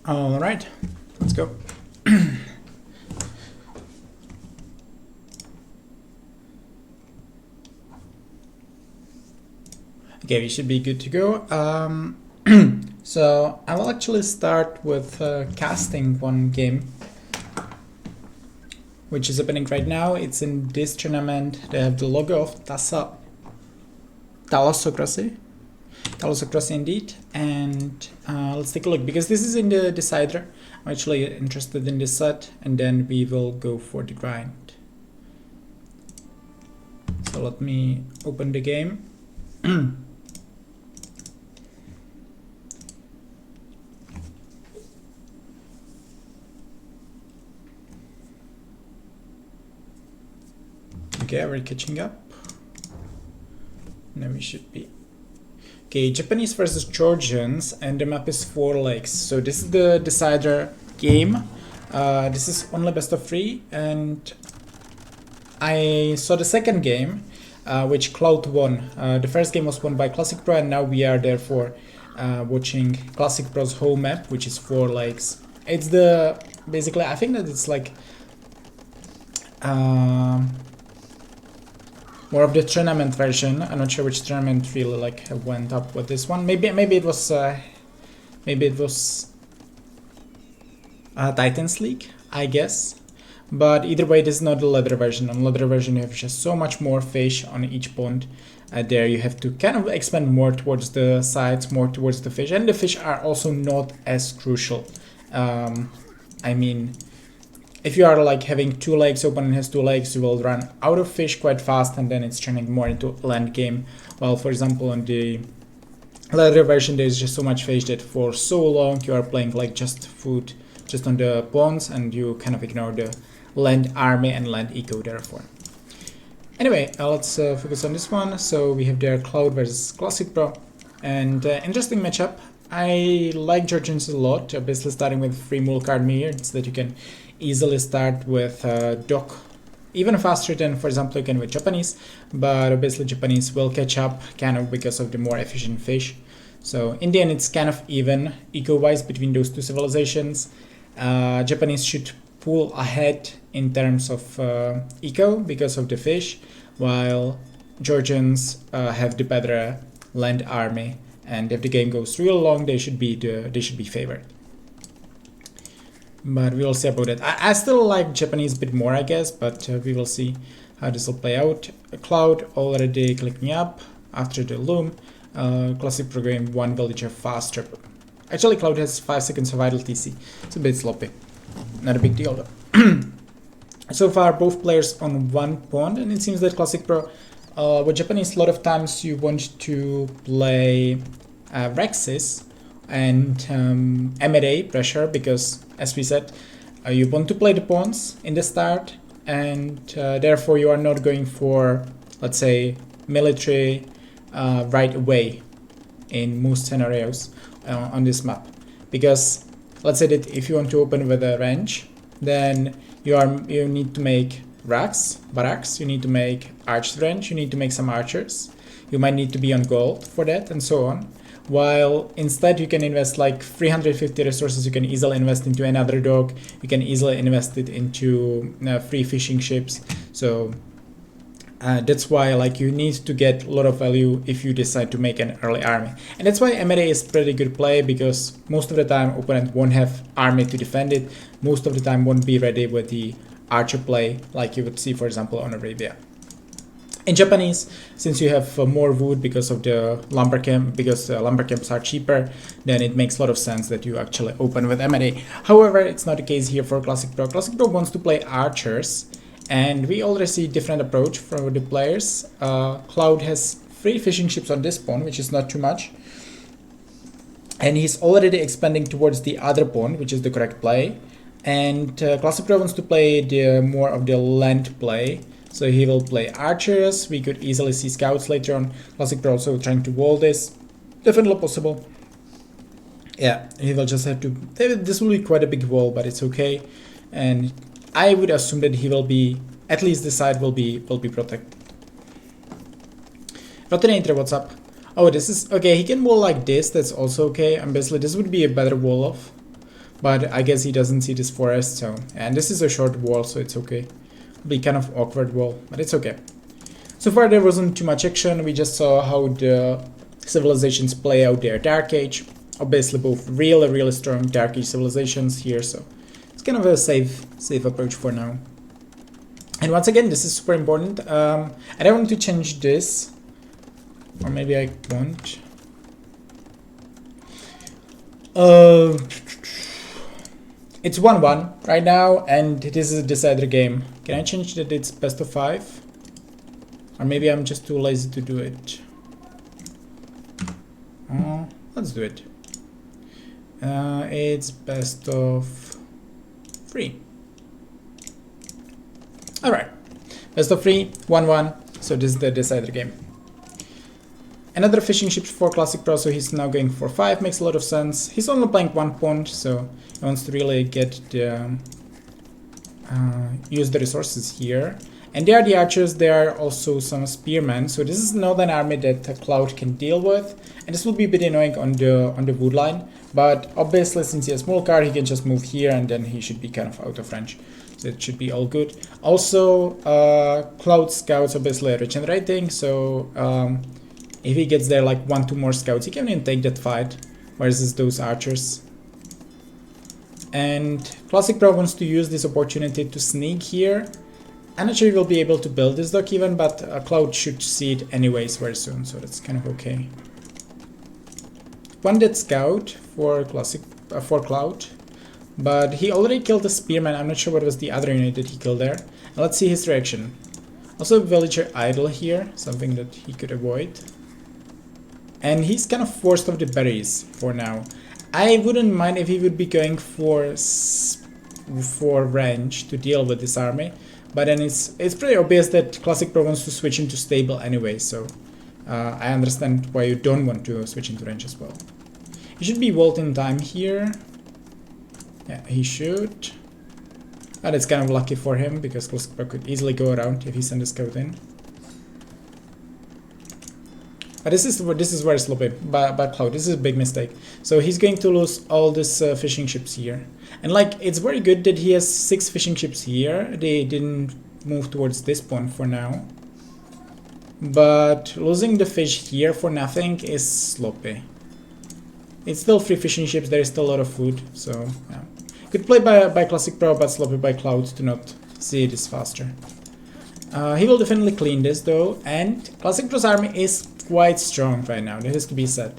All right, let's go. Okay, we should be good to go. So I will actually start with casting one game, which is happening right now. It's in this tournament. They have the logo of Thalassocracy indeed. And let's take a look, because this is in the decider. I'm actually interested in this set, and then we will go for the grind. So let me open the game. Okay, we're catching up. Now we should be. Okay, Japanese versus Georgians, and the map is 4 lakes. So this is the decider game. This is only best of 3, and I saw the second game, which Cloud won. The first game was won by Classic Pro, and now we are therefore watching Classic Pro's home map, which is 4 lakes. It's the basically, I think that it's like more of the tournament version. I'm not sure which tournament really like went up with this one. Maybe it was Titans League, I guess. But either way, this is not the leather version. On leather version, you have just so much more fish on each pond. There you have to kind of expand more towards the sides, more towards the fish, and the fish are also not as crucial. I mean, if you are like having 2 lakes, opponent has 2 lakes, you will run out of fish quite fast, and then it's turning more into a land game. While, for example, on the leather version, there's just so much fish that for so long you are playing like just food, just on the ponds, and you kind of ignore the land army and land eco therefore. Anyway, let's focus on this one. So we have there Cloud versus Classic Pro, and interesting matchup. I like Georgians a lot, basically starting with free Mulcard here, so that you can easily start with dock even faster than, for example, you can with Japanese, but obviously Japanese will catch up kind of because of the more efficient fish. So in the end, it's kind of even eco-wise between those two civilizations. Japanese should pull ahead in terms of eco because of the fish, while Georgians have the better land army, and if the game goes real long, they should be favored. But we will see about it. I still like Japanese a bit more, I guess, but we will see how this will play out. Cloud already clicking up after the loom. Classic program 1 villager faster. Actually, Cloud has 5 seconds of idle TC. It's a bit sloppy. Not a big deal though. So far, both players on 1 pawn, and it seems that Classic Pro, with Japanese, a lot of times you want to play Rexes and M&A pressure, because as we said, you want to play the pawns in the start, and therefore you are not going for, let's say, military right away in most scenarios on this map. Because let's say that if you want to open with a range, then you need to make barracks, you need to make arched range, you need to make some archers, you might need to be on gold for that, and so on. While instead you can invest like 350 resources, you can easily invest into another dock, you can easily invest it into free fishing ships. So that's why like you need to get a lot of value if you decide to make an early army. And that's why M&A is pretty good play, because most of the time opponent won't have army to defend it, most of the time won't be ready with the archer play like you would see, for example, on Arabia. In Japanese, since you have more wood because of the lumber camp, because lumber camps are cheaper, then it makes a lot of sense that you actually open with M&A. However, it's not the case here for Classic Pro. Classic Pro wants to play archers, and we already see different approach from the players. Cloud has 3 fishing ships on this pawn, which is not too much, and he's already expanding towards the other pawn, which is the correct play. And Classic Pro wants to play the more of the land play. So he will play archers. We could easily see scouts later on. Classic Pro also trying to wall this. Definitely possible. Yeah, he will just have to. This will be quite a big wall, but it's okay. And I would assume that he will be, at least this side will be protected. Rotinator, what's up? Oh, this is okay. He can wall like this. That's also okay. And basically, this would be a better wall off. but I guess he doesn't see this forest, so... And this is a short wall, so it's okay. It'll be kind of awkward wall, but it's okay. So far there wasn't too much action, we just saw how the civilizations play out their Dark Age. Obviously both really strong Dark Age civilizations here, so it's kind of a safe approach for now. And once again, this is super important. I don't want to change this, or maybe I won't. It's 1-1 right now, and this is a decider game. Can I change that it's best of 5? Or maybe I'm just too lazy to do it. Let's do it. It's best of 3. Alright. Best of 3, 1-1. So this is the decider game. Another fishing ship for Classic Pro, so he's now going for 5. Makes a lot of sense. He's only playing 1 point, so he wants to really get the use the resources here. And there are the archers, there are also some spearmen, so this is not an army that Cloud can deal with, and this will be a bit annoying on the wood line, but obviously since he has small card he can just move here and then he should be kind of out of range, so it should be all good. Also Cloud scouts obviously are regenerating, so if he gets there like 1-2 more scouts he can even take that fight versus those archers. And Classic Pro wants to use this opportunity to sneak here. I'm not sure he will be able to build this dock even, but Cloud should see it anyways very soon, so that's kind of okay. One dead scout for Cloud, but he already killed the spearman. I'm not sure what was the other unit that he killed there. And let's see his reaction. Also villager idle here, something that he could avoid. And he's kind of forced off the berries for now. I wouldn't mind if he would be going for range to deal with this army. But then it's pretty obvious that Classic Pro wants to switch into stable anyway, so I understand why you don't want to switch into range as well. He should be vault in time here. Yeah, he should. And it's kind of lucky for him, because Classic Pro could easily go around if he sent a scout in. But this is very sloppy by Cloud. This is a big mistake. So he's going to lose all these fishing ships here. And like, it's very good that he has 6 fishing ships here. They didn't move towards this point for now. But losing the fish here for nothing is sloppy. It's still 3 fishing ships, there is still a lot of food. So yeah. Good play by Classic Pro, but sloppy by Cloud to not see this faster. He will definitely clean this though. And Classic Pro's army is quite strong right now, that has to be said.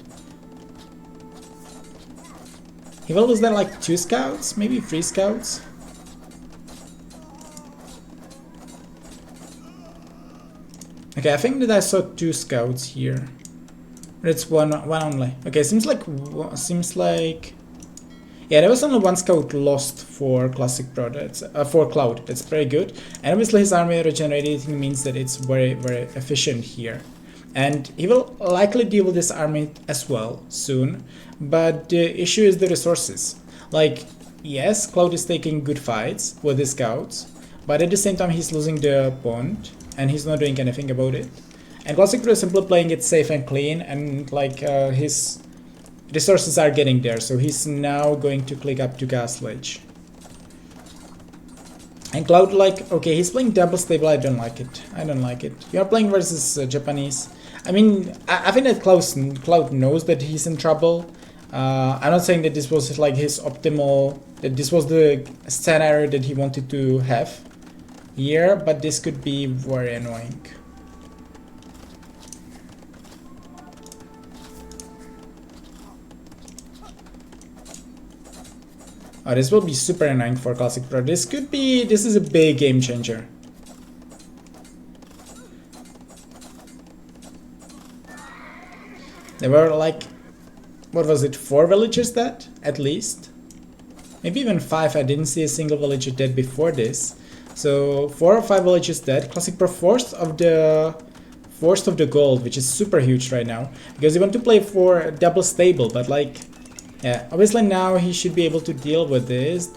He will lose there like 2 scouts, maybe 3 scouts. Okay, I think that I saw 2 scouts here. But it's one only. Okay, seems like yeah, there was only 1 scout lost for Classic Pro. That's for Cloud. That's very good. And obviously his army regenerating means that it's very efficient here. And he will likely deal with this army as well soon, but the issue is the resources. Like, yes, Cloud is taking good fights with the scouts, but at the same time he's losing the pond, and he's not doing anything about it. And Classic Pro is simply playing it safe and clean, and like his resources are getting there, so he's now going to click up to Castle Age. And Cloud, like, okay, he's playing double stable. I don't like it. I don't like it. You are playing versus Japanese. I mean, I think that Cloud knows that he's in trouble. I'm not saying that this was like his optimal, that this was the scenario that he wanted to have here, but this could be very annoying. Oh, this will be super annoying for Classic Pro. This is a big game changer. There were like, what was it, 4 villagers dead, at least? Maybe even 5, I didn't see a single villager dead before this. So 4 or 5 villagers dead. Classic Pro forced of the gold, which is super huge right now. Because you want to play for double stable, but like, yeah, obviously now he should be able to deal with this.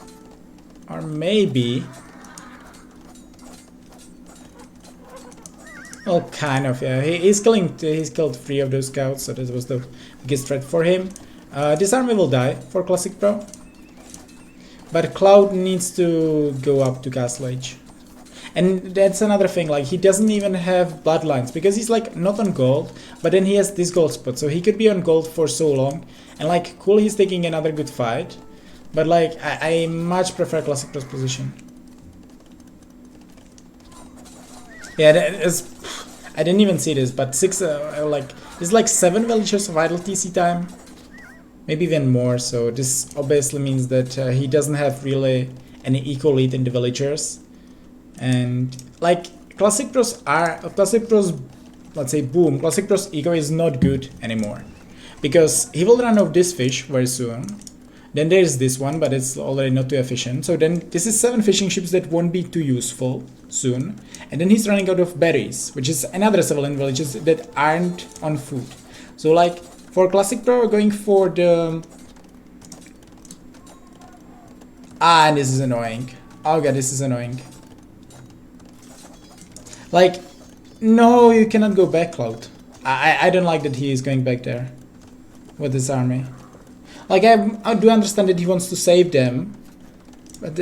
Or maybe... Well, kind of, yeah. He's killed 3 of those scouts, so that was the biggest threat for him. This army will die for Classic Pro. But Cloud needs to go up to Castle Age. And that's another thing, like he doesn't even have bloodlines because he's like not on gold, but then he has this gold spot, so he could be on gold for so long. And like cool, he's taking another good fight, but like I much prefer Classic Pro's position. Yeah, that is, I didn't even see this, but there's like 7 villagers of idle TC time, maybe even more. So this obviously means that he doesn't have really any equal lead in the villagers. And like Classic Pro's, let's say boom, Classic Pro's eco is not good anymore because he will run out of this fish very soon. Then there's this one, but it's already not too efficient. So then this is 7 fishing ships that won't be too useful soon. And then he's running out of berries, which is another civilian villages that aren't on food. So like for Classic Pro, we're going for the and this is annoying. Oh god, this is annoying. Like, no, you cannot go back, Cloud. I don't like that he is going back there with his army. Like, I do understand that he wants to save them, but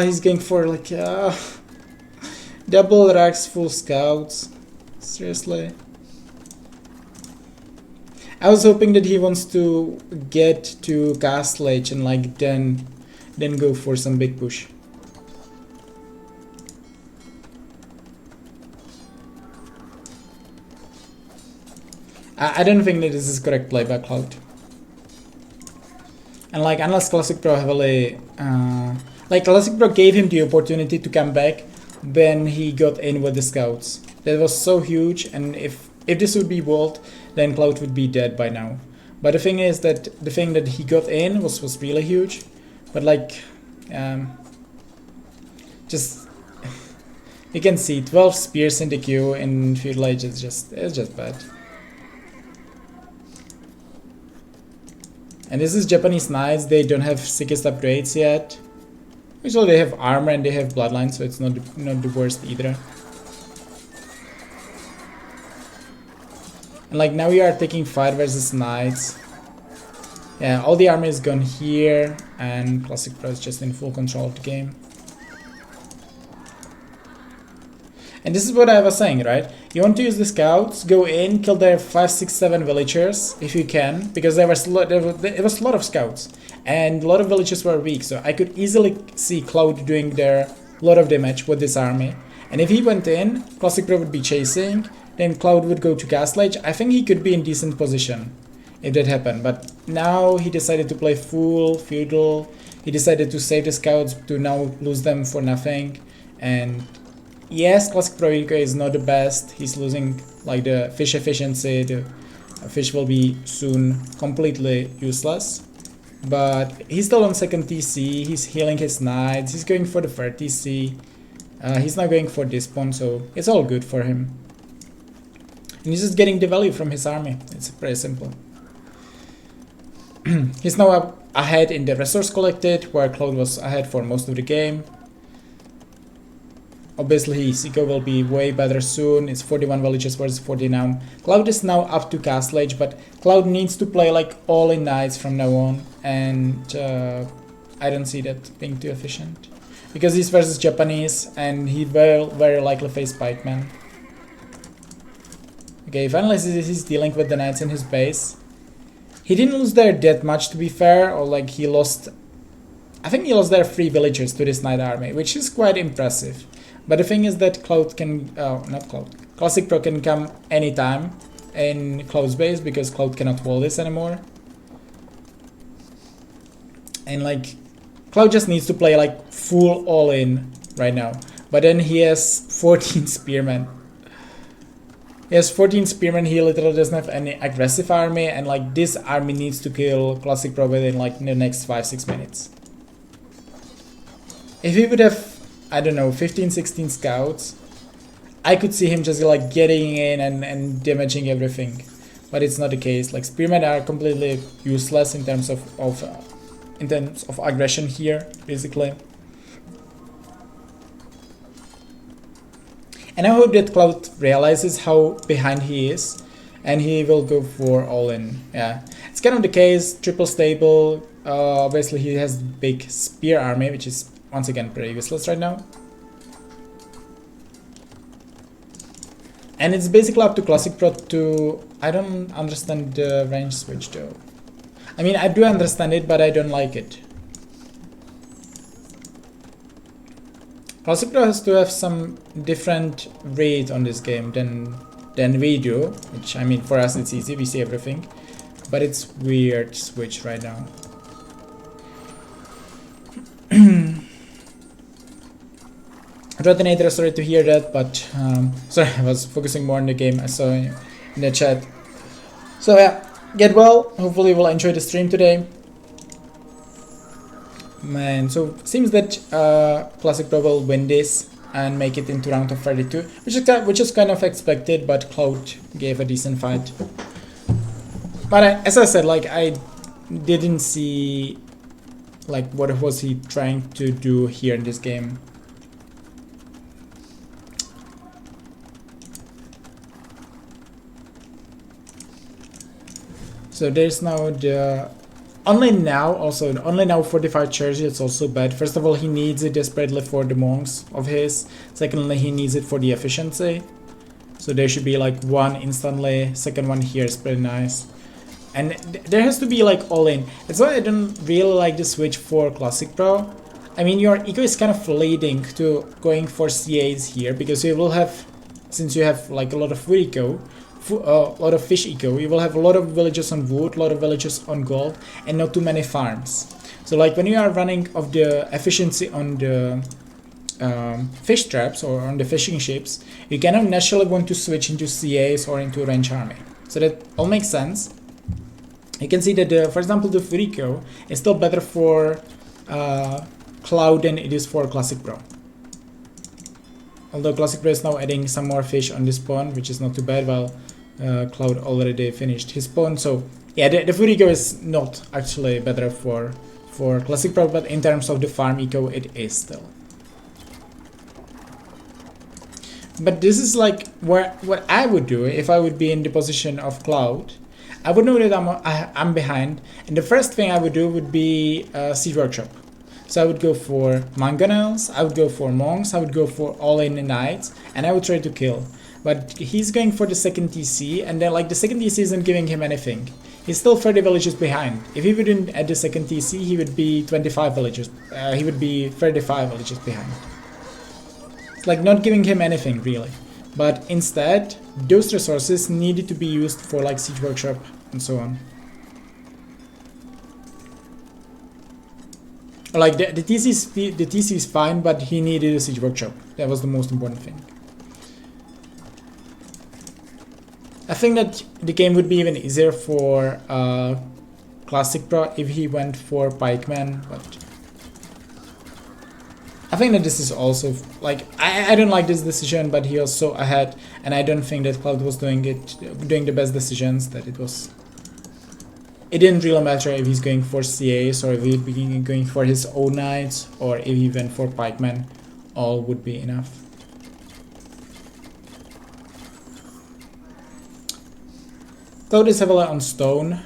he's going for like double racks, full scouts. Seriously. I was hoping that he wants to get to Castle Age and like then go for some big push. I don't think that this is correct play by Cloud. And like unless Classic Pro heavily like Classic Pro gave him the opportunity to come back when he got in with the scouts. That was so huge, and if this would be Vault, then Cloud would be dead by now. But the thing is that the thing that he got in was really huge. But like just you can see 12 spears in the queue in Feudal Age it's just bad. And this is Japanese Knights, they don't have sickest upgrades yet. Usually they have armor and they have bloodline, so it's not the worst either. And like now we are taking fight versus Knights. Yeah, all the armor is gone here, and Classic Pro is just in full control of the game. And this is what I was saying, right? You want to use the scouts, go in, kill their 5, 6, 7 villagers if you can, because there was a lot of scouts, and a lot of villagers were weak, so I could easily see Cloud doing their lot of damage with this army. And if he went in, Classic Pro would be chasing, then Cloud would go to Castle Age. I think he could be in decent position if that happened, but now he decided to play full feudal. He decided to save the scouts to now lose them for nothing. And yes, Classic Pro eco is not the best. He's losing like the fish efficiency. The fish will be soon completely useless. But he's still on second TC. He's healing his knights. He's going for the third TC. He's now going for this pawn, so it's all good for him. And he's just getting the value from his army. It's pretty simple. He's now up ahead in the resource collected, where Cloud was ahead for most of the game. Obviously his eco will be way better soon. It's 41 villages versus 40 now. Cloud is now up to Castle Age, but Cloud needs to play like all in knights from now on, and I don't see that being too efficient. Because he's versus Japanese and he will very likely face pikemen. Okay, finally he's dealing with the knights in his base. He didn't lose there that much, to be fair, or like he lost, I think he lost there 3 villagers to this knight army, which is quite impressive. But the thing is that Cloud can, not Cloud, Classic Pro can come anytime in Cloud's base, because Cloud cannot wall this anymore. And like, Cloud just needs to play like full all in right now. But then he has 14 spearmen. He has 14 spearmen, he literally doesn't have any aggressive army, and like this army needs to kill Classic Pro within like the next 5-6 minutes. If he would have, I don't know, 15-16 scouts, I could see him just like getting in and damaging everything. But it's not the case. Like spearmen are completely useless in terms of aggression here, basically. And I hope that Cloud realizes how behind he is, and he will go for all in. Yeah, it's kind of the case. Triple stable, obviously he has big spear army, which is once again pretty useless right now. And it's basically up to Classic Pro to... I don't understand the range switch though. I mean, I do understand it, but I don't like it. Classic Pro has to have some different read on this game than we do, which, I mean, for us it's easy, we see everything. But it's weird switch right now. Detonator, sorry to hear that, but sorry, I was focusing more on the game. I saw in the chat. So yeah, get well. Hopefully we'll enjoy the stream today. Man, so seems that Classic Pro will win this and make it into round of 32, which is kind of expected, but Cloud gave a decent fight. But as I said, like, I didn't see like what was he trying to do here in this game. So there's now the only now 45 charges. It's also bad. First of all, he needs it desperately for the monks of his. Secondly, he needs it for the efficiency. So there should be like one instantly. Second one here is pretty nice. And there has to be like all in. That's why I don't really like the switch for Classic Pro. I mean, your eco is kind of leading to going for CAs here, because you will have, since you have like a lot of wood eco, a lot of fish eco, you will have a lot of villages on wood, a lot of villages on gold, and not too many farms. So like when you are running of the efficiency on the fish traps or on the fishing ships, you cannot naturally want to switch into CAs or into range army. So that all makes sense. You can see that, for example, the food eco is still better for Cloud than it is for Classic Pro. Although Classic Pro is now adding some more fish on this spawn, which is not too bad, while Cloud already finished his spawn. So yeah, the food eco is not actually better for Classic Pro, but in terms of the farm eco, it is still. But this is like what I would do if I would be in the position of Cloud. I would know that I'm behind, and the first thing I would do would be Siege Workshop. So I would go for mangonels, I would go for monks, I would go for all-in knights, and I would try to kill. But he's going for the second TC, and then like the second TC isn't giving him anything. He's still 30 villages behind. If he wouldn't add the second TC, he would be 25 villages. He would be 35 villages behind. It's like not giving him anything really. But instead, those resources needed to be used for like Siege Workshop and so on. Like the TC is fine, but he needed a Siege Workshop. That was the most important thing. I think that the game would be even easier for Classic Pro if he went for Pikeman, but I think that this is also like I don't like this decision, but he was so ahead, and I don't think that Cloud was doing the best decisions. That it didn't really matter if he's going for CAs or if he'd be going for his own knights or if he went for pikemen. All would be enough. Cloud is heavily on stone.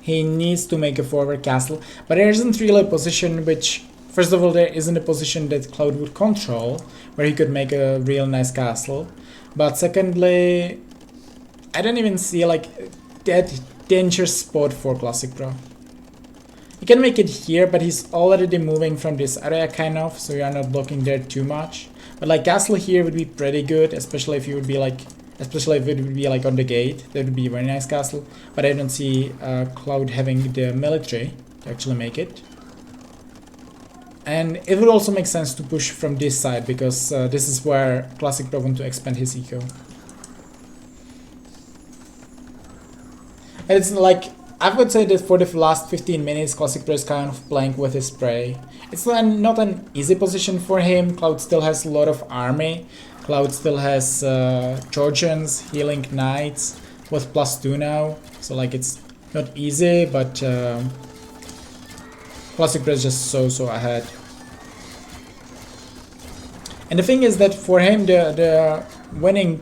He needs to make a forward castle, but there isn't really a position which, first of all, there isn't a position that Cloud would control where he could make a real nice castle. But secondly, I don't even see like that dangerous spot for Classic Pro. You can make it here, but he's already moving from this area kind of, so you are not blocking there too much. But like castle here would be pretty good, especially if you would be like, especially if it would be like on the gate. That would be a very nice castle. But I don't see Cloud having the military to actually make it. And it would also make sense to push from this side, because this is where Classic Pro want to expand his eco. And it's like, I would say that for the last 15 minutes, Classic Pro is kind of playing with his prey. It's not an easy position for him. Cloud still has a lot of army. Cloud still has Georgians, healing knights with +2 now. So like it's not easy, but Classic Pro is just so ahead. And the thing is that for him, the winning...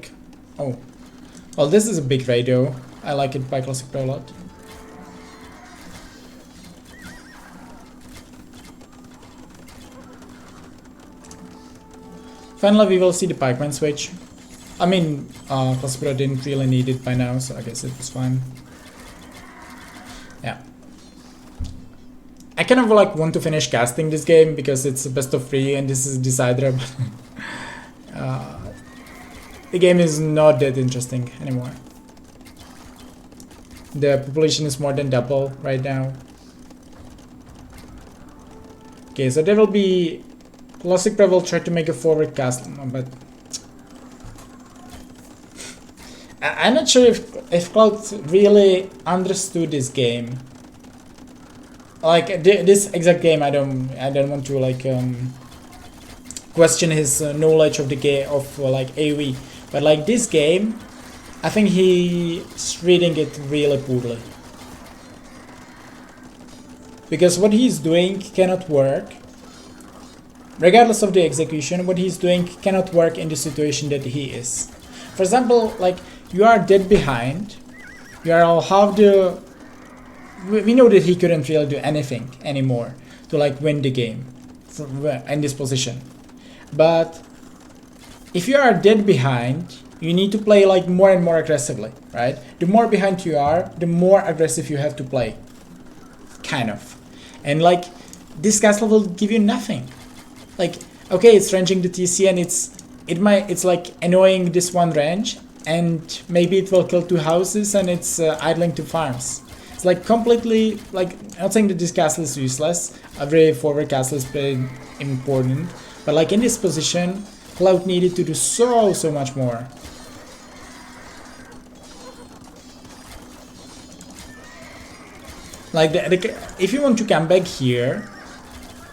Oh, well, this is a big raid though. I like it by Classic Pro a lot. Finally, we will see the pikeman switch. I mean, Classic Pro didn't really need it by now, so I guess it was fine. Yeah. I kind of like want to finish casting this game because it's a best of 3 and this is decider. The game is not that interesting anymore. The population is more than double right now. Okay, so there will be Classic Pro will try to make a forward castle, but I'm not sure if Cloud really understood this game. Like this exact game, I don't want to like question his knowledge of the game of like AoE, but like this game, I think he's reading it really poorly. Because what he's doing cannot work. Regardless of the execution, what he's doing cannot work in the situation that he is. For example, like you are dead behind, you are all half the. We know that he couldn't really do anything anymore to like win the game in this position. But if you are dead behind, you need to play like more and more aggressively, right? The more behind you are, the more aggressive you have to play. Kind of. And like this castle will give you nothing. Like, okay, it's ranging the TC and it's like annoying this one range, and maybe it will kill 2 houses and it's idling 2 farms. It's like completely, like, I'm not saying that this castle is useless. Every forward castle is very important, but like in this position, Cloud needed to do so much more. Like if you want to come back here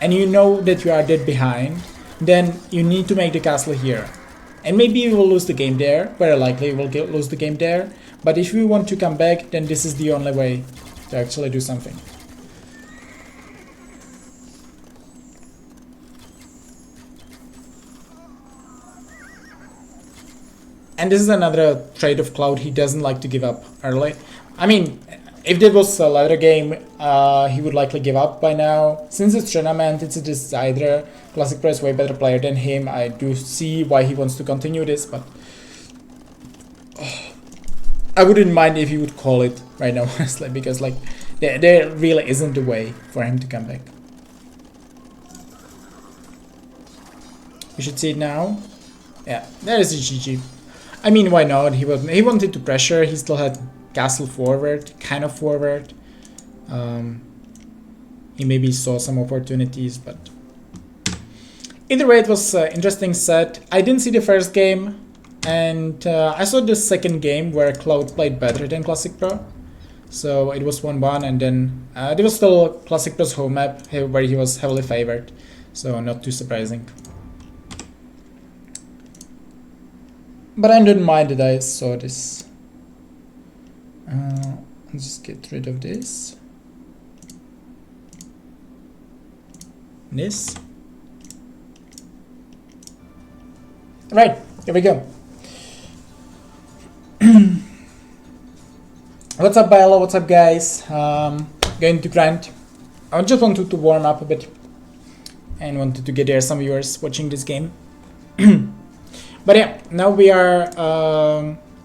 and you know that you are dead behind, then you need to make the castle here. And maybe you will lose the game there, very likely you will lose the game there, but if you want to come back, then this is the only way to actually do something. And this is another trait of Cloud, he doesn't like to give up early. I mean, if there was a later game, he would likely give up by now. Since it's tournament, it's a decider. Classic Pro is way better player than him. I do see why he wants to continue this, but I wouldn't mind if he would call it right now, honestly, because like there really isn't a way for him to come back. We should see it now. Yeah, there is a GG. I mean, why not? He wanted to pressure. He still had castle forward, kind of forward. He maybe saw some opportunities, but either way, it was an interesting set. I didn't see the first game, and I saw the second game where Cloud played better than Classic Pro. So it was 1-1, and then there was still Classic Pro's home map where he was heavily favored. So not too surprising. But I didn't mind that I saw this. Let's just get rid of this. This. Right, here we go. What's up, Bailo? What's up, guys? Going to grind. I just wanted to warm up a bit and wanted to get there some viewers watching this game. But yeah, now we are.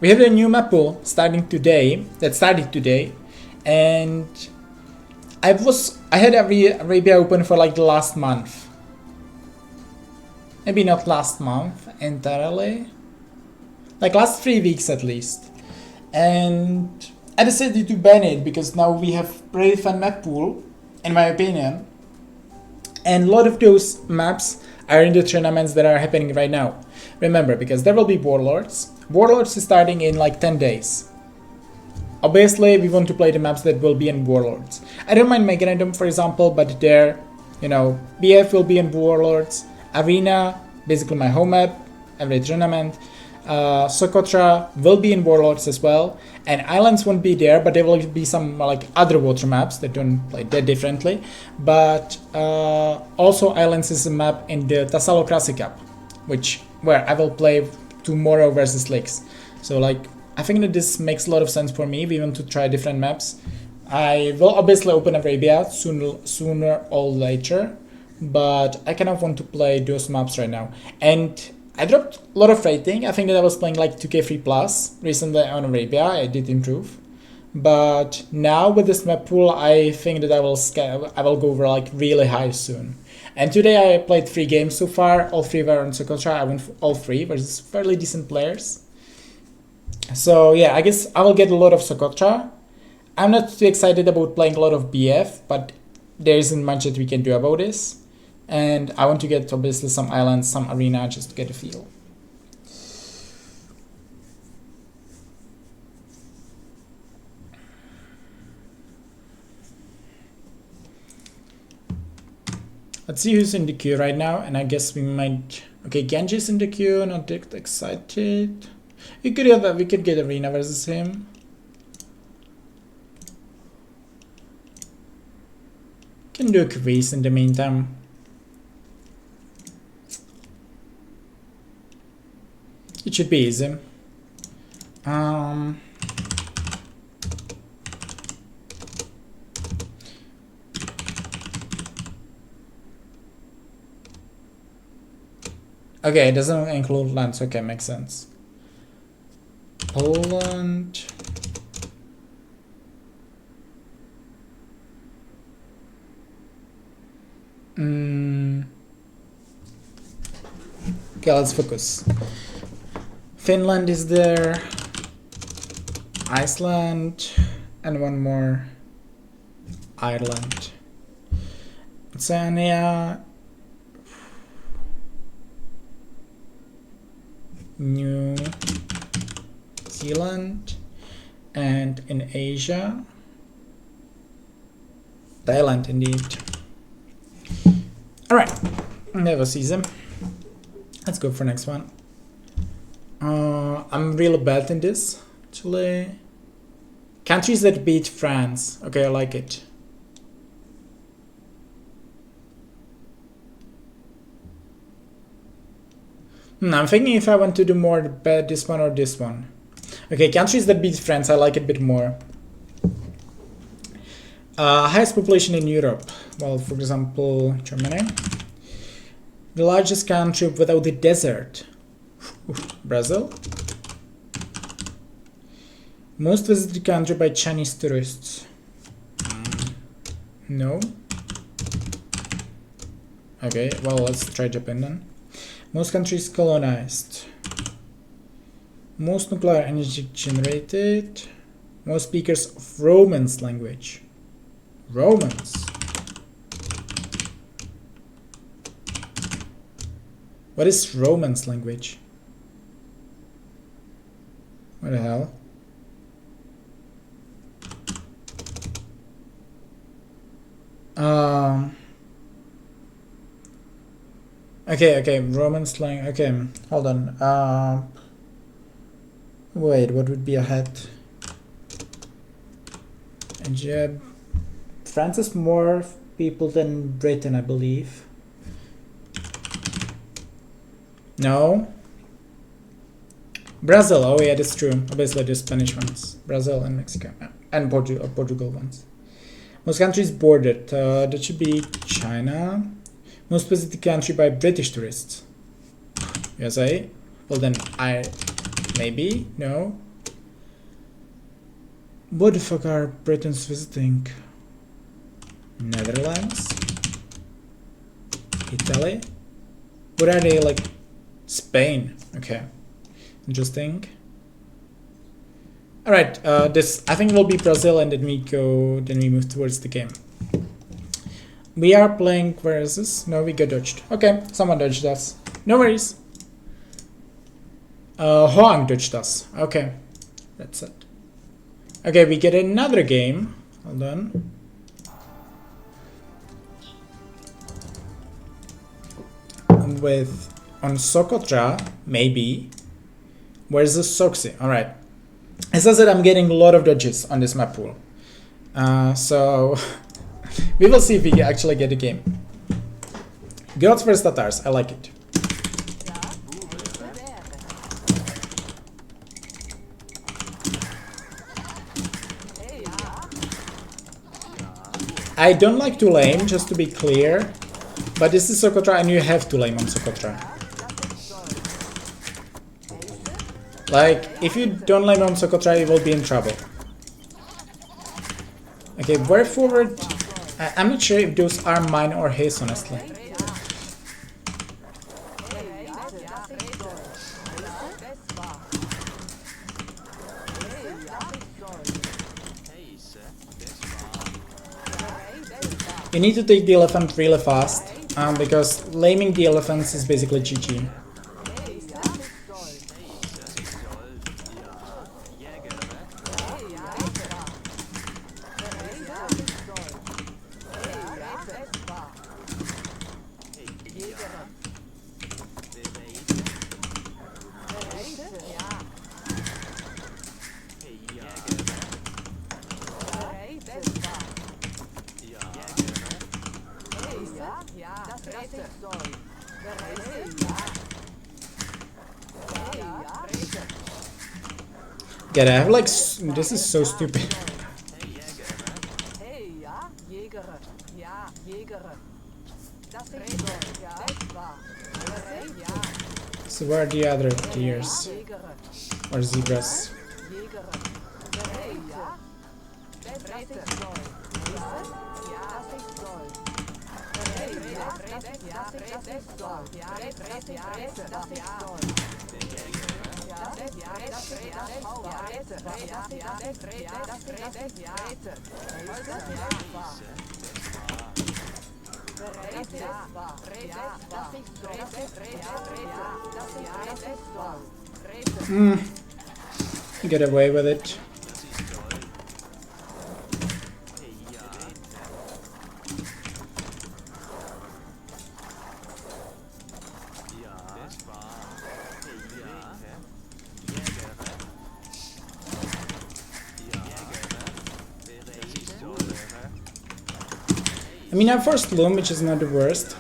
We have a new map pool started today, and I had Arabia open for like the last month. Maybe not last month entirely, like last 3 weeks at least. And I decided to ban it because now we have pretty fun map pool, in my opinion. And a lot of those maps are in the tournaments that are happening right now. Remember, because there will be Warlords. Warlords is starting in like 10 days. Obviously, we want to play the maps that will be in Warlords. I don't mind Meganidom, for example, but there, you know, BF will be in Warlords. Arena, basically my home map, every tournament. Socotra will be in Warlords as well. And Islands won't be there, but there will be some like other water maps that don't play that differently. But also Islands is a map in the Tassalokrasi Cup, where I will play tomorrow versus Leaks. So like, I think that this makes a lot of sense for me. We want to try different maps. I will obviously open Arabia sooner or later, but I kind of want to play those maps right now. And I dropped a lot of rating. I think that I was playing like 2k free plus recently on Arabia. I did improve, but now with this map pool, I think that I will go over like really high soon. And today I played 3 games so far. All 3 were on Socotra. I won all 3 versus fairly decent players. So yeah, I guess I will get a lot of Socotra. I'm not too excited about playing a lot of BF, but there isn't much that we can do about this. And I want to get obviously some islands, some arena, just to get a feel. Let's see who's in the queue right now, and I guess we might... Okay, Genji's in the queue, not that excited. We could get arena versus him. Can do a quiz in the meantime. It should be easy. Okay, it doesn't include lands. Okay, makes sense. Poland. Okay, let's focus. Finland is there, Iceland, and one more, Ireland. Oceania, New Zealand, and in Asia, Thailand indeed. Alright, that was easy. Let's go for next one. I'm really bad in this, actually. Countries that beat France. Okay, I like it. I'm thinking if I want to do more this one or this one. Okay, countries that beat France, I like it a bit more. Highest population in Europe. Well, for example, Germany. The largest country without the desert. Brazil. Most visited country by Chinese tourists. No. Okay, well, let's try Japan then. Most countries colonized. Most nuclear energy generated. Most speakers of Romance language. Romance. What is Romance language? What the hell? Okay, Romance slang. Okay, hold on. Wait, what would be ahead? Egypt. France has more people than Britain, I believe. No. Brazil. Oh yeah, that's true. Obviously the Spanish ones. Brazil and Mexico. And Portugal ones. Most countries bordered. That should be China. Most visited country by British tourists. USA. Well then maybe. No. What the fuck are Britons visiting? Netherlands. Italy. What are they like? Spain. Okay. Interesting. Alright, this I think will be Brazil, and then we move towards the game. We are playing, where is this? No, we got dodged. Okay, someone dodged us. No worries. Hoang dodged us. Okay. That's it. Okay, we get another game. Hold on. With on Socotra, maybe. Where's the Soxy? Alright. It says that I'm getting a lot of dodges on this map pool. So we will see if we actually get a game. Gods vs Tatars, I like it. I don't like to lame, just to be clear. But this is Socotra and you have to lame on Socotra. Like, if you don't land on Socotra, you will be in trouble. Okay, very forward. I'm not sure if those are mine or his, honestly. You need to take the elephant really fast, because laming the elephants is basically GG. God, I have like this is so stupid. So where are the other deers or zebras? Get away with it. I mean, I'm first loom, which is not the worst.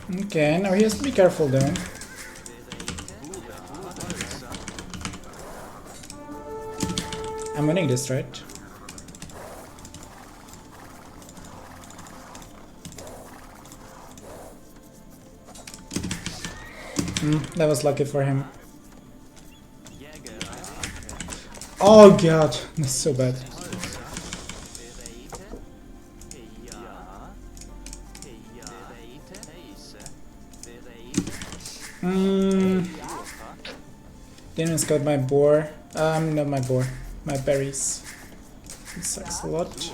Okay, now he has to be careful though. I'm winning this, right? That was lucky for him. Oh god, that's so bad. Didn't scout my boar. Not my boar. My berries. It sucks a lot.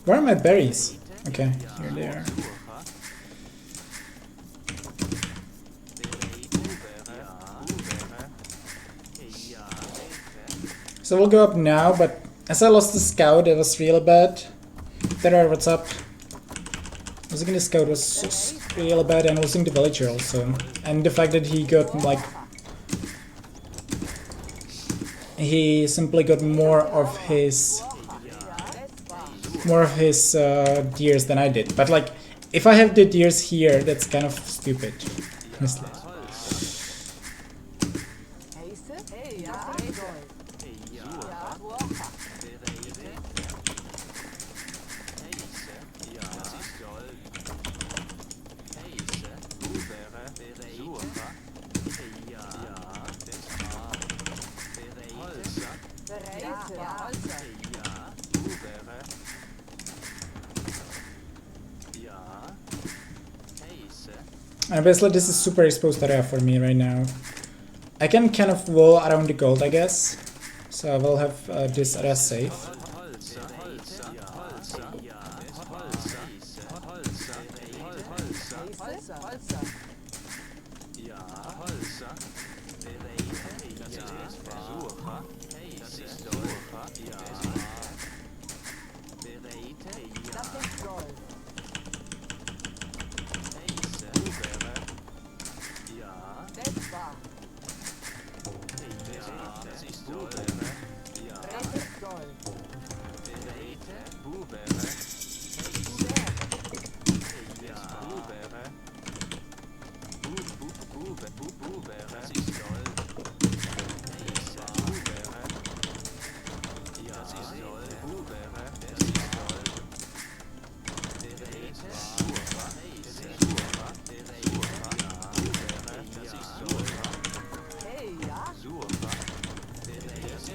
Where are my berries? Okay, here they are. So we'll go up now, but as I lost the scout, it was really bad. Terror, what's up? Losing the scout was just really bad, and losing the villager also. And the fact that he got like... he simply got more of his deers than I did. But like, if I have the deers here, that's kind of stupid, honestly. And basically this is super exposed area for me right now. I can kind of wall around the gold, I guess. So I will have this area safe.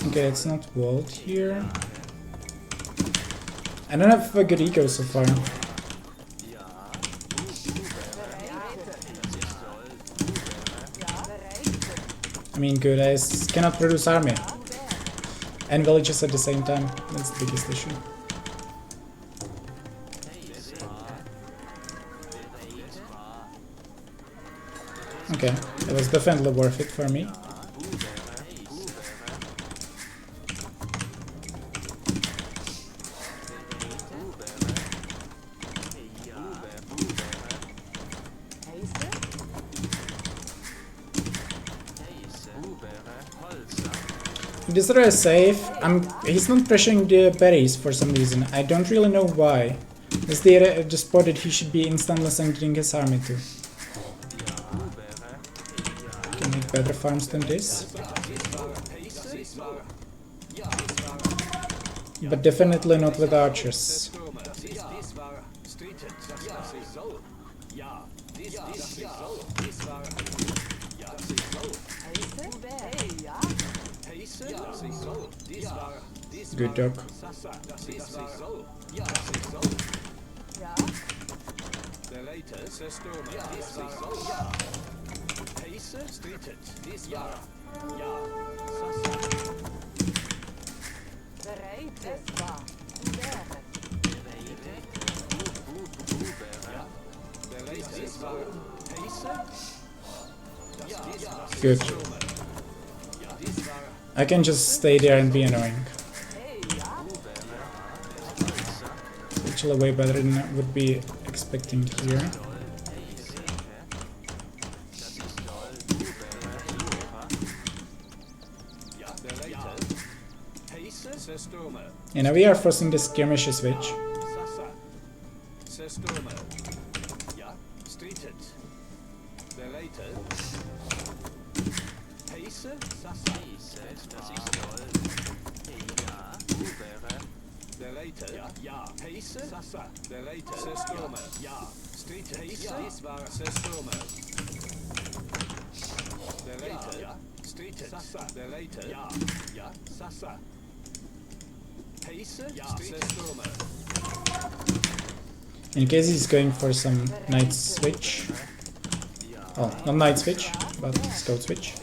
Okay, it's not walled here. I don't have a good eco so far. I mean, good, I cannot produce army. And villages at the same time. That's the biggest issue. Okay, it was definitely worth it for me. This area is safe. He's not pressuring the berries for some reason. I don't really know why. This is the area, the spot that he should be instantly sending his army to. Can make better farms than this. But definitely not with archers. Good dog. Good. I can just stay there and be annoying. It's actually way better than I would be expecting here. And now we are forcing the skirmish switch. In case he's going for some knight switch. Oh, not knight switch, but scout switch.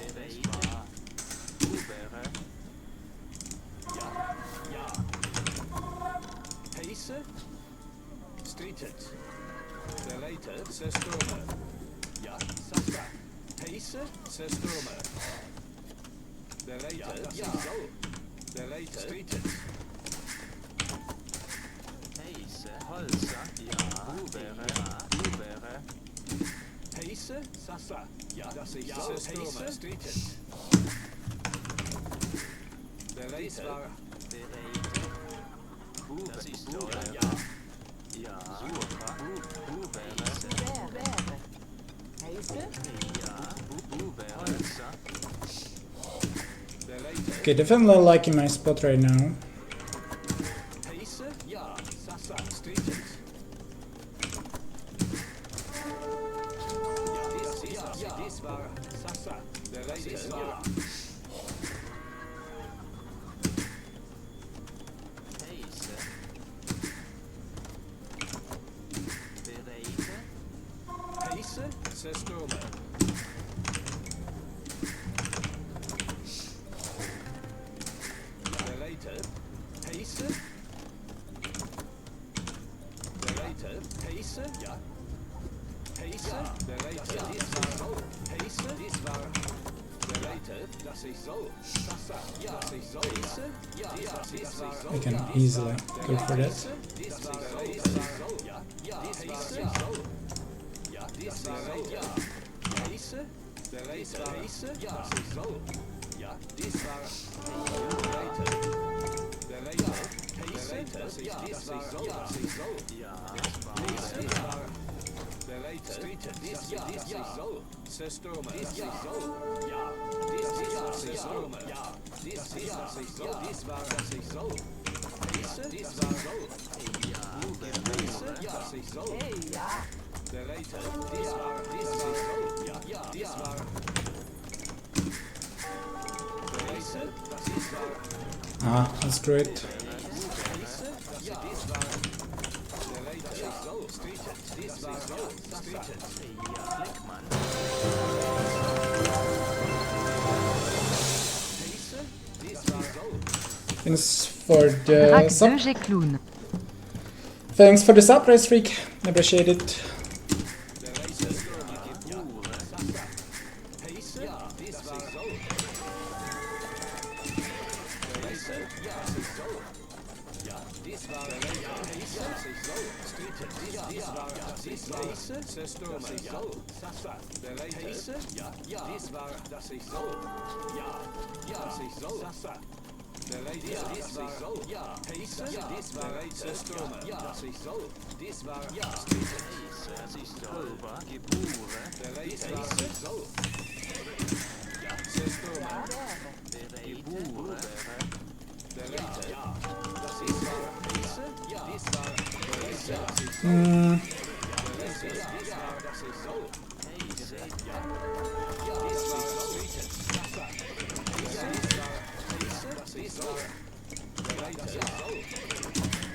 Okay, definitely liking my spot right now. I can easily go for that. Ah, that's great. Thanks for the sub. Thanks for the sub, Race Freak. Appreciate it.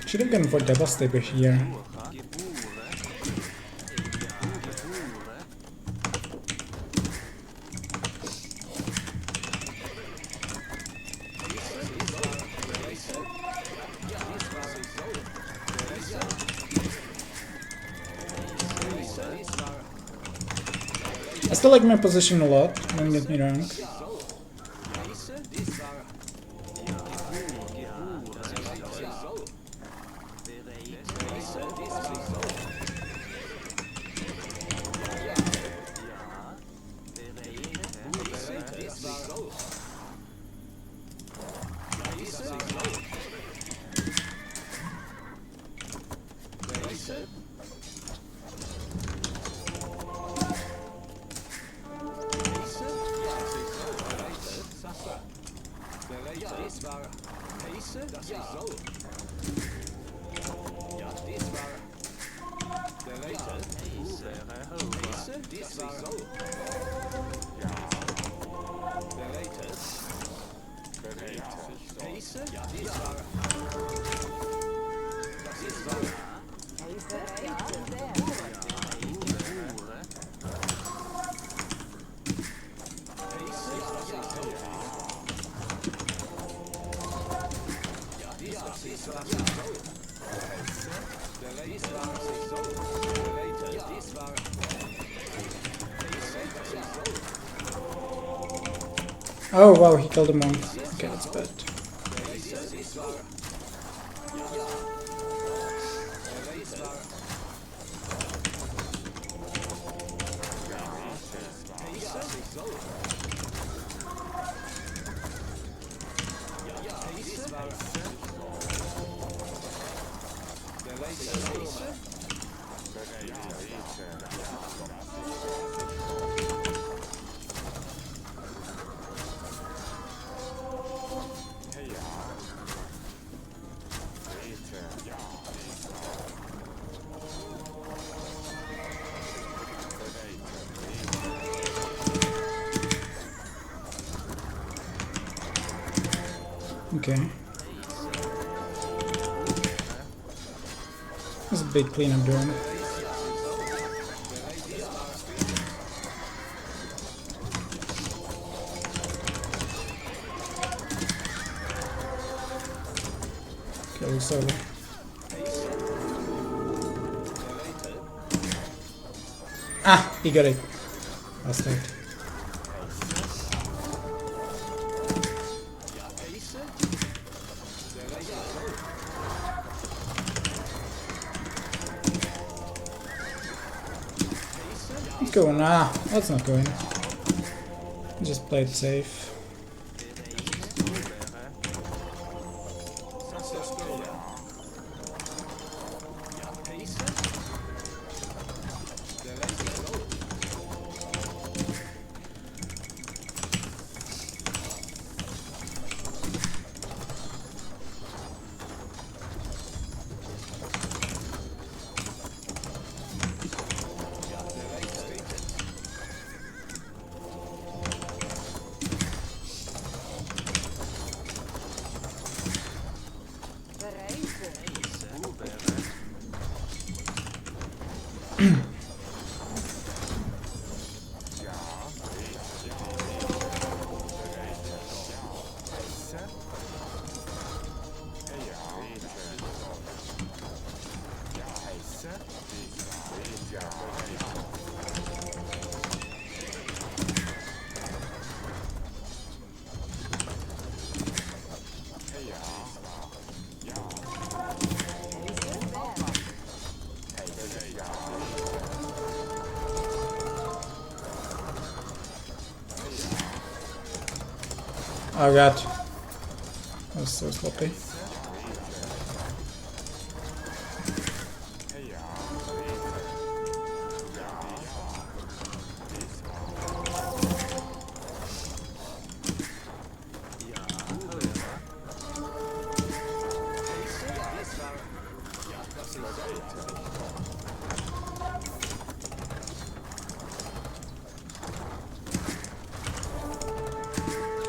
Should have gone for double stepper here. I still like my position a lot, don't get me wrong. Oh wow, he killed him on. Okay, that's bad. Okay. That's a big cleanup drone. solo. Ah, he got it. Last night. Go on. Ah, let's not go in. Just play it safe. Oh god. That was so sloppy.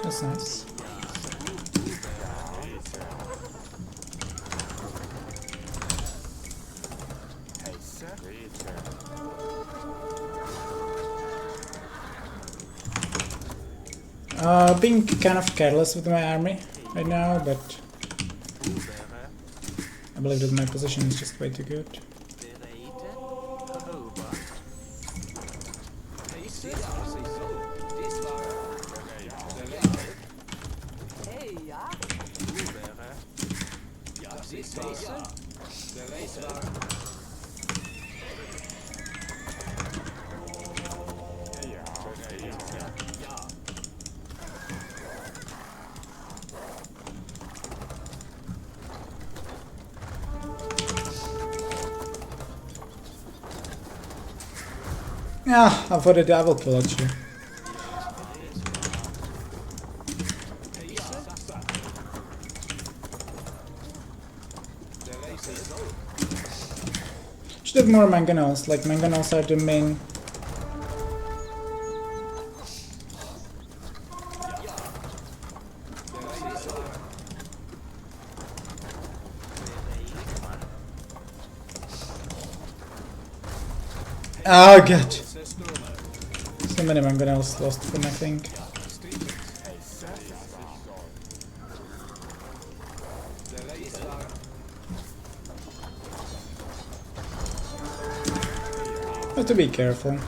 That's nice. Being kind of careless with my army right now, but I believe that my position is just way too good. Yeah, I thought a double kill actually. Should have more mangonels, like mangonels are the main. Oh god! So many mangonels lost for nothing. Have to be careful.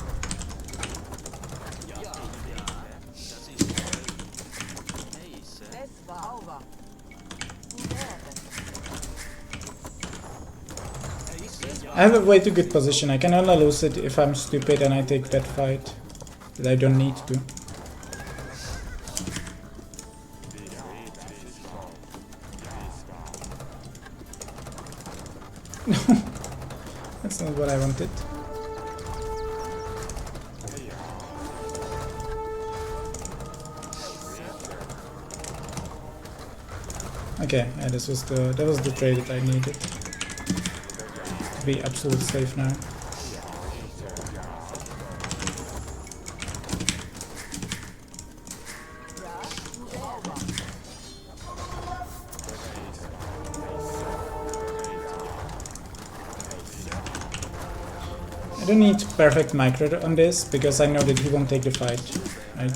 I have a way too good position. I can only lose it if I'm stupid and I take that fight. But I don't need to. That's not what I wanted. Okay, yeah, that was the trade that I needed. To be absolutely safe now. I don't need perfect micro on this because I know that he won't take the fight, right?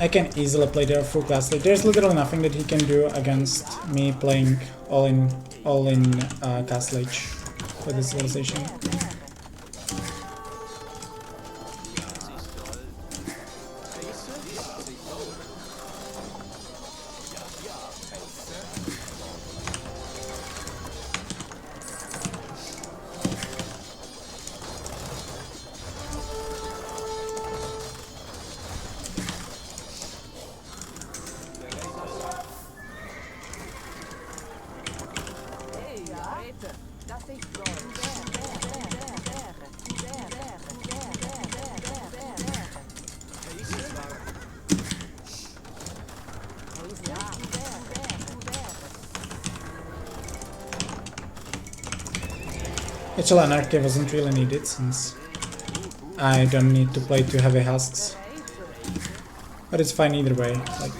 I can easily play their full class lead. There's literally nothing that he can do against me playing all in Castle Age for this civilization. Actually, Anarchy wasn't really needed since I don't need to play two heavy husks. But it's fine either way. Like,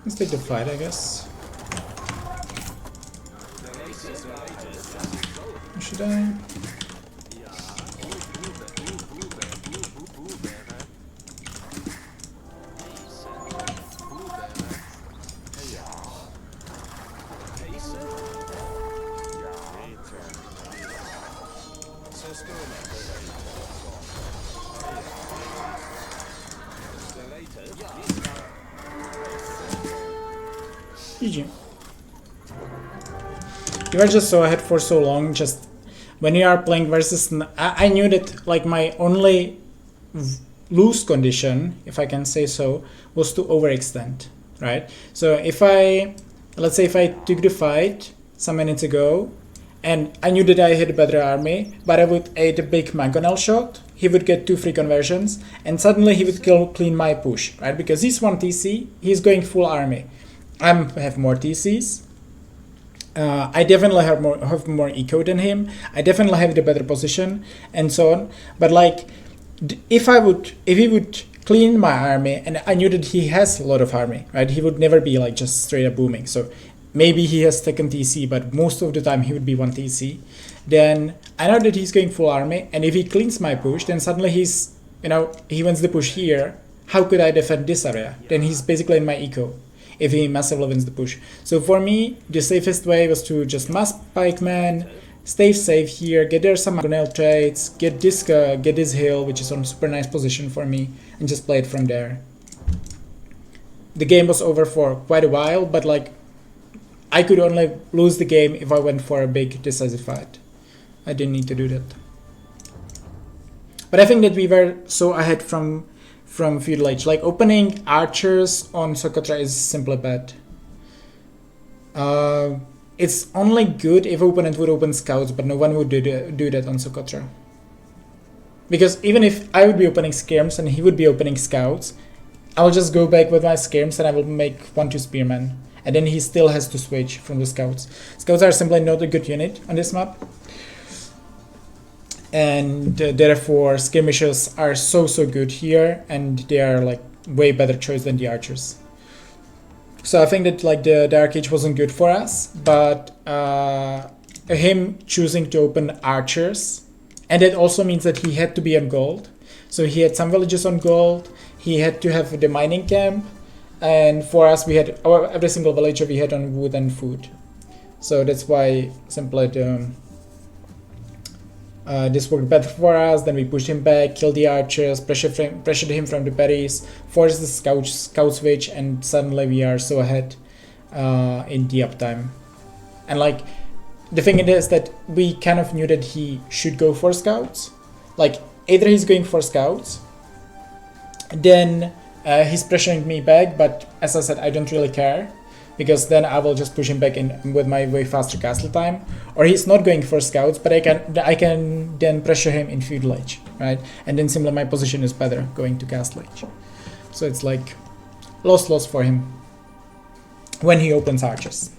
let's take the fight, I guess. Should I? GG. You are just so ahead for so long. Just when you are playing versus, I knew that like my only lose condition, if I can say so, was to overextend, right? So if let's say if I took the fight some minutes ago, and I knew that I had a better army, but I would aid a big mangonel shot, he would get 2 free conversions, and suddenly he would clean my push, right? Because he's 1 TC, he's going full army. I have more TCs. I definitely have more eco than him. I definitely have the better position and so on. But like, if he would clean my army, and I knew that he has a lot of army, right? He would never be like just straight up booming. So maybe he has second TC, but most of the time he would be 1 TC. Then I know that he's going full army, and if he cleans my push, then suddenly he's, he wins the push here. How could I defend this area? Then he's basically in my eco if he massively wins the push. So for me, the safest way was to just mass pikeman, stay safe here, get there some mangonel trades, get this hill, which is on super nice position for me, and just play it from there. The game was over for quite a while, but like, I could only lose the game if I went for a big decisive fight. I didn't need to do that. But I think that we were so ahead from feudal age. Like, opening archers on Socotra is simply bad. It's only good if opponent would open scouts, but no one would do that on Socotra. Because even if I would be opening skirms and he would be opening scouts, I'll just go back with my skirms and I will make 1-2 spearmen. And then he still has to switch from the scouts. Scouts are simply not a good unit on this map. And therefore skirmishers are so good here, and they are like way better choice than the archers. So I think that like the Dark Age wasn't good for us, but him choosing to open archers, and that also means that he had to be on gold. So he had some villages on gold, he had to have the mining camp, and for us we had every single villager we had on wood and food. So that's why simply this worked better for us. Then we pushed him back, killed the archers, pressured him from the berries, forced the scout switch, and suddenly we are so ahead in the uptime. And like, the thing is that we kind of knew that he should go for scouts. Like, either he's going for scouts, then he's pressuring me back, but as I said, I don't really care. because then I will just push him back in with my way faster castle time. Or he's not going for scouts, but I can then pressure him in feudal age, right? And then similar, my position is better going to castle age. So it's like loss for him when he opens archers.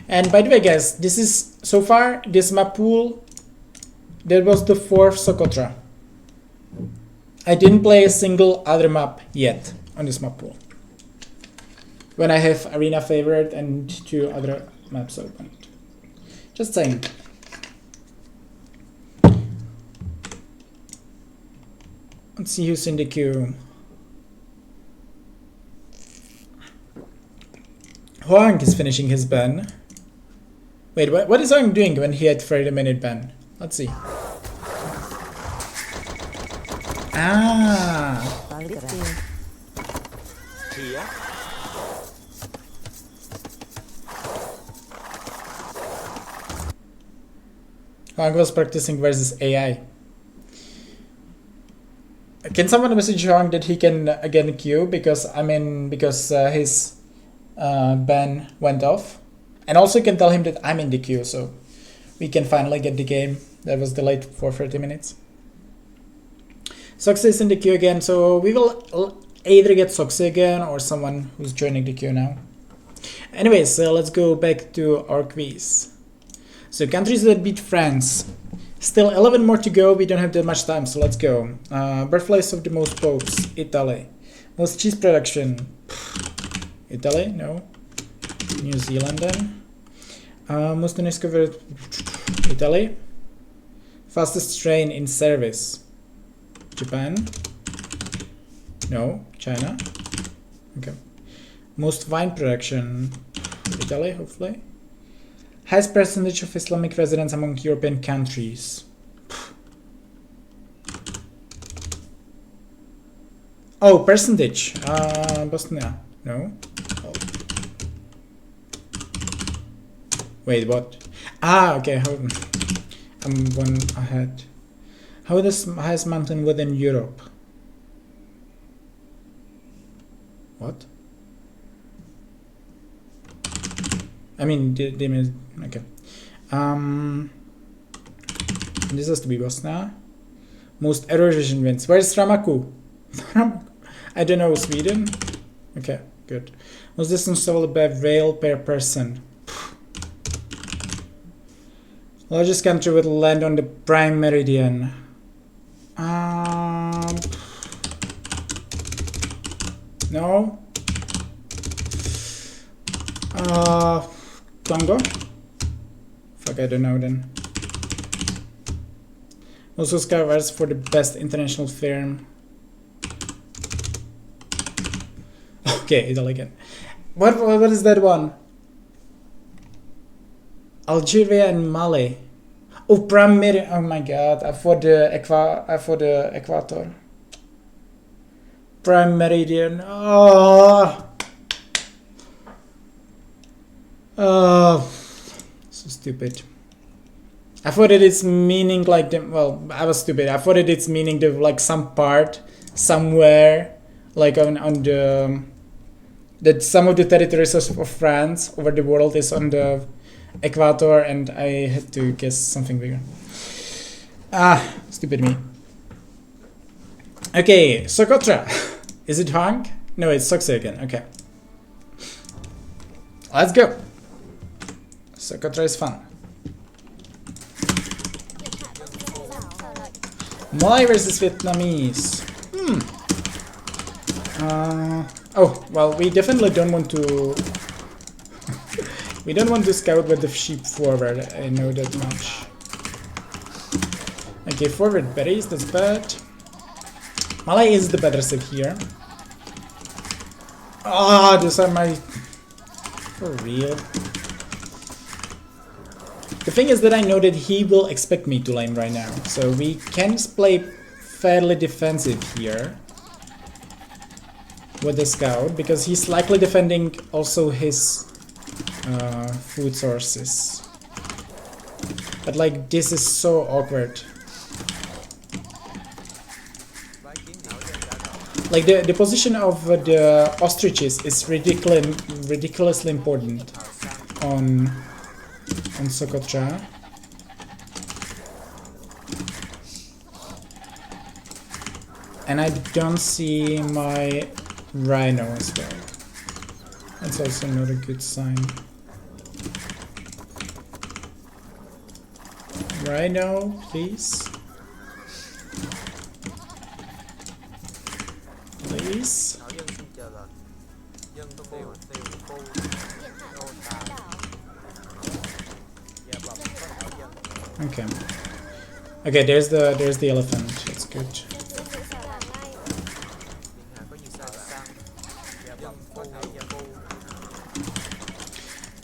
And by the way, guys, this is so far this map pool. That was the 4th Socotra. I didn't play a single other map yet on this map pool. When I have arena favorite and 2 other maps opened. Just saying. Let's see who's in the queue. Hoang is finishing his ban. Wait, what is Hoang doing when he had 30-minute ban? Let's see. Ah. Hoang was practicing versus AI. Can someone message Hoang that he can again queue because his ban went off? And also you can tell him that I'm in the queue, so we can finally get the game that was delayed for 30 minutes. Soxy is in the queue again, so we will either get Soxy again or someone who's joining the queue now. Anyways, let's go back to our quiz. So countries that beat France. Still 11 more to go, we don't have that much time, so let's go. Birthplace of the most popes, Italy. Most cheese production, Italy, no. New Zealand then. Most undiscovered, Italy. Fastest train in service, Japan. No, China. Okay. Most wine production, Italy, hopefully. Highest percentage of Islamic residents among European countries. Oh, percentage. Bosnia. No. Oh. Wait, what? Ah, okay. Hold on. I'm one ahead. How is the highest mountain within Europe? What? I mean, okay. This has to be Bosnia. Most erosion wins. Where's Ramaku? I don't know, Sweden? Okay, good. Most distance traveled by rail per person. Largest country with land on the prime meridian. No. Congo? Fuck, I don't know then. Most Oscar awards for the best international film. Okay, Italy again. What is that one? Algeria and Mali. Oh, prime meridian. Oh my god, I for the equator. Prime meridian. Oh. So stupid. I thought that it's meaning like the, well, I was stupid. I thought that it's meaning the like some part somewhere like on the that some of the territories of France over the world is on the equator, and I had to guess something bigger. Ah, stupid me. Okay, Socotra. Is it Hang? No, it's Soxy again. Okay. Let's go. Socotra is fun. Malay versus Vietnamese. Oh, well, we definitely don't want to... we don't want to scout with the sheep forward, I know that much. Okay, forward berries, that's bad. Malay is the better save here. Ah, those are my... For real. The thing is that I know that he will expect me to lane right now, so we can play fairly defensive here. with the scout because he's likely defending also his food sources. But like this is so awkward. Like the position of the ostriches is ridiculously important on Socotra. And I don't see my rhino as well. That's also not a good sign. Rhino, please. Please. Okay. Okay, there's the elephant. That's good.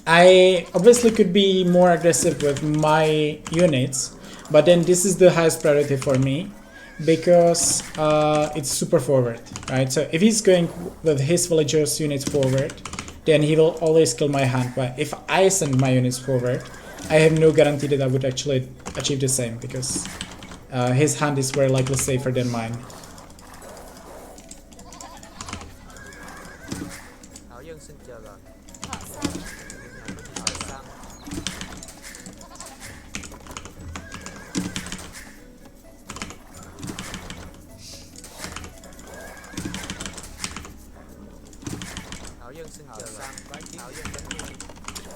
I obviously could be more aggressive with my units, but then this is the highest priority for me because it's super forward, right? So if he's going with his villagers units forward, then he will always kill my hand. But if I send my units forward, I have no guarantee that I would actually achieve the same because his hand is very likely safer than mine.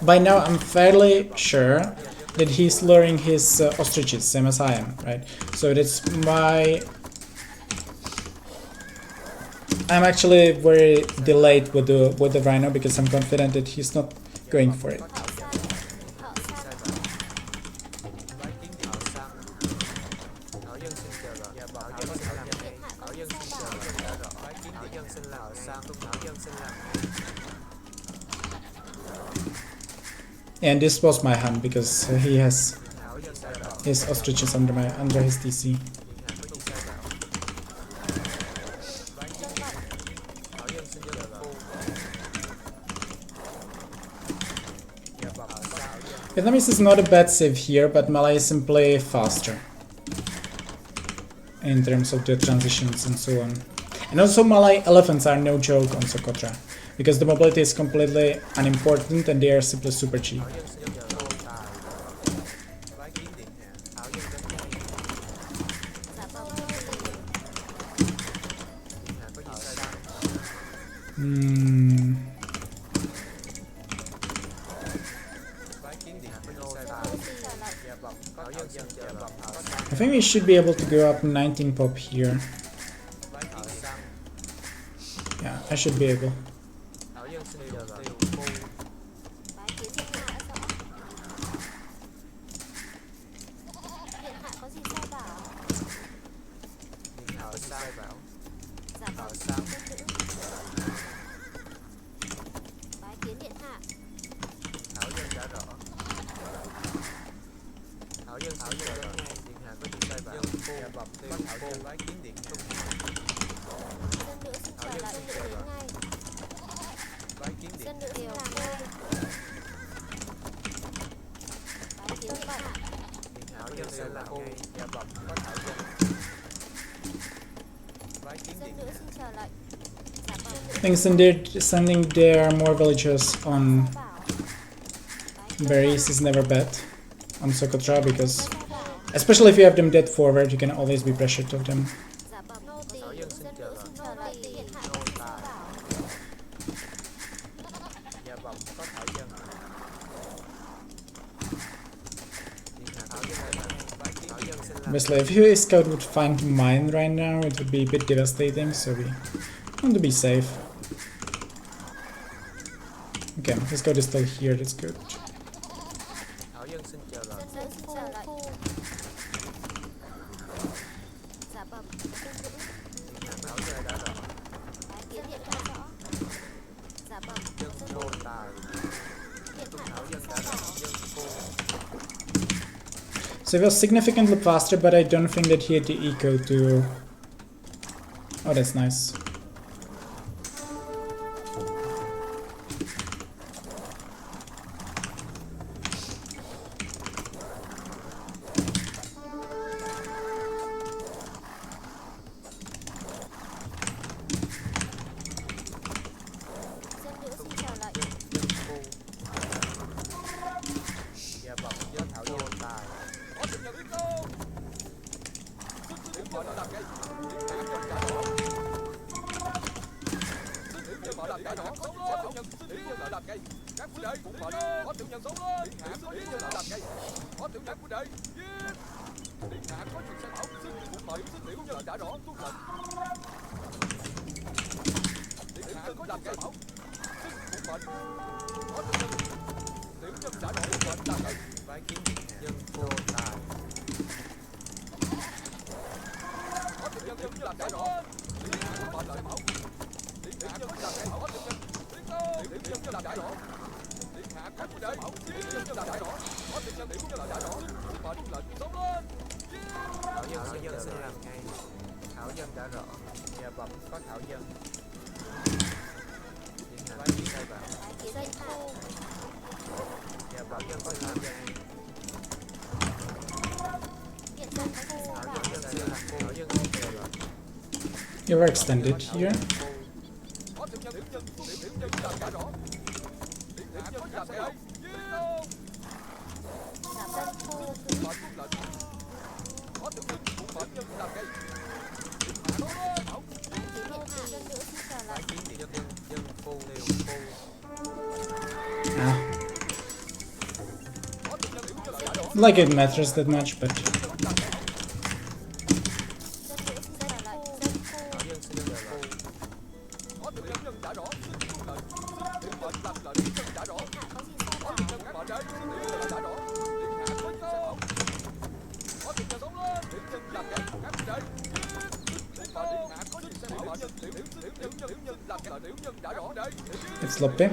By now I'm fairly sure that he's luring his ostriches, same as I am, right? So that's my... I'm actually very delayed with the rhino because I'm confident that he's not going for it. And this was my hand because he has his ostriches under his DC. Vietnamese is not a bad save here, but Malay is simply faster in terms of the transitions and so on. And also Malay elephants are no joke on Socotra, because the mobility is completely unimportant and they are simply super cheap. I think we should be able to go up 19 pop here. Yeah, I should be able. I think sending their more villagers on berries is never bad on Socotra because, especially if you have them dead forward, you can always be pressured of them. Obviously, if his scout would find mine right now, it would be a bit devastating, so we want to be safe. Okay, his scout is still here, that's good. So he was significantly faster, but I don't think that he had the eco to... Oh, that's nice. You were extended here. Like it matters that much, but it's sloppy.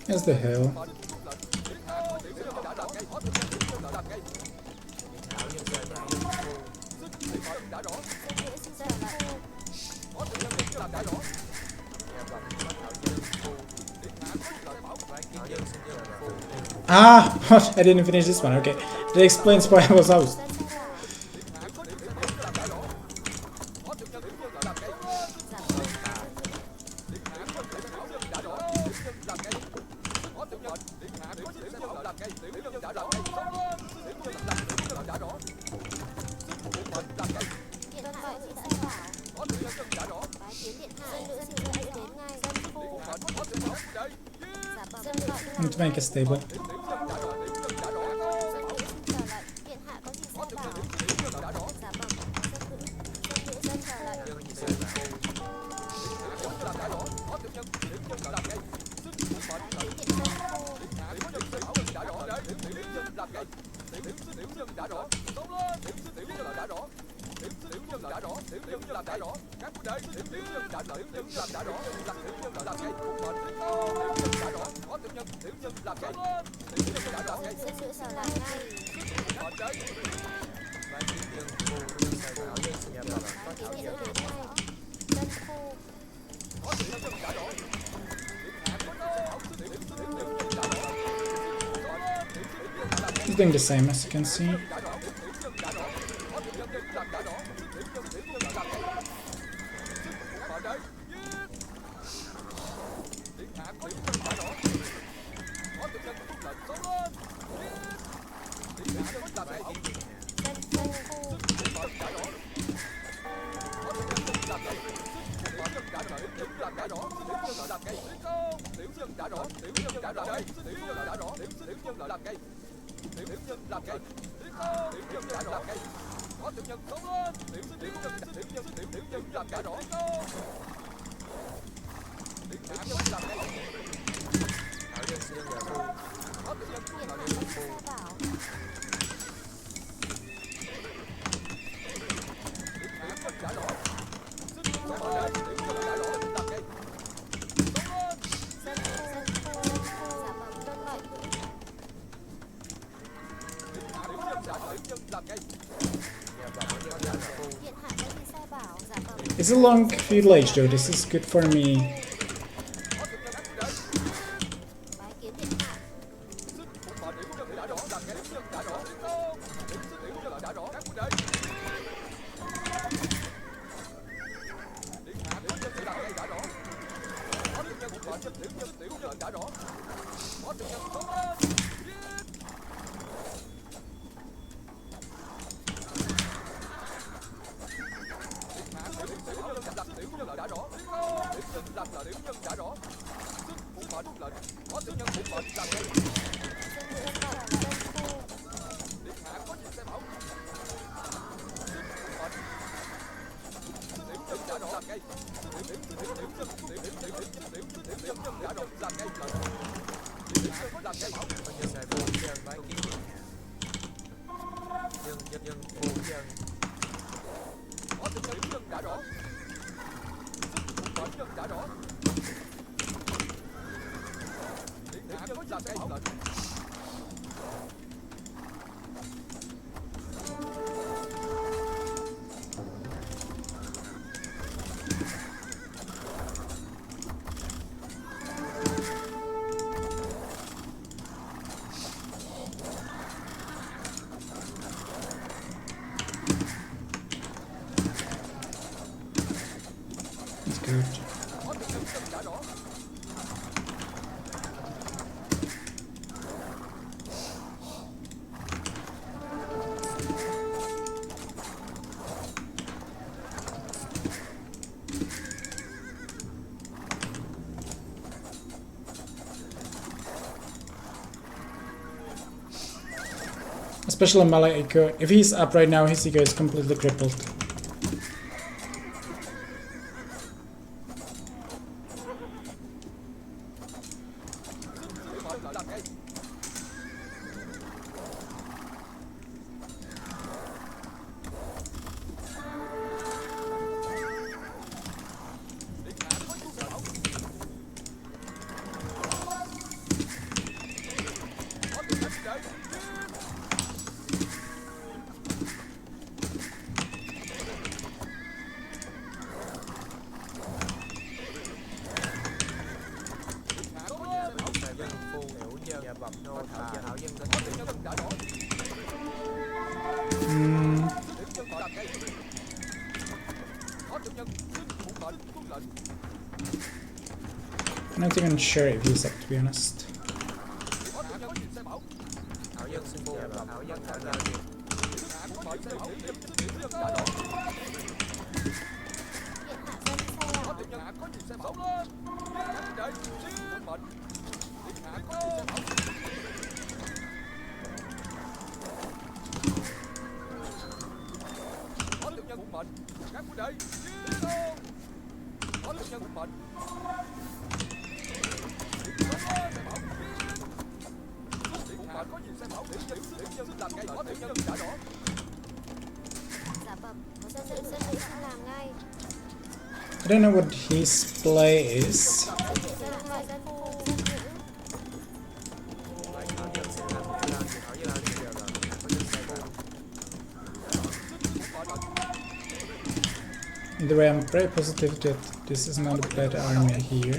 As the hell. Ah, what? I didn't finish this one. Okay, that explains why I was out. I need to make it stable. He's doing the same, as you can see. It's a long field age though, this is good for me. It's good. Especially melee eco. If he's up right now, his eco is completely crippled. I'm not even sure if he's up, to be honest. I don't know what his play is. Either way, I'm very positive that this is not a bad army here.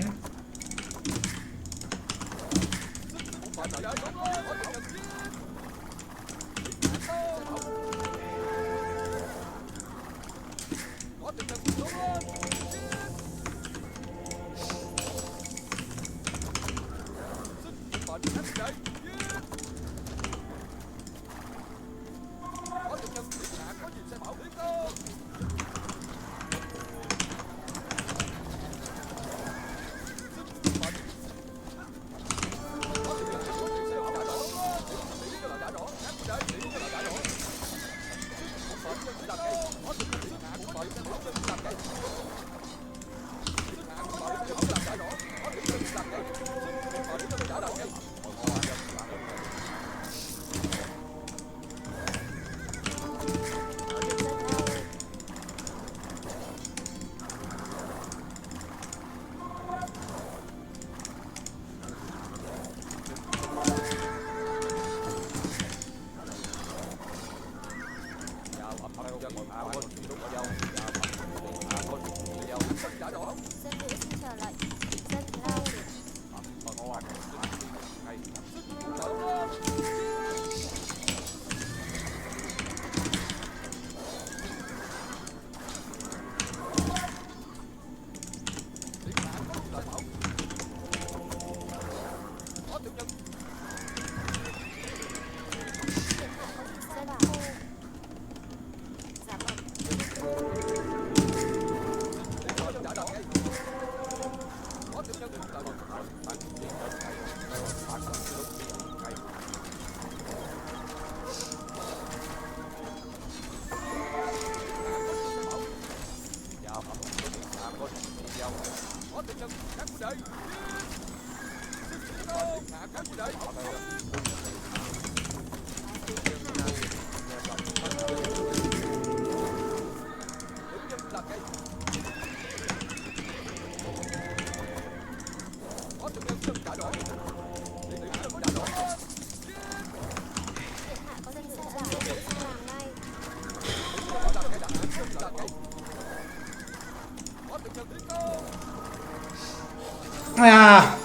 Ah,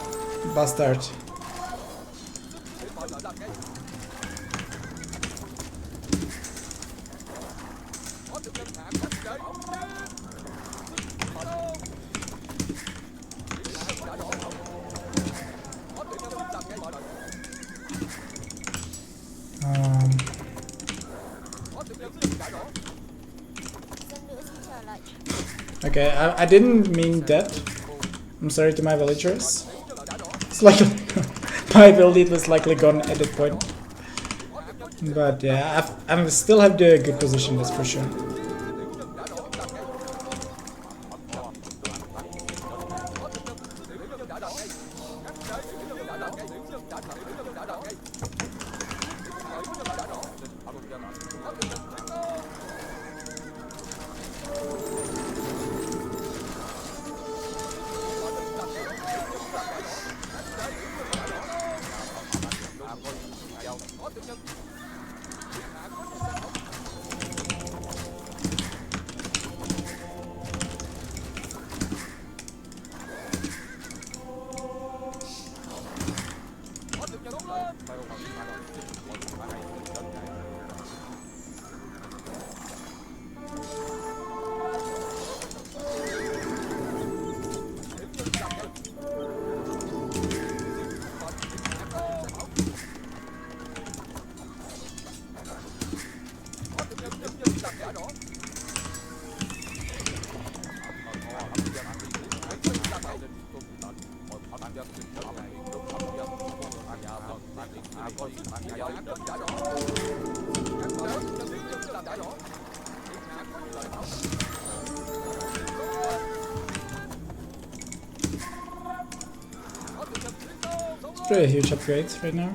bastard. Okay, I didn't mean that. I'm sorry to my villagers. It's like my ability was likely gone at that point. But yeah, I still have the good position, that's for sure. Pretty huge upgrades right now.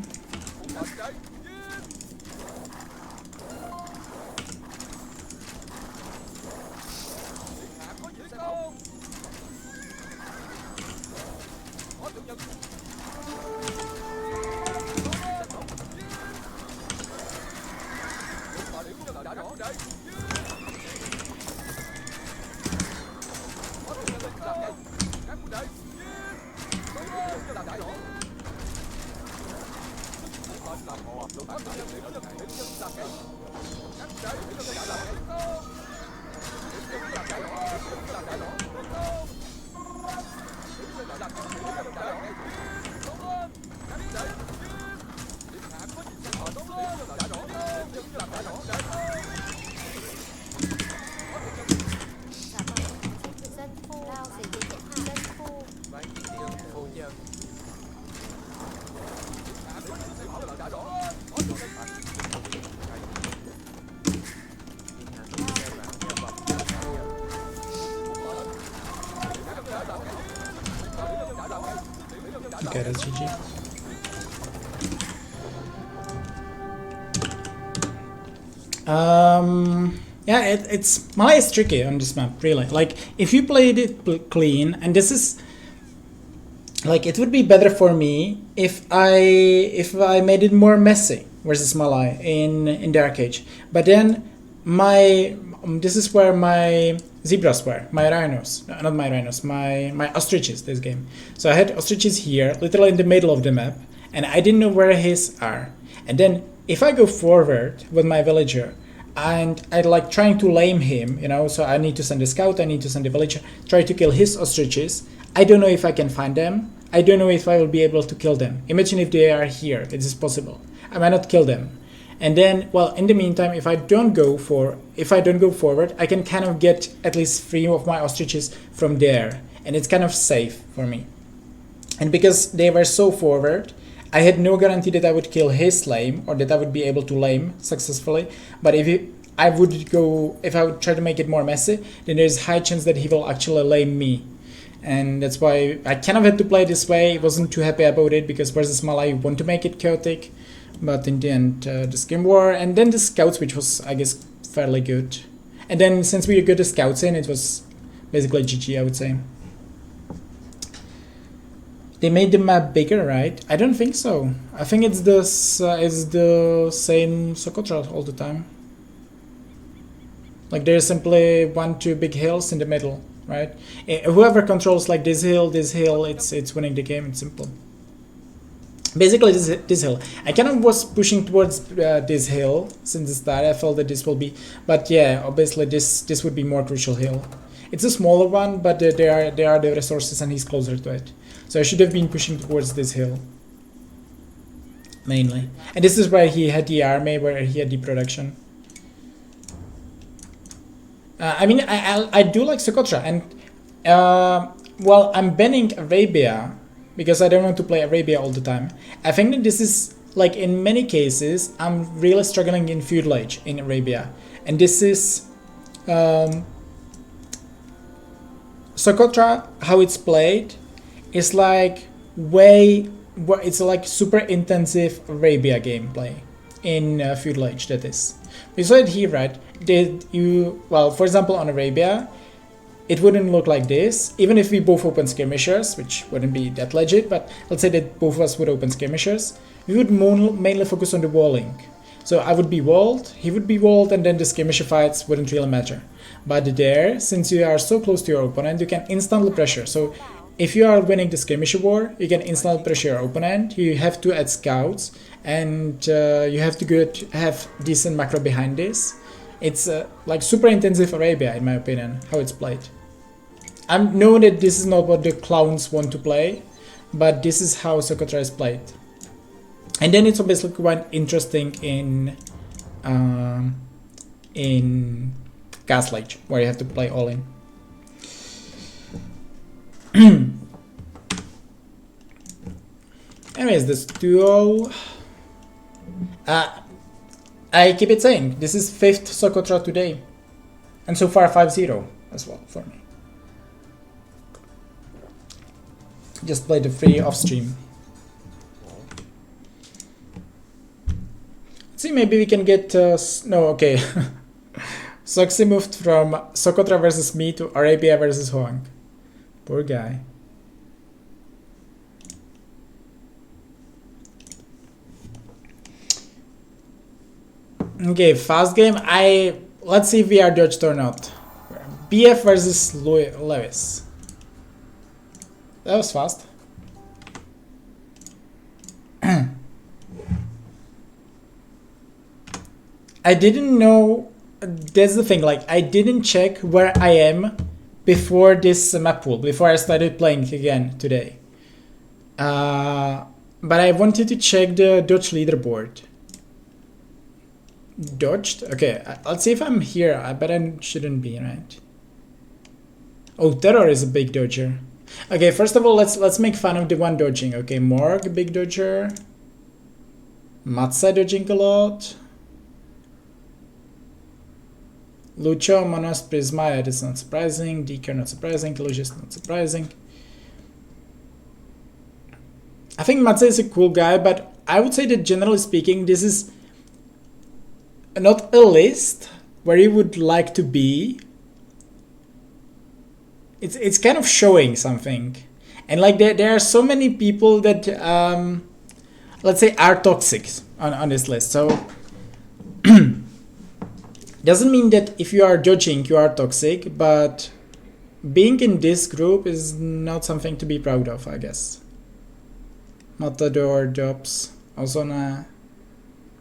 Okay, that's GG. Yeah, it's Malay is tricky on this map, really. Like, if you played it clean, and this is like, it would be better for me if I made it more messy versus Malay in Dark Age. But then this is where my zebras were, my rhinos, no, not my rhinos, my ostriches this game. So I had ostriches here, literally in the middle of the map, and I didn't know where his are. And then if I go forward with my villager, and I like trying to lame him, you know, so I need to send a scout, I need to send a villager, try to kill his ostriches. I don't know if I can find them. I don't know if I will be able to kill them. Imagine if they are here, it is possible. I might not kill them. And then, well, in the meantime, if I don't go forward, I can kind of get at least 3 of my ostriches from there, and it's kind of safe for me. And because they were so forward, I had no guarantee that I would kill his lame or that I would be able to lame successfully. But if I would try to make it more messy, then there's high chance that he will actually lame me. and that's why I kind of had to play this way. Wasn't too happy about it because versus Mala you want to make it chaotic, but in the end the Skim War and then the Scouts, which was I guess fairly good, and then since we got the Scouts in, it was basically GG, I would say. They made the map bigger, right? I don't think so. I think it's the same Socotra all the time. Like there's simply 1-2 big hills in the middle, right? Whoever controls like this hill, it's winning the game. It's simple. Basically, this hill. I kind of was pushing towards this hill since the start. I felt that this will be, but yeah, obviously this would be more crucial hill. It's a smaller one, but there are the resources, and he's closer to it. So I should have been pushing towards this hill mainly, and this is where he had the army, where he had the production. I mean, I do like Socotra, and well, I'm banning Arabia because I don't want to play Arabia all the time. I think that this is, like in many cases, I'm really struggling in feudal age in Arabia, and this is Socotra, how it's played is like it's like super intensive Arabia gameplay in feudal age, that is. We saw it here, right? Well, for example, on Arabia, it wouldn't look like this, even if we both open skirmishers, which wouldn't be that legit, but let's say that both of us would open skirmishers, we would mainly focus on the walling. So I would be walled, he would be walled, and then the skirmisher fights wouldn't really matter. But there, since you are so close to your opponent, you can instantly pressure. So if you are winning the skirmisher war, you can instantly pressure your opponent. You have to add scouts, and you have to have decent macro behind this. It's like super intensive Arabia, in my opinion, how it's played. I know that this is not what the clowns want to play, but this is how Socotra is played. And then it's obviously quite interesting in Castle Age, where you have to play all in. Anyways, this duo, I keep it saying, this is 5th Socotra today, and so far 5-0 as well for me. Just play the free off stream. Let's see, maybe we can get no, okay. Soxy moved from Socotra versus me to Arabia versus Hoang. Poor guy. Okay, fast game. Let's see if we are dodged or not. BF versus Lewis. That was fast. I didn't know. That's the thing. Like, I didn't check where I am before this map pool, before I started playing again today. But I wanted to check the Dodge leaderboard. Dodged? Okay, let's see if I'm here. I bet I shouldn't be, right? Oh, Terror is a big dodger. Okay, first of all, let's make fun of the one dodging. Okay, Morg, big dodger. Matza dodging a lot. Lucho, Monos, Prisma, that's not surprising. Deker, not surprising. Logist, not surprising. I think Matza is a cool guy, but I would say that generally speaking, this is not a list where you would like to be. It's kind of showing something, and like there are so many people that let's say are toxic on this list. So doesn't mean that if you are judging you are toxic, but being in this group is not something to be proud of, I guess. Matador, Jobs, Ozona,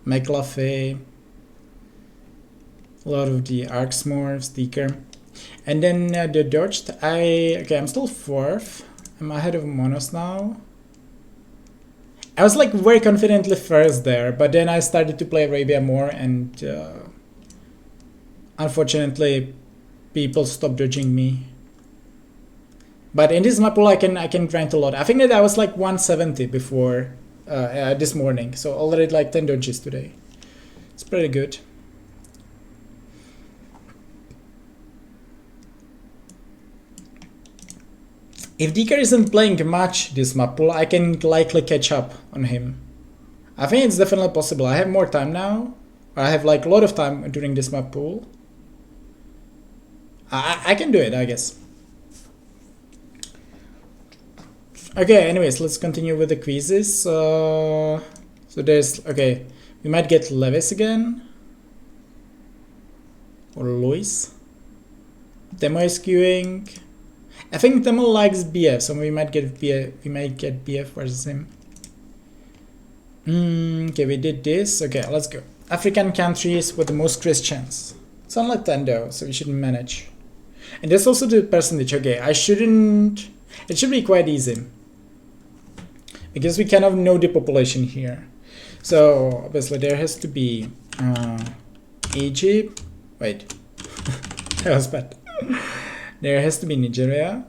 McLaughlin, a lot of the Arcsmorphs, Deker. And then the dodged, I'm still 4th. I'm ahead of Monos now. I was like very confidently first there, but then I started to play Arabia more, and unfortunately people stopped dodging me. But in this map pool I can grind a lot. I think that I was like 170 before this morning, so already like 10 dodges today. It's pretty good. If Deeker isn't playing much this map pool, I can likely catch up on him. I think it's definitely possible. I have more time now. I have like a lot of time during this map pool. I can do it, I guess. Okay, anyways, let's continue with the quizzes. So there's, okay, we might get Levis again. Or Luis. Demo is queuing. I think Demo likes BF, so we might get BF versus him. Okay, we did this. Okay, let's go. African countries with the most Christians. It's only 10 though, so we should manage. And there's also the percentage. Okay, it should be quite easy. Because we kind of know the population here. So obviously there has to be Egypt. Wait, that was bad. There has to be Nigeria.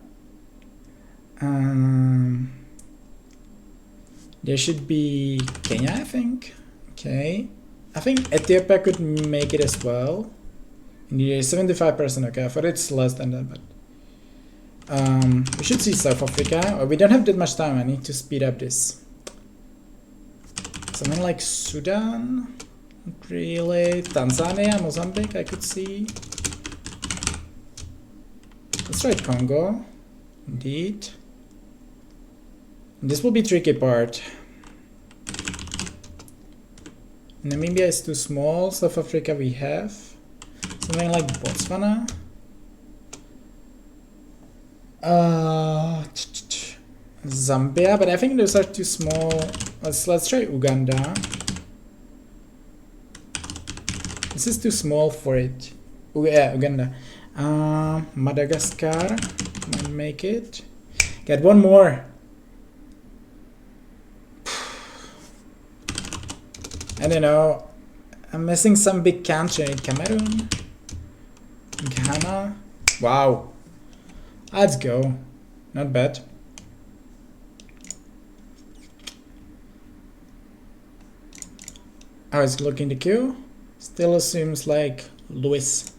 There should be Kenya, I think. Okay. I think Ethiopia could make it as well. India is 75%. Okay, I thought it's less than that, but we should see South Africa. Oh, we don't have that much time. I need to speed up this. Something like Sudan. Not really. Tanzania, Mozambique, I could see. Let's try Congo. Indeed. This will be tricky part. Namibia is too small. South Africa we have. Something like Botswana. Zambia, but I think those are too small. Let's try Uganda. This is too small for it. Yeah, Uganda. Madagascar might make it. Get one more. I don't know. I'm missing some big country. Cameroon, Ghana. Wow. Let's go. Not bad. How is it looking the queue? Still assumes like Luis.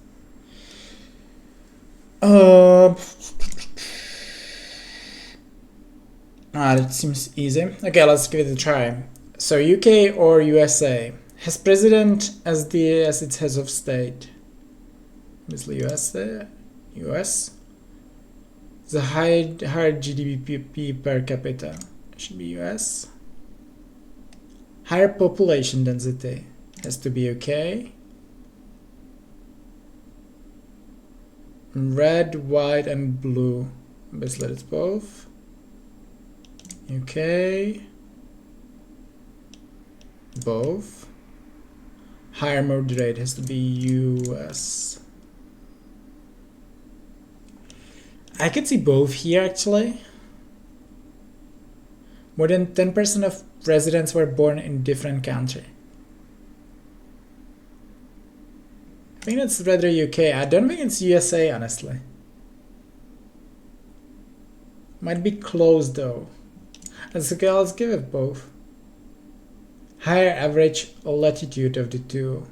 That seems easy. Okay, let's give it a try. So UK or USA has president as its head of state. Obviously US. The higher GDP per capita should be US. Higher population density has to be UK. Red, white, and blue. Obviously, it's both. UK. Both. Higher murder rate has to be US. I could see both here actually. More than 10% of residents were born in different country. I think that's rather UK. I don't think it's USA honestly. Might be close though. Let's give it both. Higher average latitude of the two.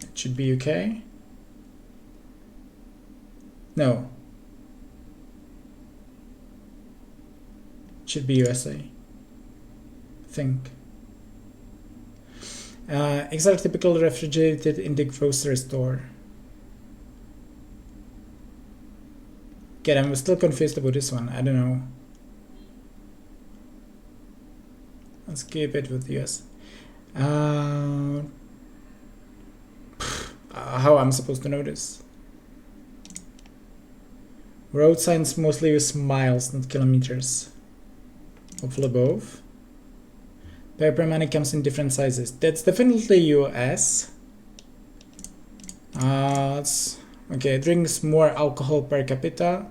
It should be UK. No. It should be USA. I think. Eggs are typically refrigerated in the grocery store. Okay, I'm still confused about this one. I don't know. Let's keep it with US. How I'm supposed to know this? Road signs mostly use miles, not kilometers. Hopefully both. Paper money comes in different sizes. That's definitely US. Okay, drinks more alcohol per capita.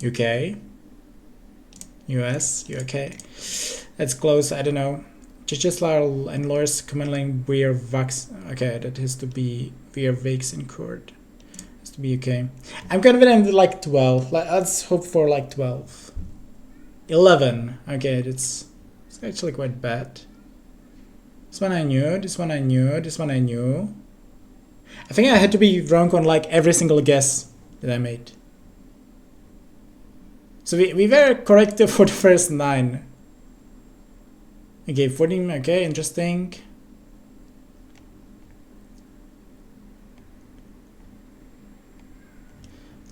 UK. US, UK. That's close, I don't know. Chichester and Loris commonly wear vax. Okay, that has to be wear vaccine cord. Has to be UK. I'm confident with like 12. Let's hope for like 12. 11. Okay, it's actually quite bad. This one I knew, this one I knew, this one I knew. I think I had to be wrong on like every single guess that I made. So we were correct for the first 9. Okay, 14, okay, interesting.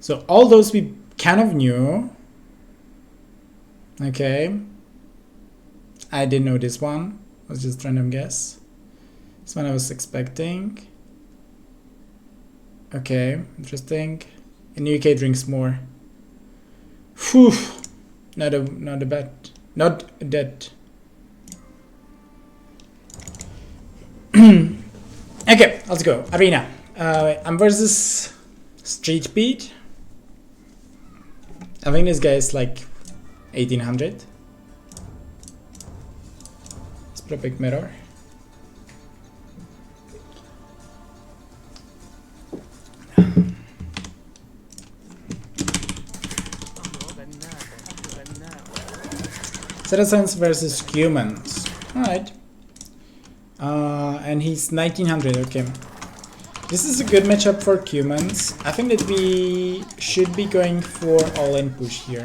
So all those we kind of knew. Okay. I didn't know this one. It was just random guess. This one I was expecting. Okay, interesting. In the UK drinks more. Whew. Not a bad. Not that. Okay, let's go. Arena. I'm versus Street Beat. I think this guy is like 1800. Let's put a big mirror. Citizens versus humans. Alright. And he's 1900, okay. This is a good matchup for humans. I think that we should be going for all-in push here.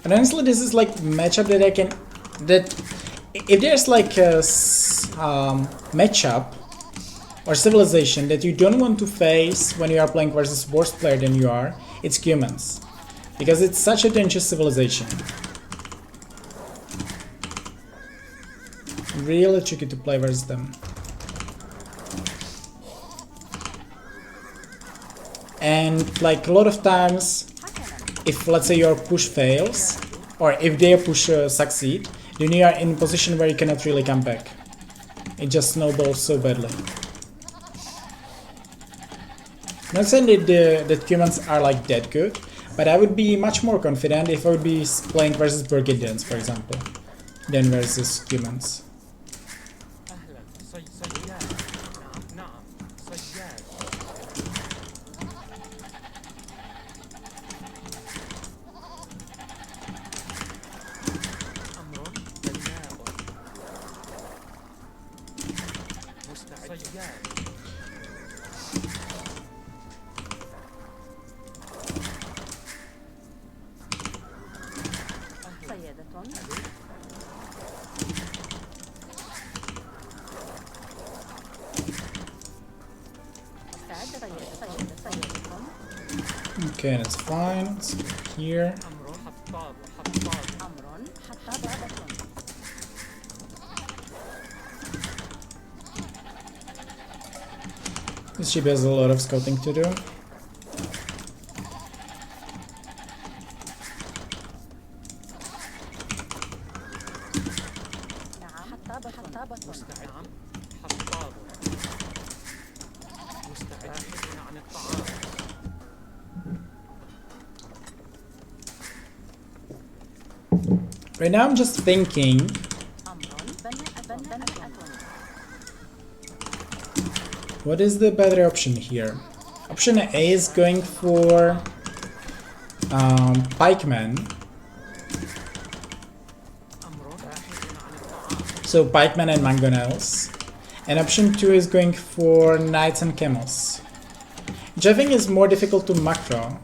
And honestly, this is like matchup that I can... that if there's like a matchup or civilization that you don't want to face when you are playing versus worse player than you are, it's humans. Because it's such a dangerous civilization. Really tricky to play versus them. And like a lot of times, if let's say your push fails, or if their push succeed, then you are in a position where you cannot really come back. It just snowballs so badly. Not saying that humans are like that good, but I would be much more confident if I would be playing versus Burgundians, for example, than versus humans. Okay, that's fine. Let's go here. This ship has a lot of scouting to do. Right now I'm just thinking what is the better option here? Option A is going for pikemen. So pikemen and mangonels. And option 2 is going for knights and camels. Which I think is more difficult to micro.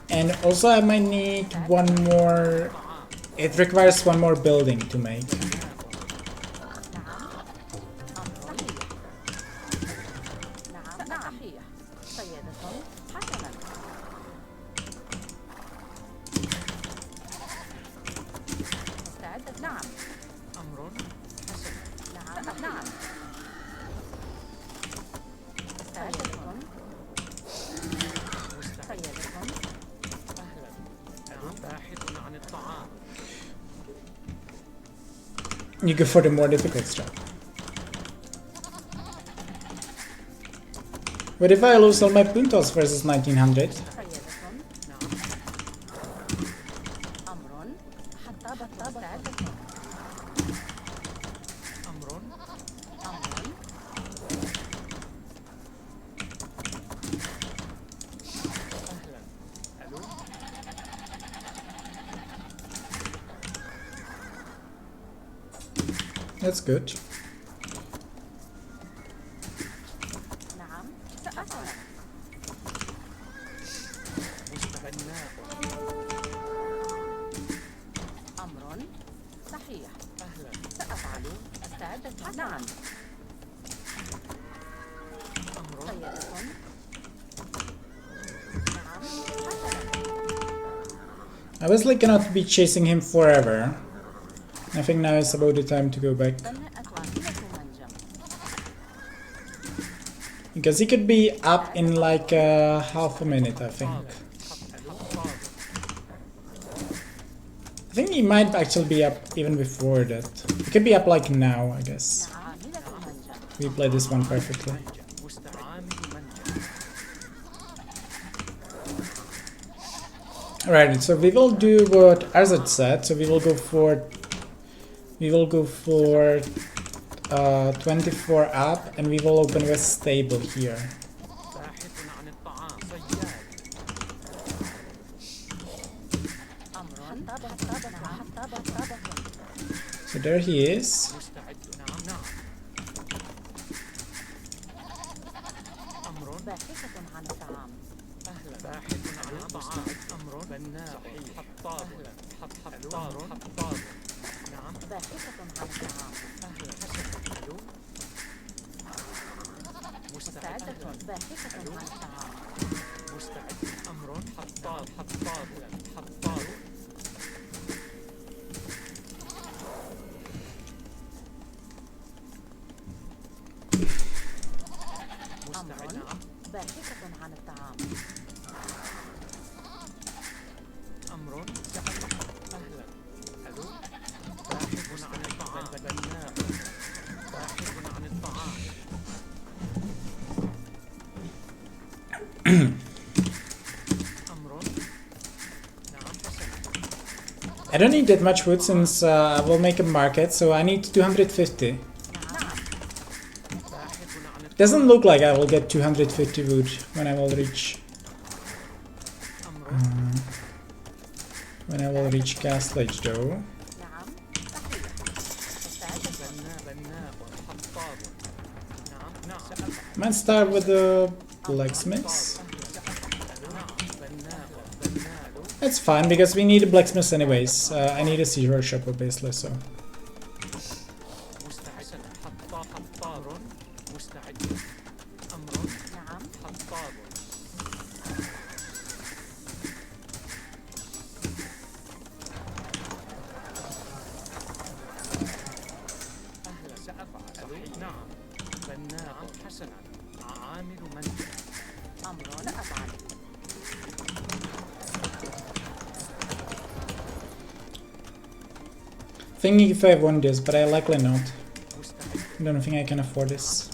And also I might need one more, it requires one more building to make. You go for the more difficult stuff. What if I lose all my puntos versus 1900? That's good. نعم سأفعل. أمر صحيح. سأفعل. استعدت. نعم. سيارة. نعم حسنا. I was like gonna be chasing him forever. I think now is about the time to go back. Because he could be up in like half a minute, I think. I think he might actually be up even before that. He could be up like now, I guess. We played this one perfectly. Alright, so we will do what Arzad said. So we will go for 24 up, and we will open with stable here. So there he is. I don't need that much wood since I will make a market, so I need 250. Doesn't look like I will get 250 wood when I will reach Castle Age though. Might start with the blacksmiths. That's fine because we need a blacksmith anyways. I need a zero shop obviously, so. Thinking if I won this, but I likely not. I don't think I can afford this.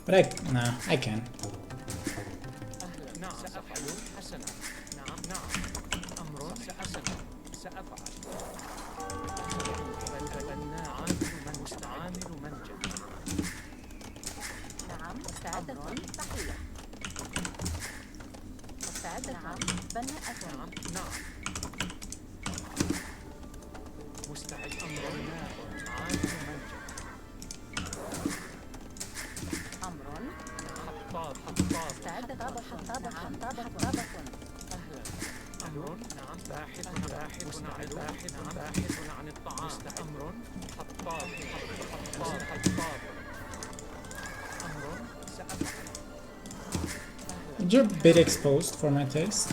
But I can. You're a bit exposed for my taste.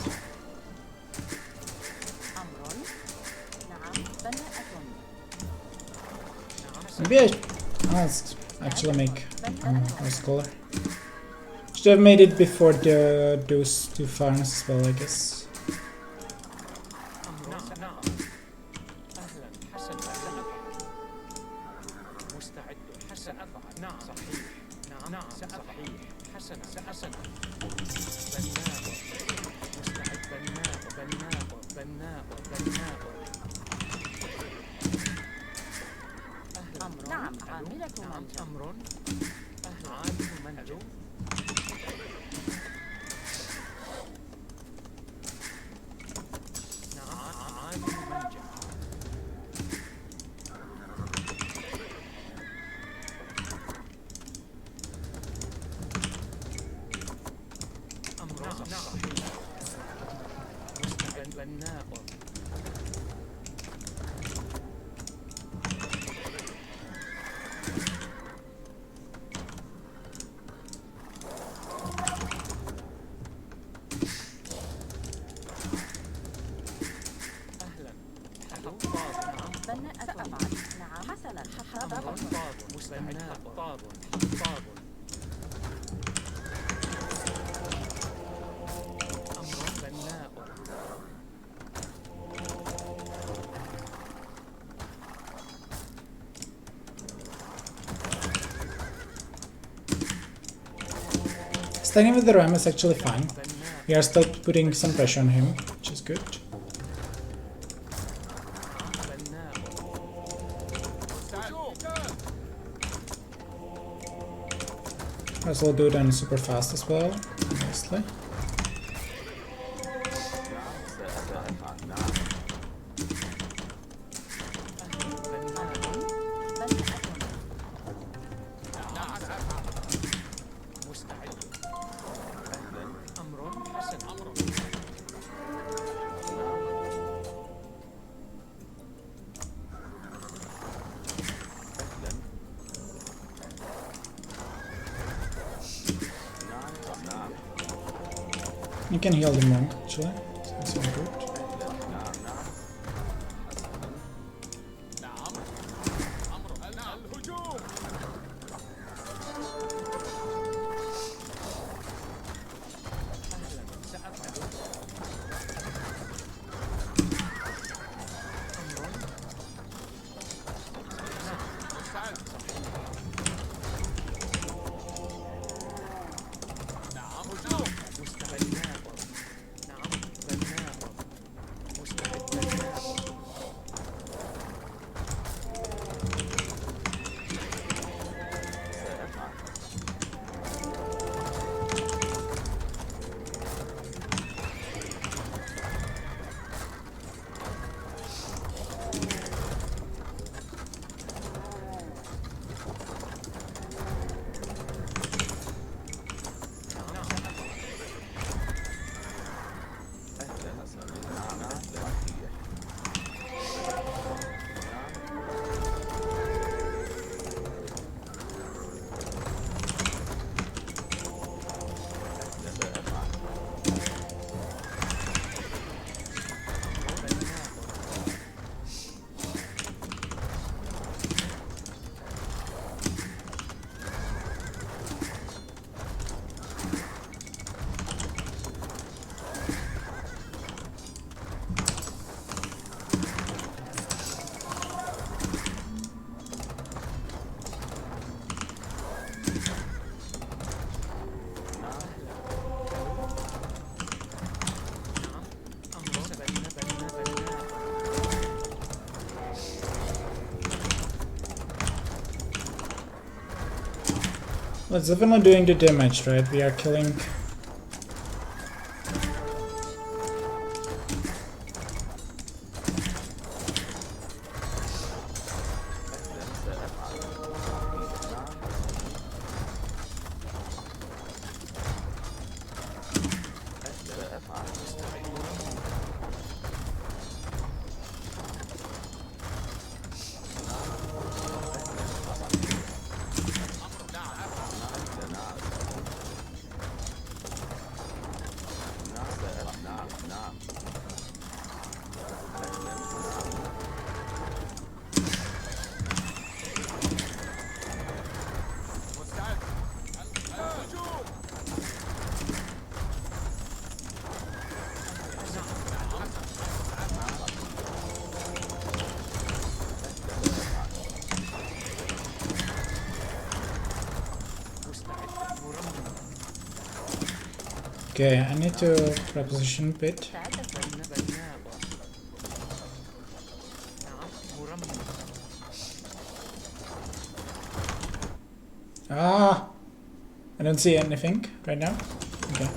Maybe I'll actually make a scholar. Should have made it before those two farms as well, I guess. بناء سأفعل. نعم حسنا حتى ضبط. Staying with the ram is actually fine. We are still putting some pressure on him, which is good. This will go down super fast as well, nicely. You can heal the monk actually, so that's all good. Well, it's definitely doing the damage, right? We are killing. Okay, I need to reposition a bit. Ah! I don't see anything right now. Okay.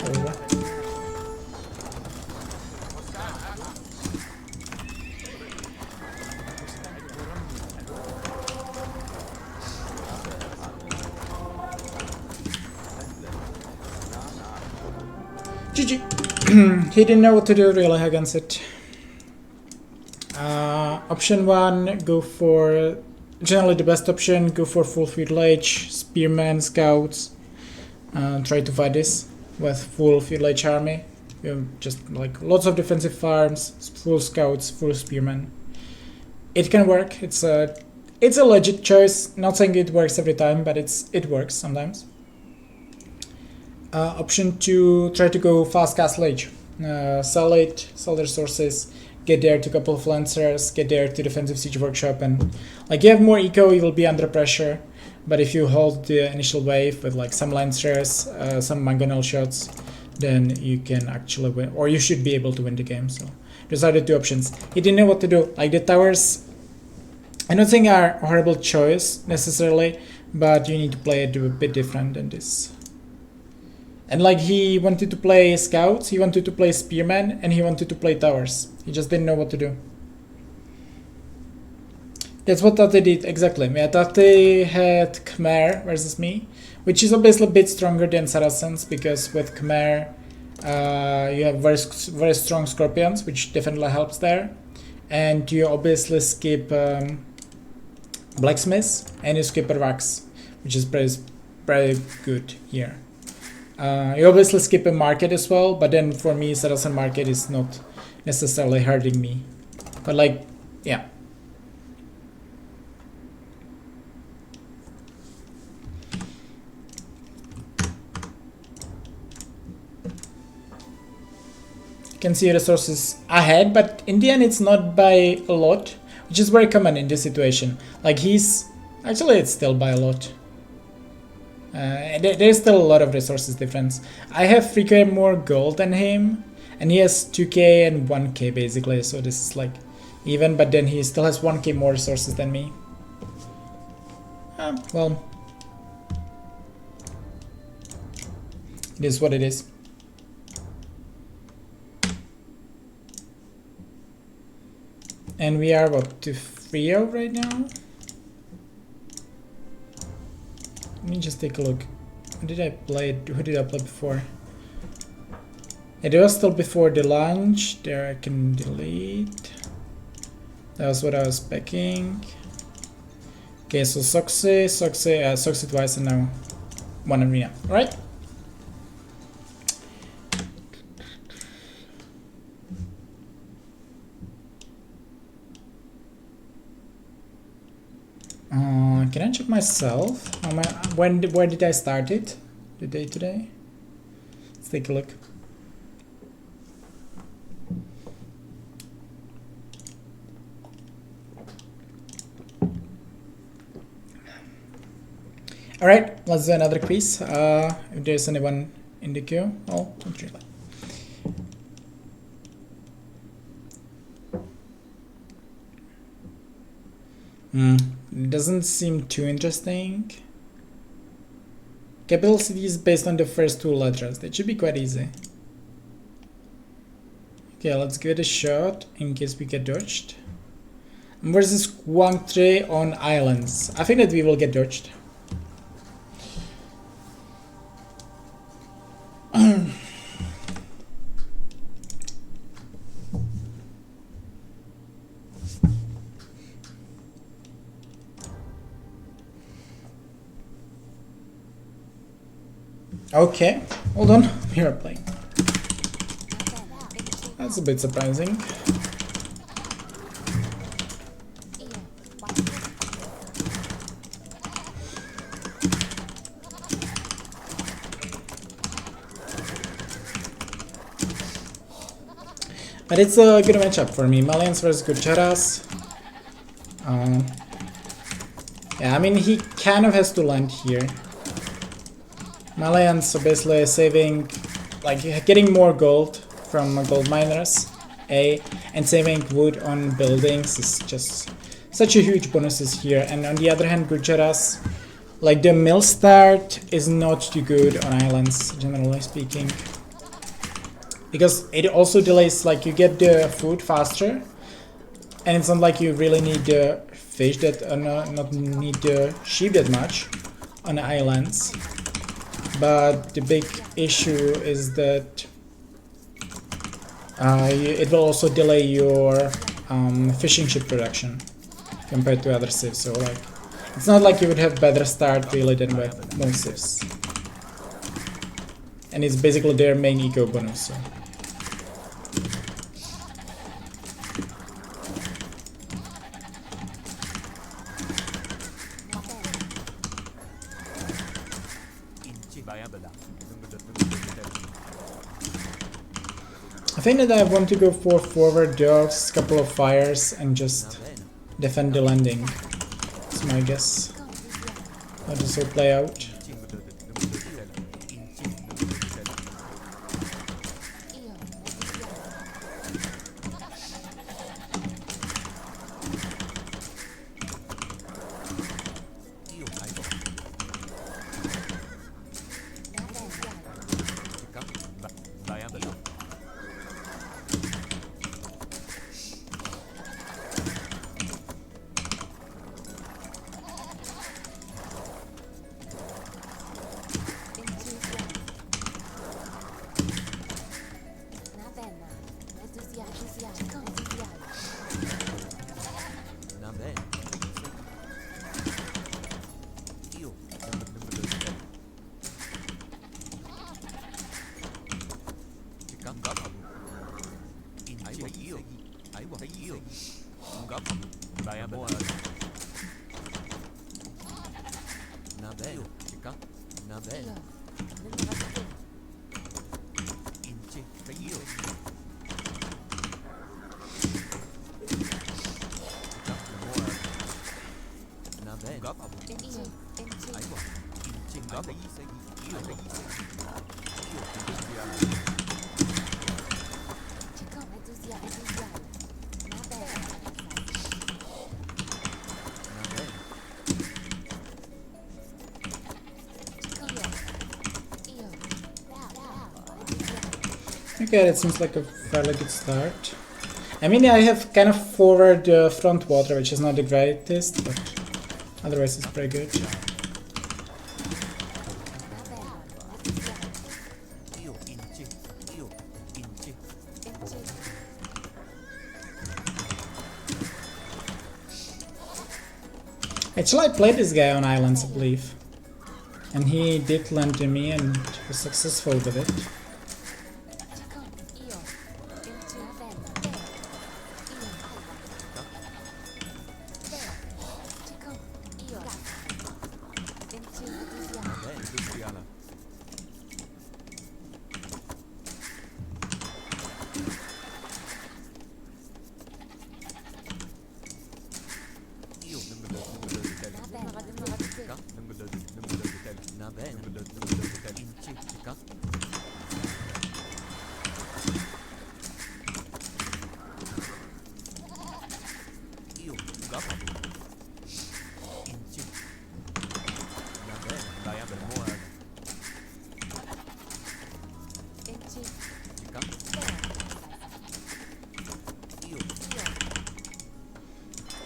Sorry, what? GG. He didn't know what to do really against it. Option 1, go for generally the best option, go for full feudal age, spearmen, scouts, try to fight this with full feudal age army. You have just like lots of defensive farms, full scouts, full spearmen. It can work. It's a legit choice. Not saying it works every time, but it works sometimes. Option 2, try to go fast castle age. Sell it, sell the resources, get there to a couple of lancers, get there to defensive siege workshop, and like you have more eco, you will be under pressure. But if you hold the initial wave with like some lancers, some mangonel shots, then you can actually win, or you should be able to win the game. So those are the two options. He didn't know what to do. Like the towers, I don't think are a horrible choice necessarily, but you need to play it a bit different than this. And like he wanted to play scouts, he wanted to play spearmen, and he wanted to play towers. He just didn't know what to do. That's what Tate did exactly. Yeah, Tate had Khmer versus me, which is obviously a bit stronger than Saracens, because with Khmer you have very strong scorpions, which definitely helps there. And you obviously skip blacksmiths, and you skip wax, which is very good here. You obviously skip a market as well, but then for me Saracen market is not necessarily hurting me. But like, yeah. You can see resources ahead, but in the end it's not by a lot, which is very common in this situation. Like it's still by a lot. There's still a lot of resources difference. I have 3k more gold than him, and he has 2k and 1k basically, so this is like even, but then he still has 1k more resources than me. Well, it is what it is. And we are what, to 3-0 right now? Let me just take a look. Who did I play before? It was still before the launch. There I can delete. That was what I was packing. Okay, so Soxy twice and now one arena. Alright? Can I check myself? Where did I start it? The day today? Let's take a look. Alright, let's do another quiz. If there's anyone in the queue. Oh, not really. It doesn't seem too interesting. Capital city is based on the first two letters. That should be quite easy. Okay, let's give it a shot in case we get dodged. Versus Guangtre on islands. I think that we will get dodged. Okay, hold on, we are playing. That's a bit surprising. But it's a good matchup for me. Malians versus Gurjaras. Yeah, I mean, he kind of has to land here. Malayan, so basically saving, like getting more gold from gold miners, and saving wood on buildings is just such a huge bonuses here. And on the other hand, Gujaras, like the mill start is not too good on islands, generally speaking. Because it also delays, like you get the food faster, and it's not like you really need the fish that not need the sheep that much on the islands. But the big issue is that it will also delay your fishing ship production compared to other civs. So like, it's not like you would have better start really than with most civs. And it's basically their main eco bonus. So. I think that I want to go for forward dogs, couple of fires, and just defend the landing. That's my guess. How this will play out. Okay, that seems like a fairly good start. I mean, I have kind of forward front water, which is not the greatest, but otherwise it's pretty good. Actually, I played this guy on islands, I believe. And he did land to me and was successful with it.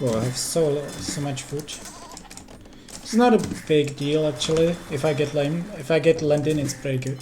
Well, I have so much food. It's not a big deal actually. If I get land in, it's pretty good.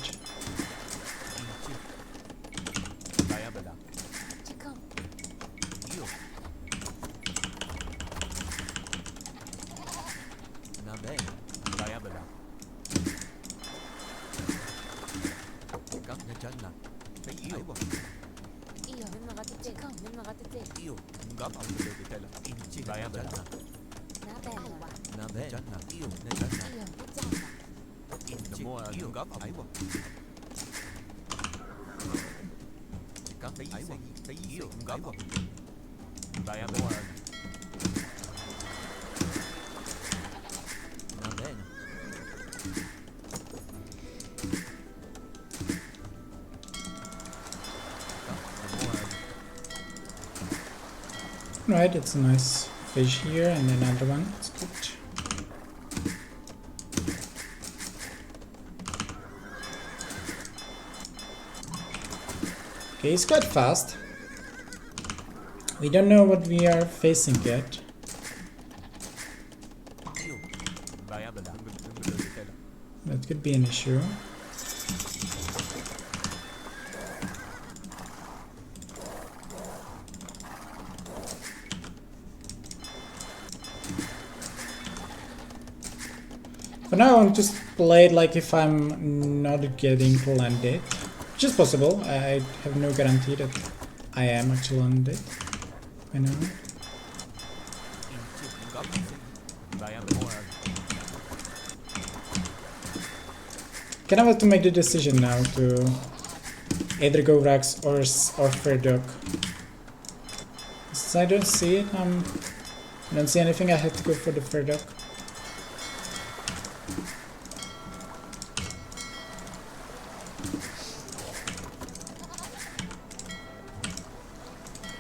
Right, it's a nice fish here and another one. It's good. Okay, he's quite fast. We don't know what we are facing yet. That could be an issue. For now, I'm just play it like if I'm not getting landed. Which is possible. I have no guarantee that I am actually landed. I know. Kind of have to make the decision now to either go Rax or Fair Dog. Since I don't see it, I don't see anything, I have to go for the Fair Dog.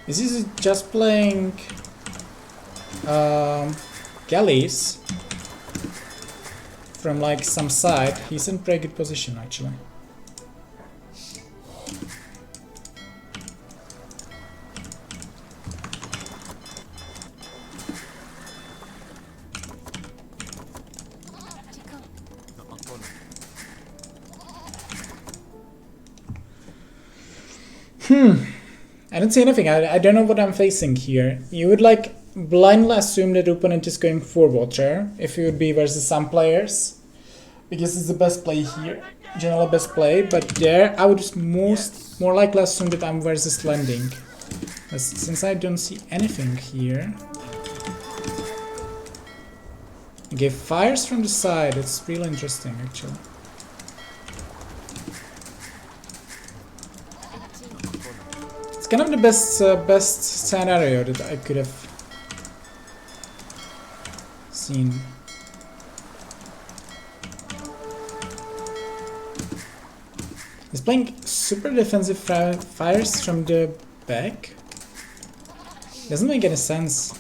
This is just playing galleys from like some side. He's in pretty good position actually. I don't see anything. I don't know what I'm facing here. You would like blindly assume that the opponent is going for water if it would be versus some players, because it's the best play here, general best play. But there, I would more likely assume that I'm versus landing, but since I don't see anything here. Okay, fires from the side. It's really interesting actually. Kind of the best scenario that I could have seen. He's playing super defensive fires from the back. Doesn't make any sense.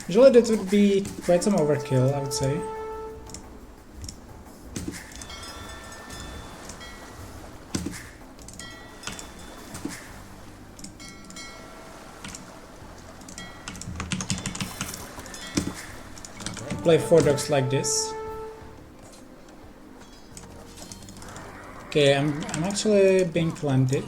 Usually that would be quite some overkill, I would say. Play 4 dogs like this. Okay, I'm actually being planted.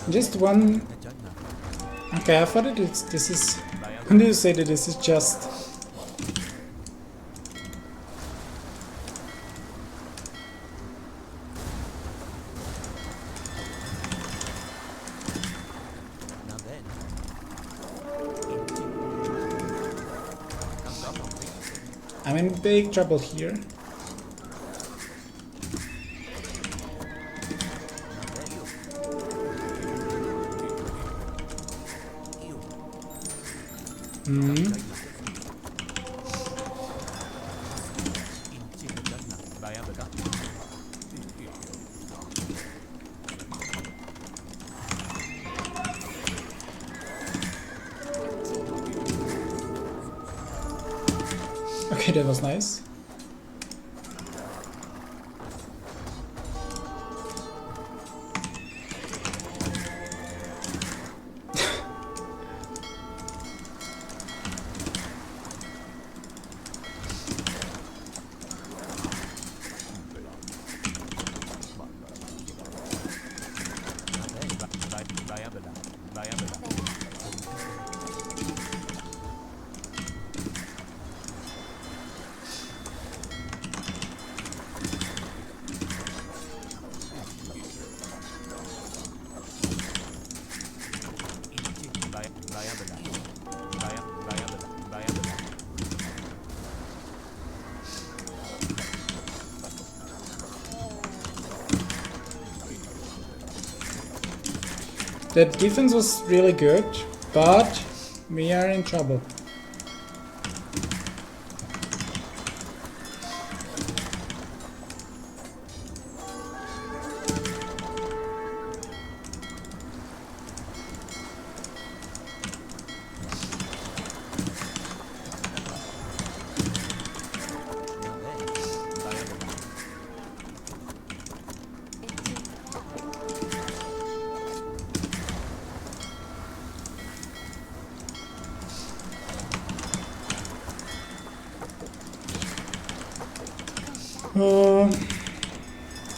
Just one. Okay, I thought this is. When do you say that this is just? I'm in big trouble here. Okay, that was nice. The defense was really good, but we are in trouble.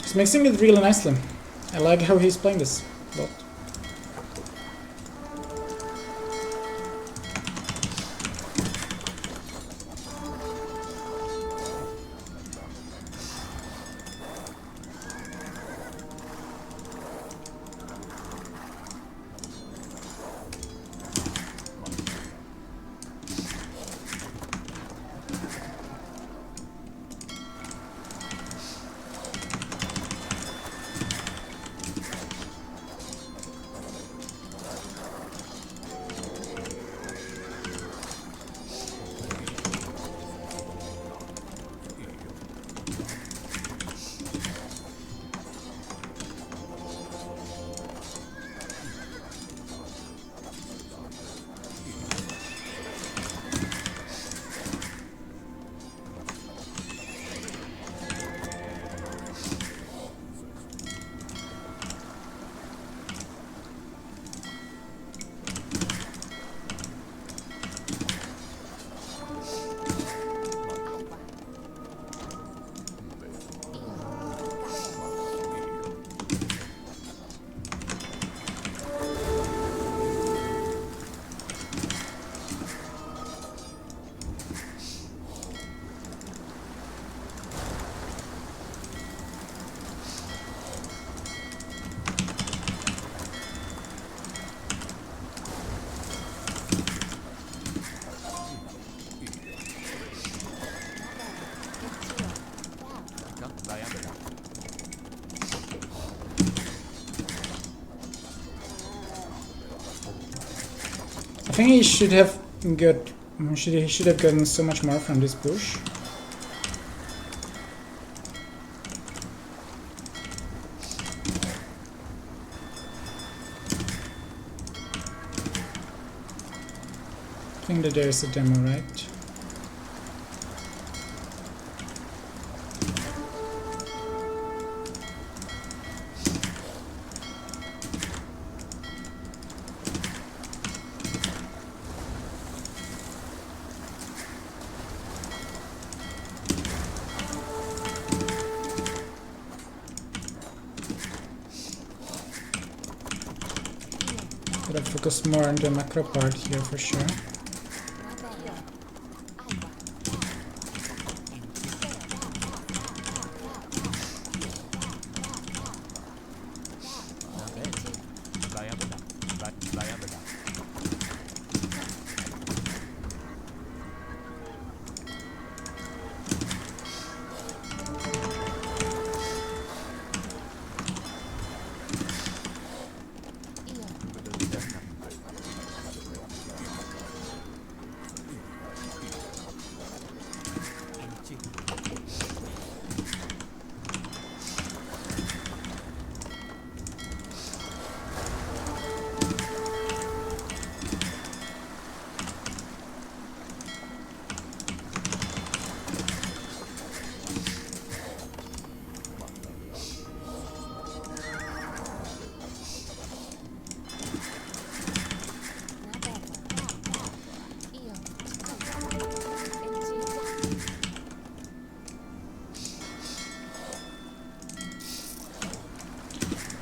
He's mixing it really nicely. I like how he's playing this a lot. think he should have he should have gotten so much more from this push. I think that there's a demo, right? Gotta focus more on the macro part here for sure.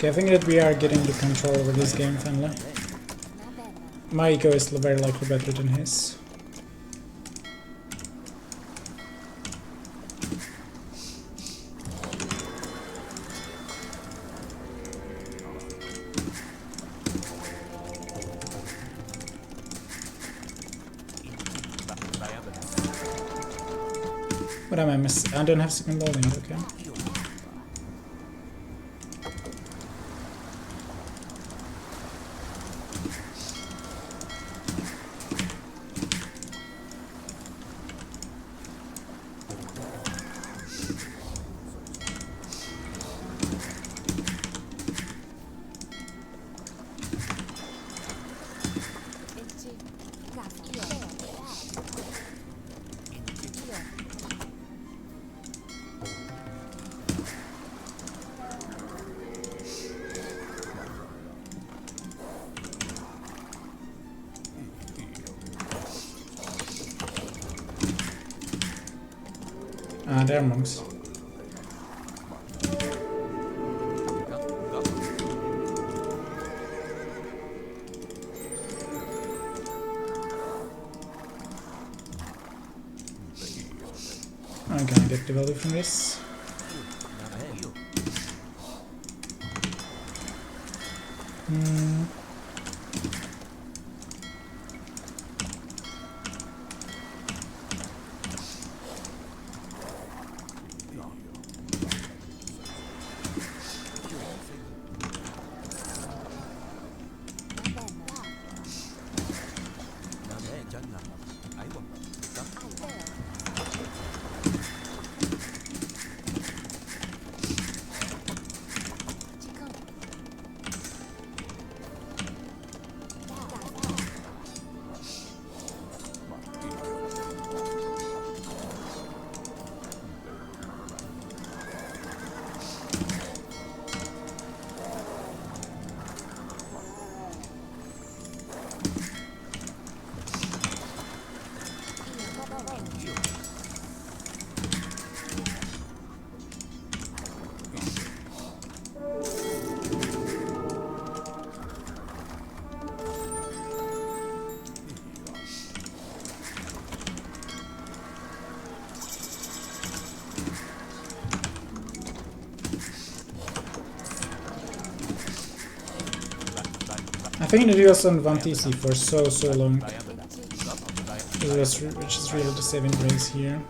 Okay, I think that we are getting the control over this game finally. My eco is very likely better than his. What am I missing? I don't have second building, okay. Ah, they're monks. I'm gonna get the value from this. I think that he was on 1 TC for so long, which is really the saving grace here.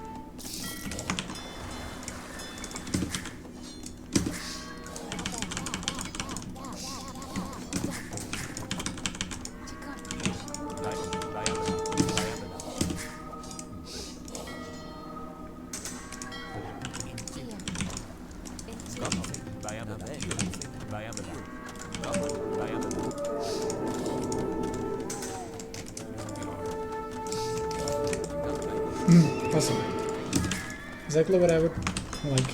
Awesome. Exactly what I would like.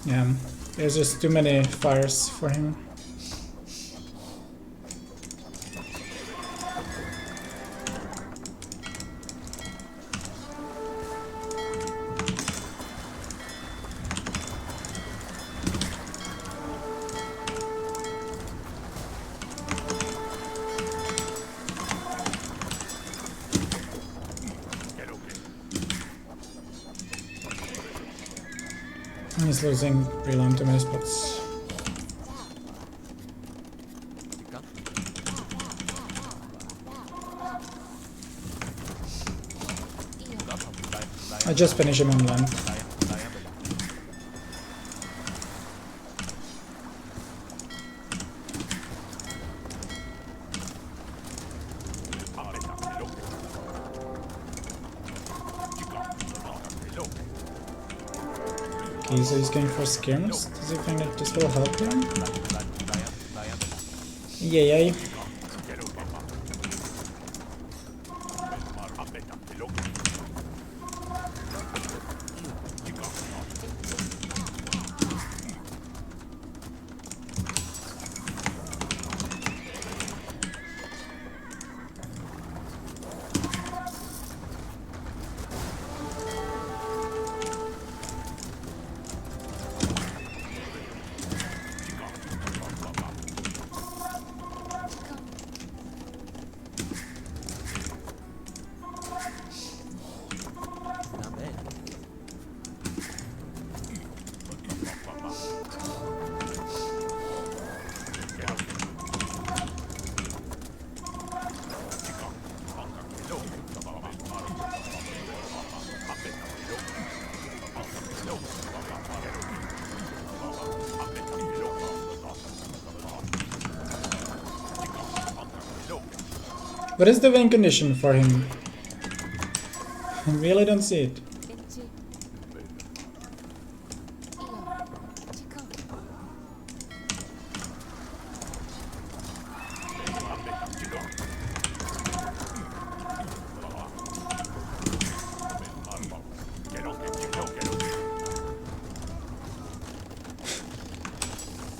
Yeah, there's just too many fires for him. He's losing real on too many spots. I just finished him on land. Okay, so he's going for skirms. Does he think that this will help him? Yay. What is the win condition for him? I really don't see it.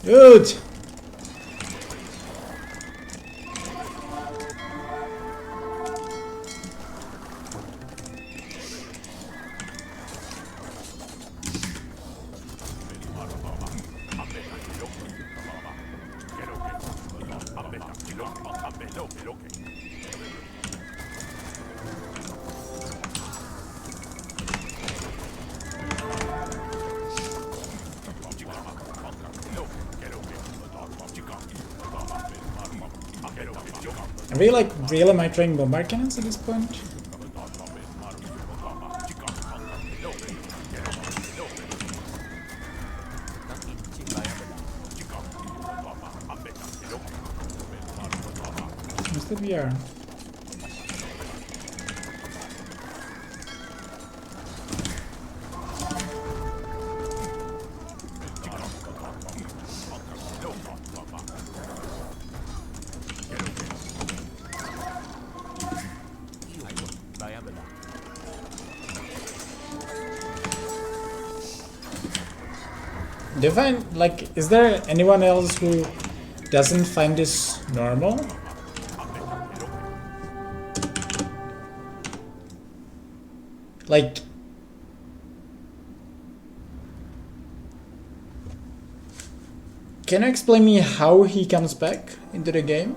Dude! Are we like really microing bombard cannons at this point? Seems that we are. Do you find, like, is there anyone else who doesn't find this normal? Like, can you explain me how he comes back into the game?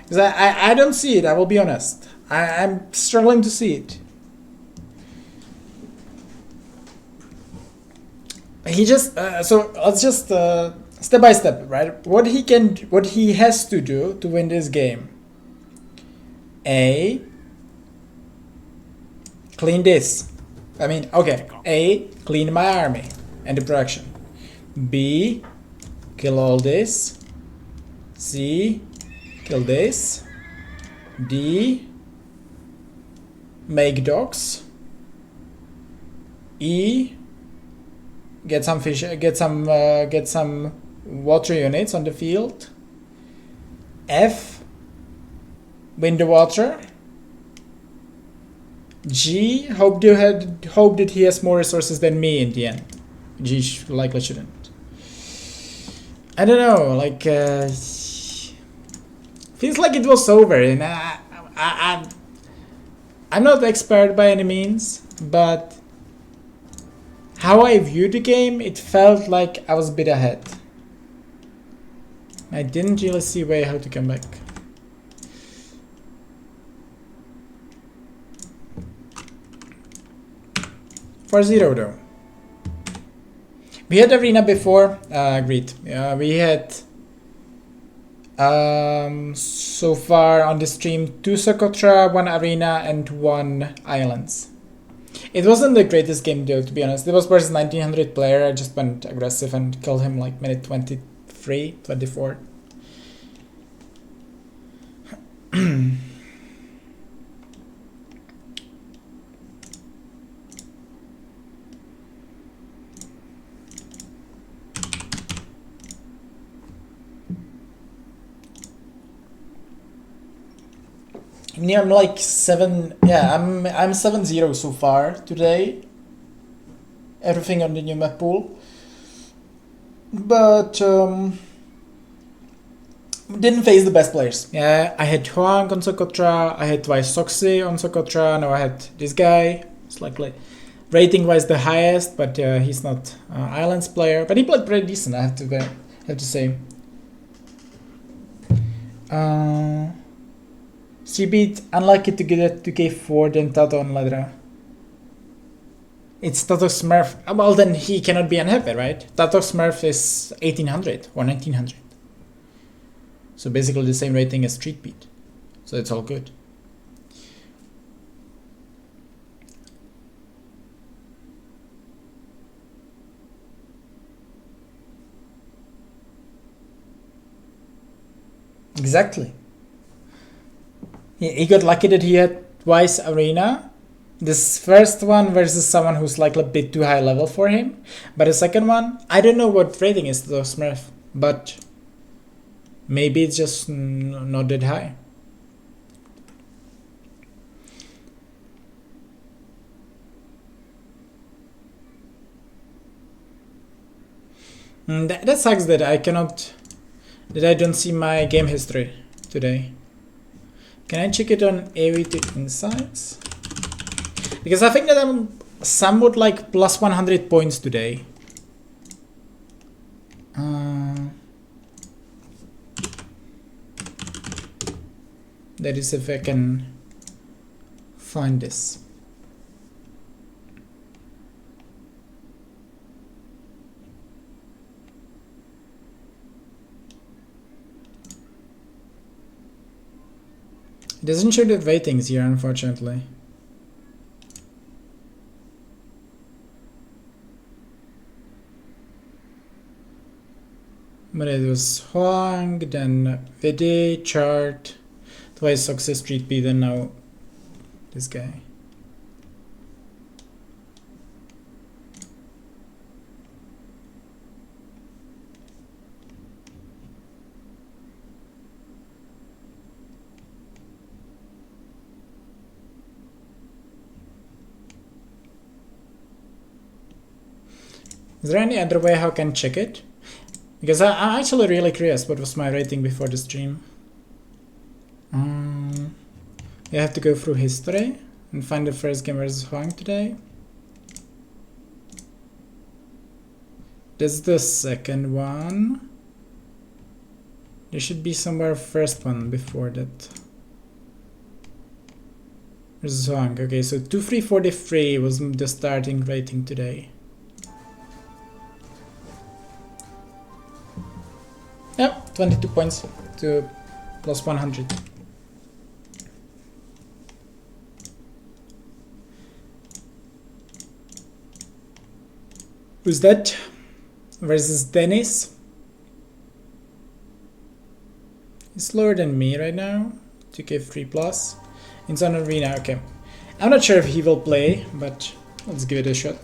Because I don't see it, I will be honest. I'm struggling to see it. He just so let's just step by step, right? What he has to do to win this game. A, clean this. I mean, okay. A, clean my army and the production. B, kill all this. C, kill this. D, make docks. E, get some fish, get some water units on the field. F, win the water. G, hope that he has more resources than me in the end. G likely shouldn't. I don't know, like feels like it was over, and I'm not expert by any means, but how I viewed the game, it felt like I was a bit ahead. I didn't really see a way how to come back. For 0 though. We had arena before, agreed. We had so far on the stream 2 Socotra, 1 arena and 1 islands. It wasn't the greatest game though, to be honest. It was versus 1900 player. I just went aggressive and killed him like minute 23, 24. Yeah, I'm like 7. Yeah, I'm 7-0 so far today. Everything on the new map pool, but didn't face the best players. Yeah, I had Huang on Socotra. I had twice Soxy on Socotra. Now I had this guy. It's like rating wise the highest, but he's not Islands player. But he played pretty decent. I have to say. Cbeat unlucky to get it to K4 than Tato on Ladra. It's Tato Smurf. Well, then he cannot be unhappy, right? Tato Smurf is 1800 or 1900. So basically the same rating as Street Beat. So it's all good. Exactly. He got lucky that he had twice arena. This first one versus someone who's like a bit too high level for him. But the second one, I don't know what rating is though, Smurf. But maybe it's just not that high. That sucks that I don't see my game history today. Can I check it on AV2 Insights? Because I think that I'm somewhat like plus 100 points today. That is if I can find this. It doesn't show the ratings here, unfortunately. But it was Huang, then Vidi, Chart, twice Success Street P, then now this guy. Is there any other way how I can check it? Because I'm actually really curious what was my rating before the stream. You have to go through history and find the first game versus Huang today. This is the second one. There should be somewhere first one before that. Versus Huang. Okay, so 2343 was the starting rating today. Yep, 22 points to plus 100. Who's that? Versus Dennis. He's lower than me right now. 2k3 plus. It's on arena, okay. I'm not sure if he will play, but let's give it a shot.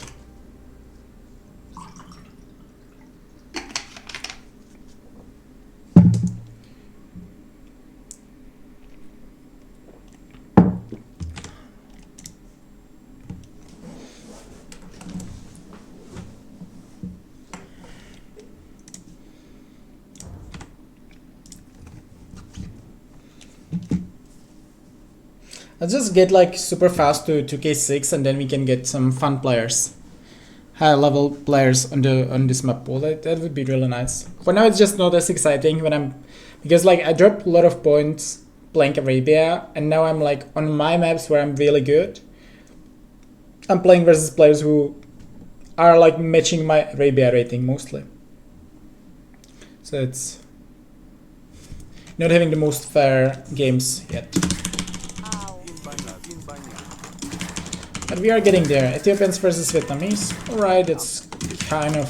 Let's just get like super fast to 2k6 and then we can get some fun players. High level players on this map pool. That would be really nice. For now it's just not as exciting because like I dropped a lot of points playing Arabia and now I'm like on my maps where I'm really good. I'm playing versus players who are like matching my Arabia rating mostly. So it's not having the most fair games yet. But we are getting there. Ethiopians versus Vietnamese. Alright, it's kind of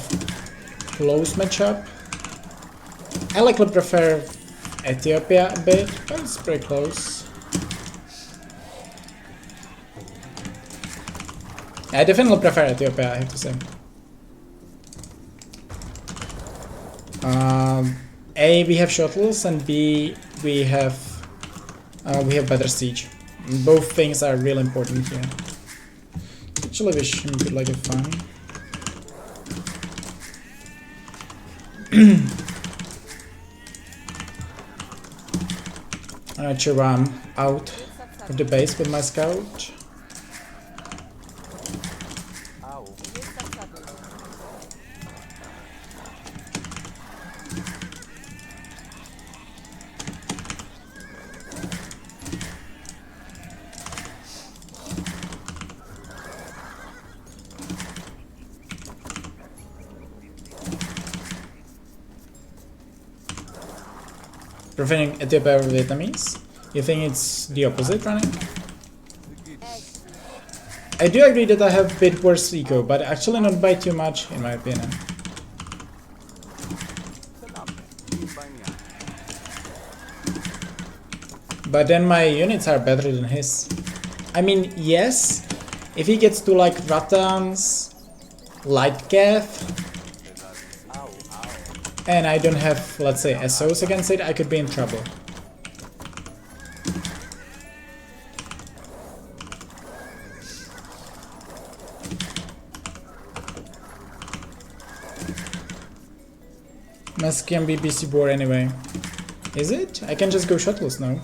close matchup. I likely prefer Ethiopia a bit, but it's pretty close. I definitely prefer Ethiopia, I have to say. A, we have shuttles, and B, we have better siege. Both things are really important here. Actually, wish him good luck and fun. I'm not sure why I'm out of the base with my scout. Preferring Ethiopia over Vietnamese? You think it's the opposite running? I do agree that I have a bit worse eco, but actually not by too much in my opinion. But then my units are better than his. I mean, yes, if he gets to like Ratans, Light Cav, and I don't have, let's say, SOs against it, I could be in trouble. Mesky and BBC board anyway. Is it? I can just go shotless now.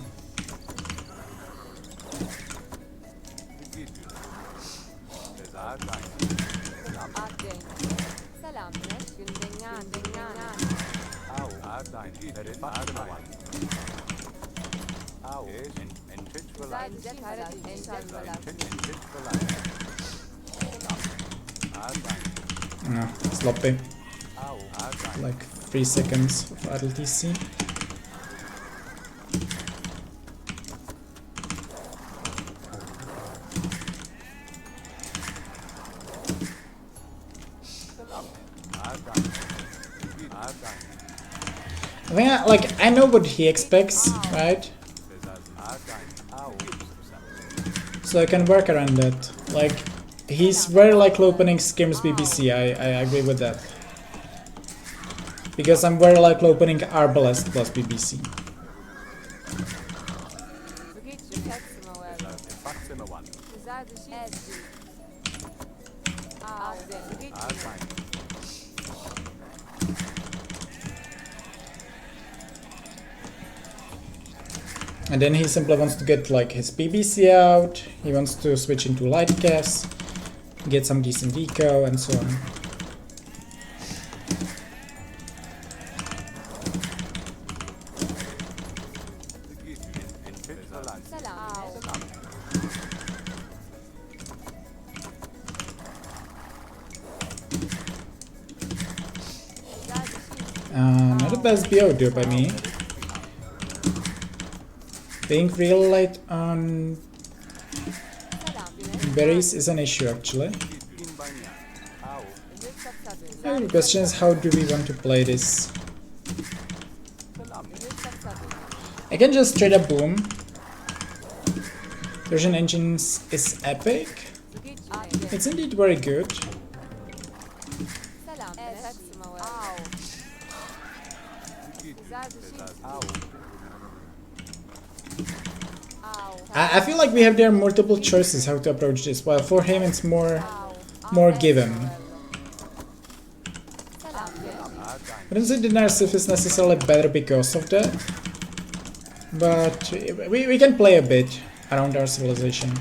No, sloppy. Like 3 seconds of RLTC. I think I know what he expects, right? So I can work around that. Like, he's very likely opening Skims BBC, I agree with that. Because I'm very likely opening Arbalest plus BBC. And then he simply wants to get like his BBC out, he wants to switch into light gas, get some decent eco and so on. Not the best BO do by me. Being real light on berries is an issue actually. The question is, how do we want to play this? I can just straight up boom. Version engines is epic. It's indeed very good. I feel like we have there multiple choices how to approach this, while for him it's more given. I don't say the Narcif is necessarily better because of that, but we can play a bit around our civilization.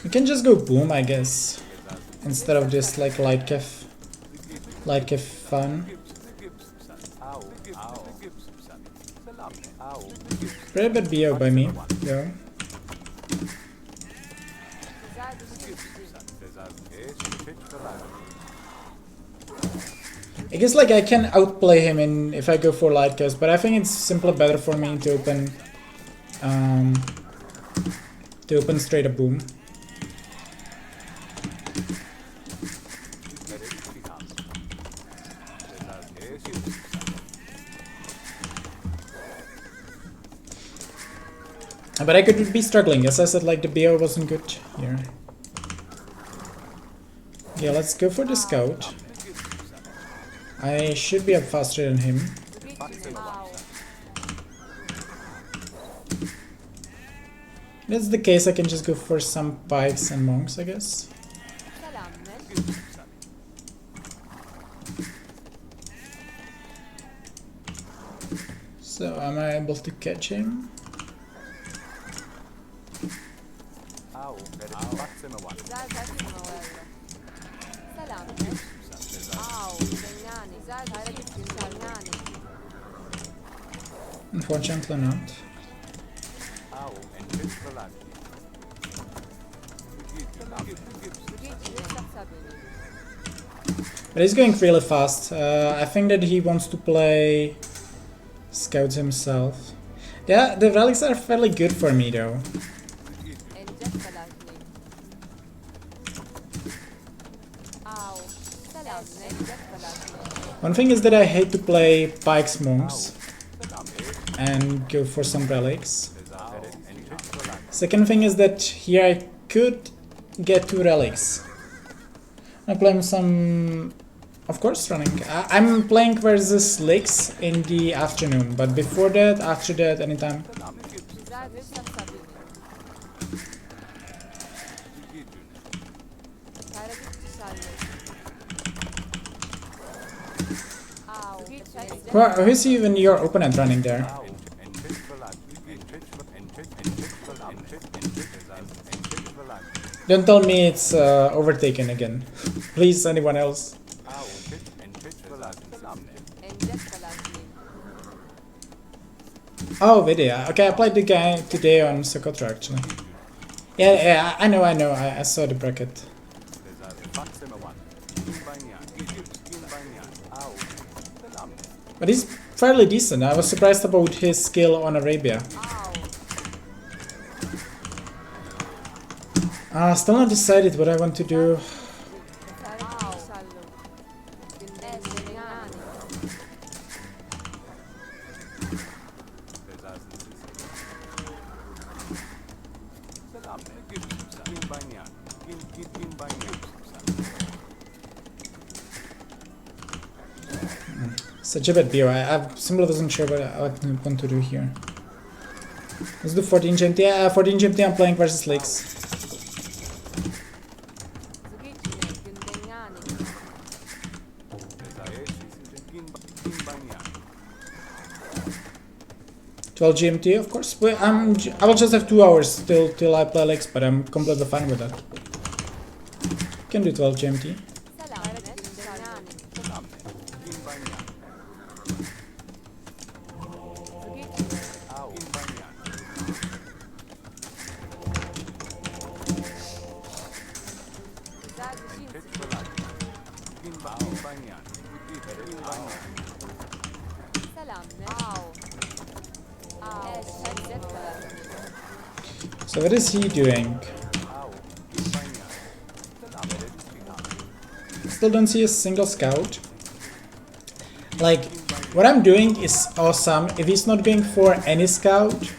We can just go boom, I guess, instead of just like light kef fun. Pretty bad BO by me, yeah. I guess like I can outplay him in if I go for light cast, but I think it's simply better for me to open straight up boom. But I could be struggling, as I said, like the BO wasn't good here. Yeah, let's go for the scout. I should be up faster than him. If that's the case, I can just go for some pikes and monks, I guess. So, am I able to catch him? Unfortunately not. But he's going really fast. I think that he wants to play scouts himself. Yeah, the relics are fairly good for me though. One thing is that I hate to play Pike's Monks and go for some relics. Second thing is that here I could get 2 relics. I'm playing some... Of course running. I'm playing versus Licks in the afternoon, but before that, after that, anytime. Well, who is even your opponent running there? Don't tell me it's overtaken again. Please, anyone else. Oh, video. Okay, I played the guy today on Socotra actually. Yeah, I know. I saw the bracket. But he's fairly decent. I was surprised about his skill on Arabia. Still not decided what I want to do. Such a bad beer. I simply wasn't sure what I want to do here. Let's do 14 GMT. Yeah, 14 GMT I'm playing versus Lakes. Well, GMT, of course. Well, I will just have 2 hours till I play Lakes, but I'm completely fine with that. Can do 12 GMT. So what is he doing? Still don't see a single scout. Like, what I'm doing is awesome if he's not going for any scout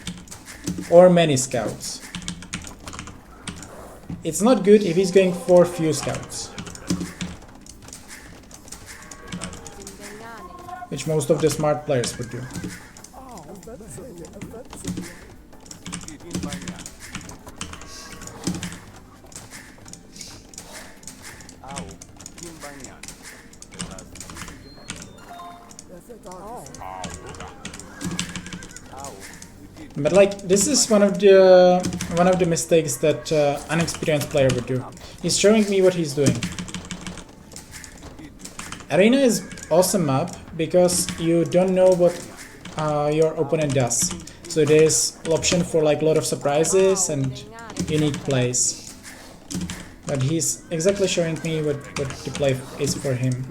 or many scouts. It's not good if he's going for few scouts, which most of the smart players would do. But like, this is one of the mistakes that unexperienced player would do. He's showing me what he's doing. Arena is awesome map because you don't know what your opponent does. So there's option for like a lot of surprises and unique plays. But he's exactly showing me what the play is for him.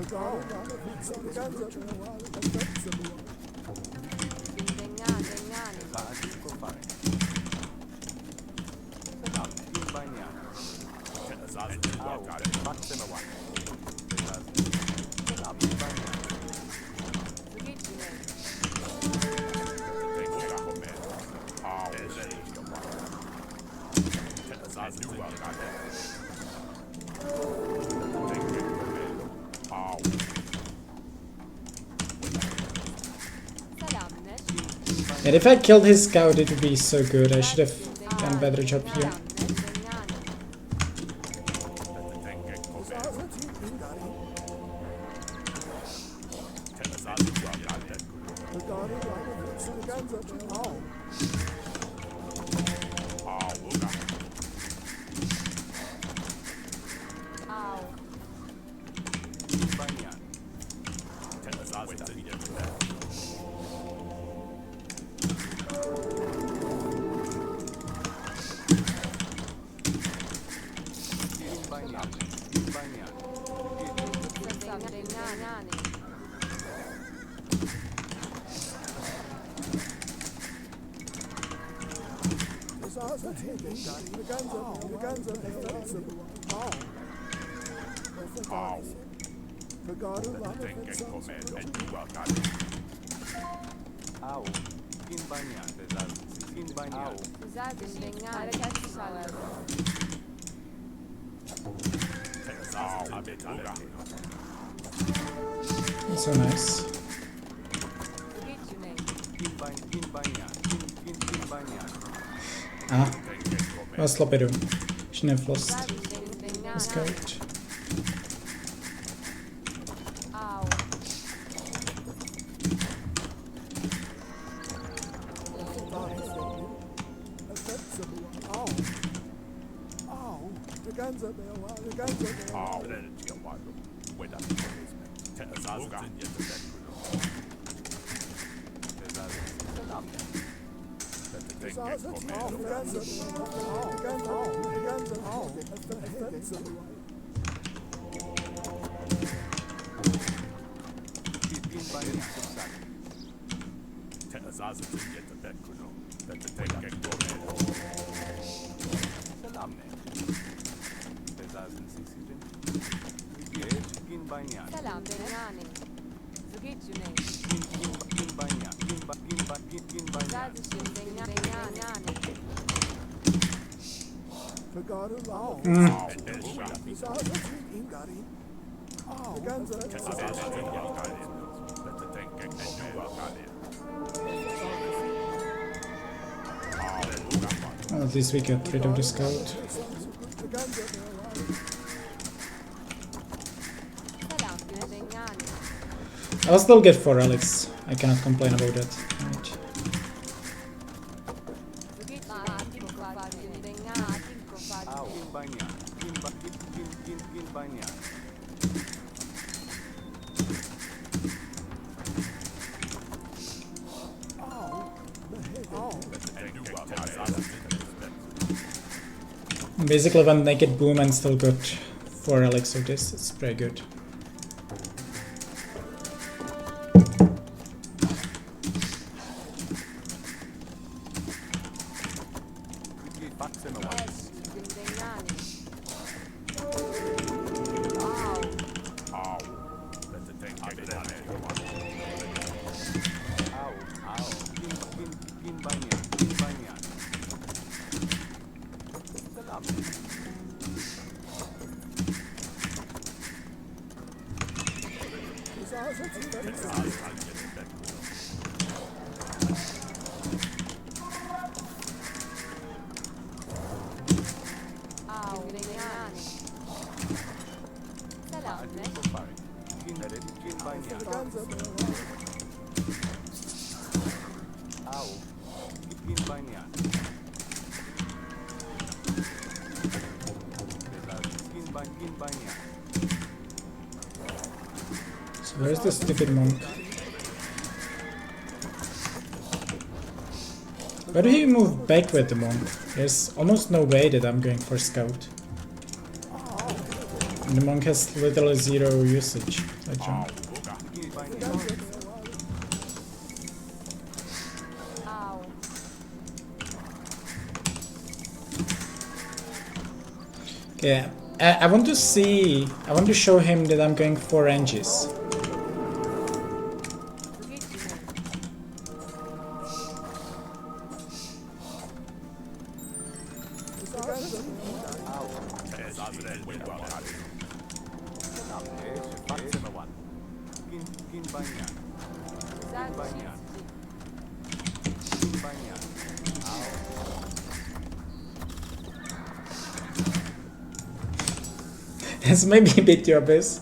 And if I killed his scout, it would be so good. I should have done a better job here. So nice. Ah, vad sloppy du? Shouldn't have lost the scout. Well, at least we got rid of the scout. I'll still get 4 relics. I cannot complain about that. Right. Basically, when naked boom and still got 4 relics of this, it's pretty good. So where's the stupid monk? Why do you move back with the monk? There's almost no way that I'm going for scout. And the monk has literally 0 usage. I jump. Yeah, I want to see. I want to show him that I'm going for ranges. That's maybe a bit your best.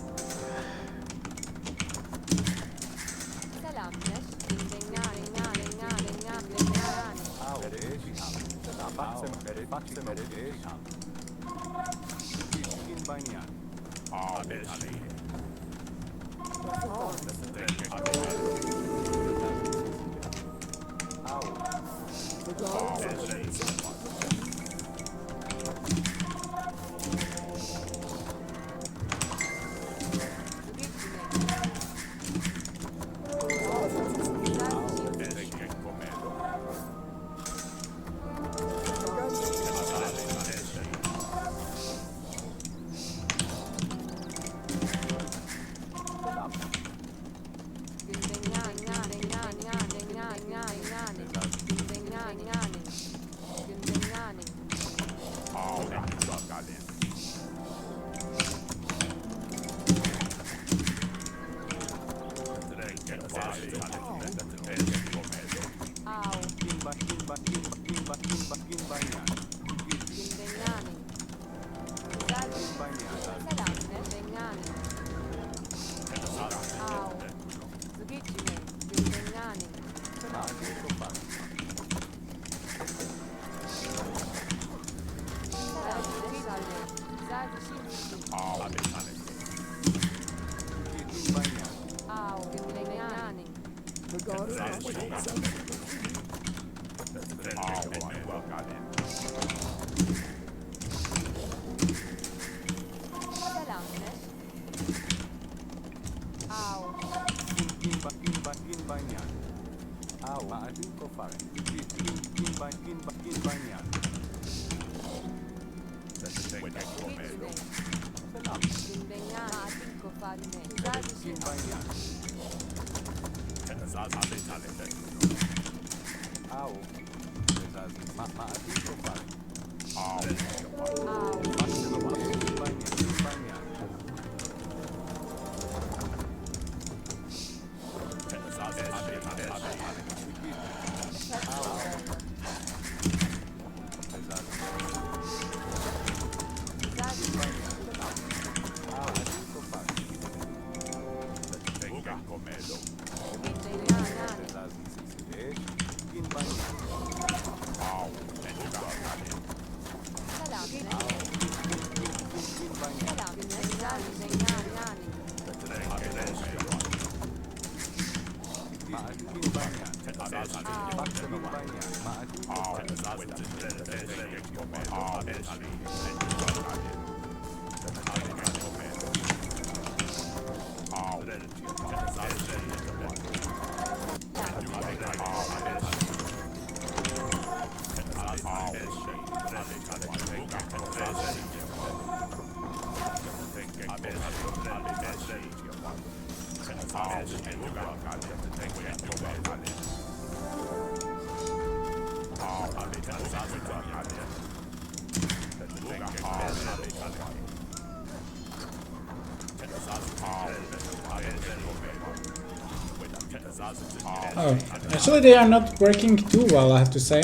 Oh, actually they are not working too well, I have to say.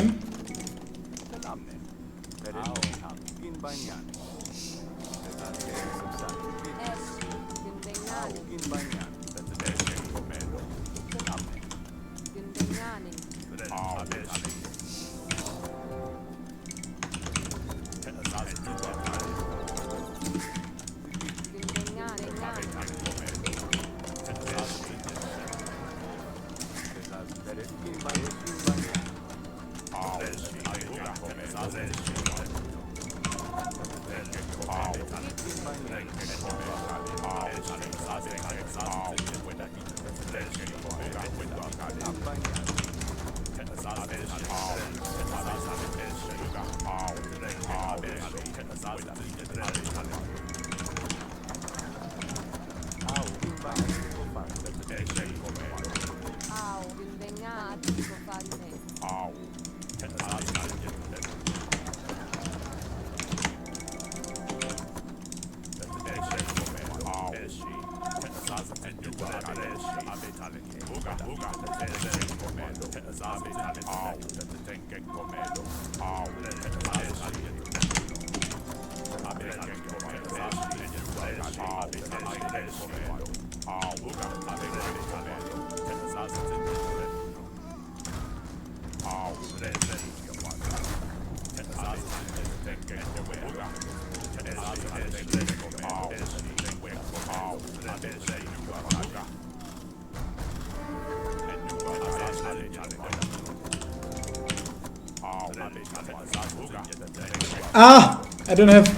Ah! I don't have...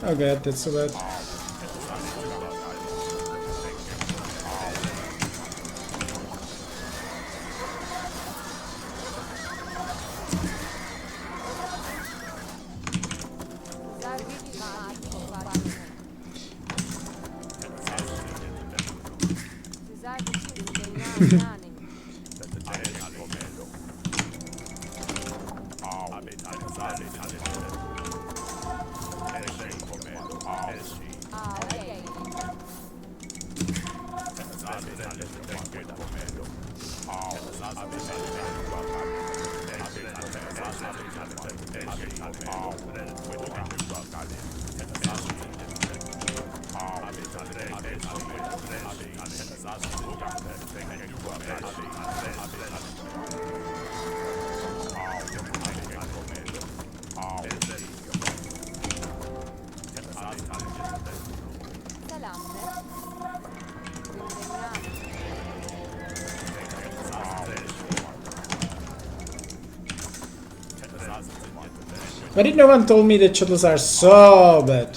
Oh god, that's so bad. Why did no one told me that shuttles are so bad?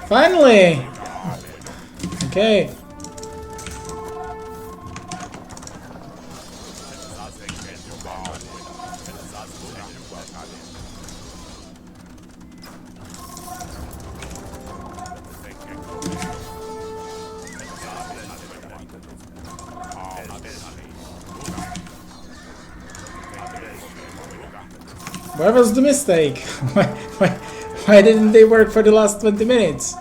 Finally! Okay. Where was the mistake? Why didn't they work for the last 20 minutes?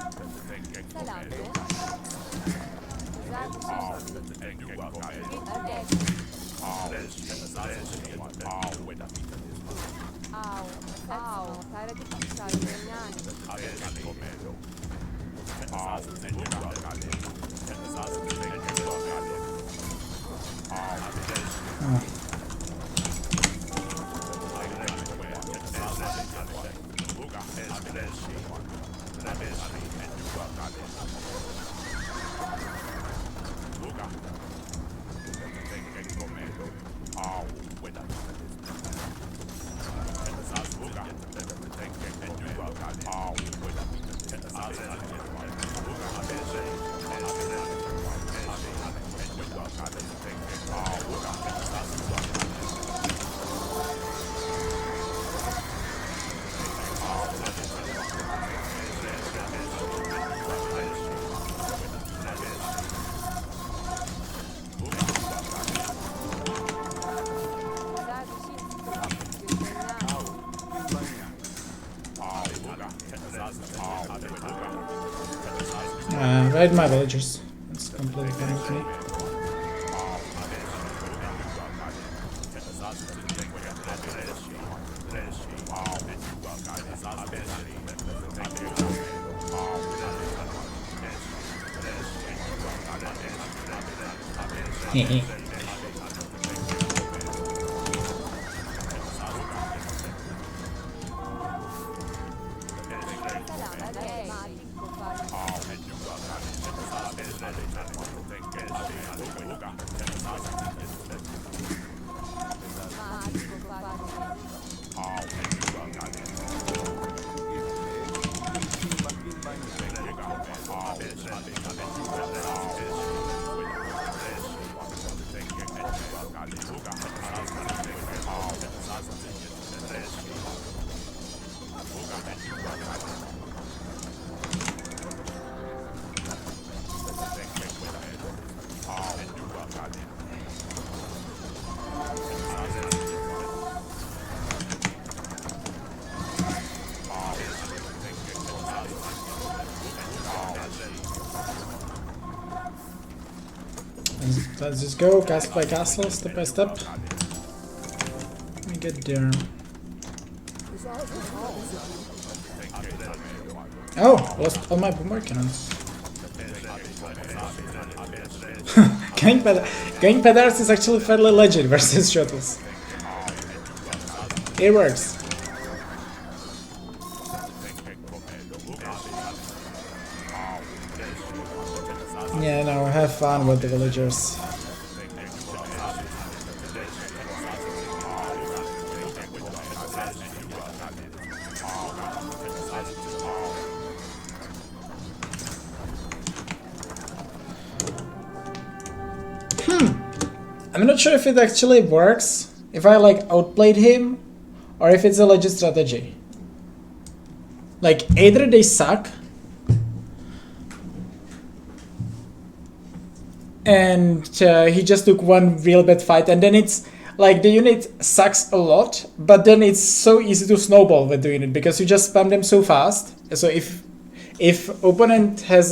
Right, my villagers. That's completely fine with me. Hehe. let's just go castle by castle, step by step. Let me get there. Oh, lost all my boomer cannons. Going pedals is actually fairly legit versus shuttles. It works. Yeah, no, have fun with the villagers. I'm not sure if it actually works, if I like outplayed him, or if it's a legit strategy. Like, either they suck, and he just took one real bad fight, and then it's like the unit sucks a lot, but then it's so easy to snowball with the unit because you just spam them so fast. So if opponent has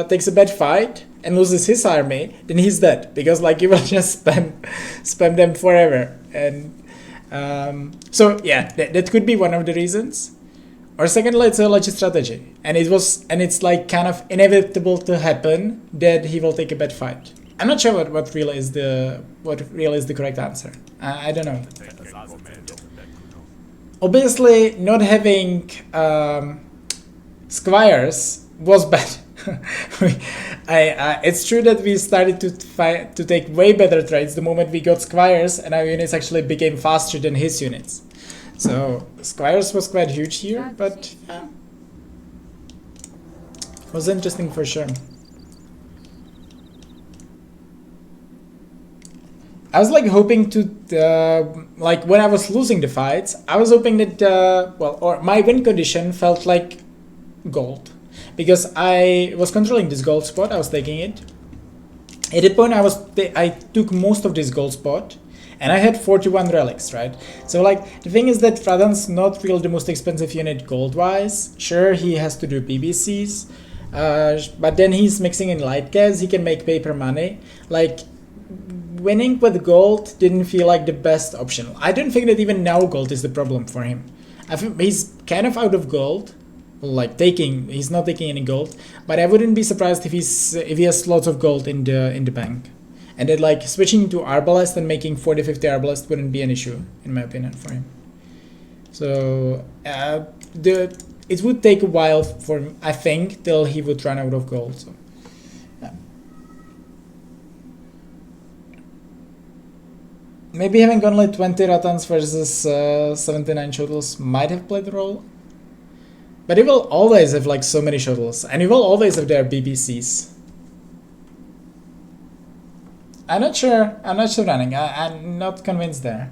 takes a bad fight and loses his army, then he's dead because like you will just spam them forever. And so yeah, that could be one of the reasons. Or secondly, it's a legit strategy, and it's like kind of inevitable to happen that he will take a bad fight. I'm not sure what really is the correct answer. I don't know. Obviously, not having squires was bad. It's true that we started to take way better trades the moment we got squires, and our units actually became faster than his units. So squires was quite huge here, but yeah, was interesting for sure. I was like hoping to like when I was losing the fights, I was hoping that or my win condition felt like gold, because I was controlling this gold spot. I was taking it. At that point, I took most of this gold spot, and I had 41 relics, right? So like the thing is that Radan's not really the most expensive unit gold wise. Sure, he has to do PBCs, but then he's mixing in light gas. He can make paper money. Like winning with gold didn't feel like the best option. I don't think that even now gold is the problem for him. I think he's kind of out of gold. Like he's not taking any gold, but I wouldn't be surprised if he has lots of gold in the bank, and that like switching to Arbalest and making 40-50 Arbalest wouldn't be an issue in my opinion for him. So it would take a while for him, I think, till he would run out of gold. So yeah. Maybe having only 20 Ratans versus 79 shuttles might have played a role. But he will always have like so many shuttles, and he will always have their BBCs. I'm not sure running. I'm not convinced there.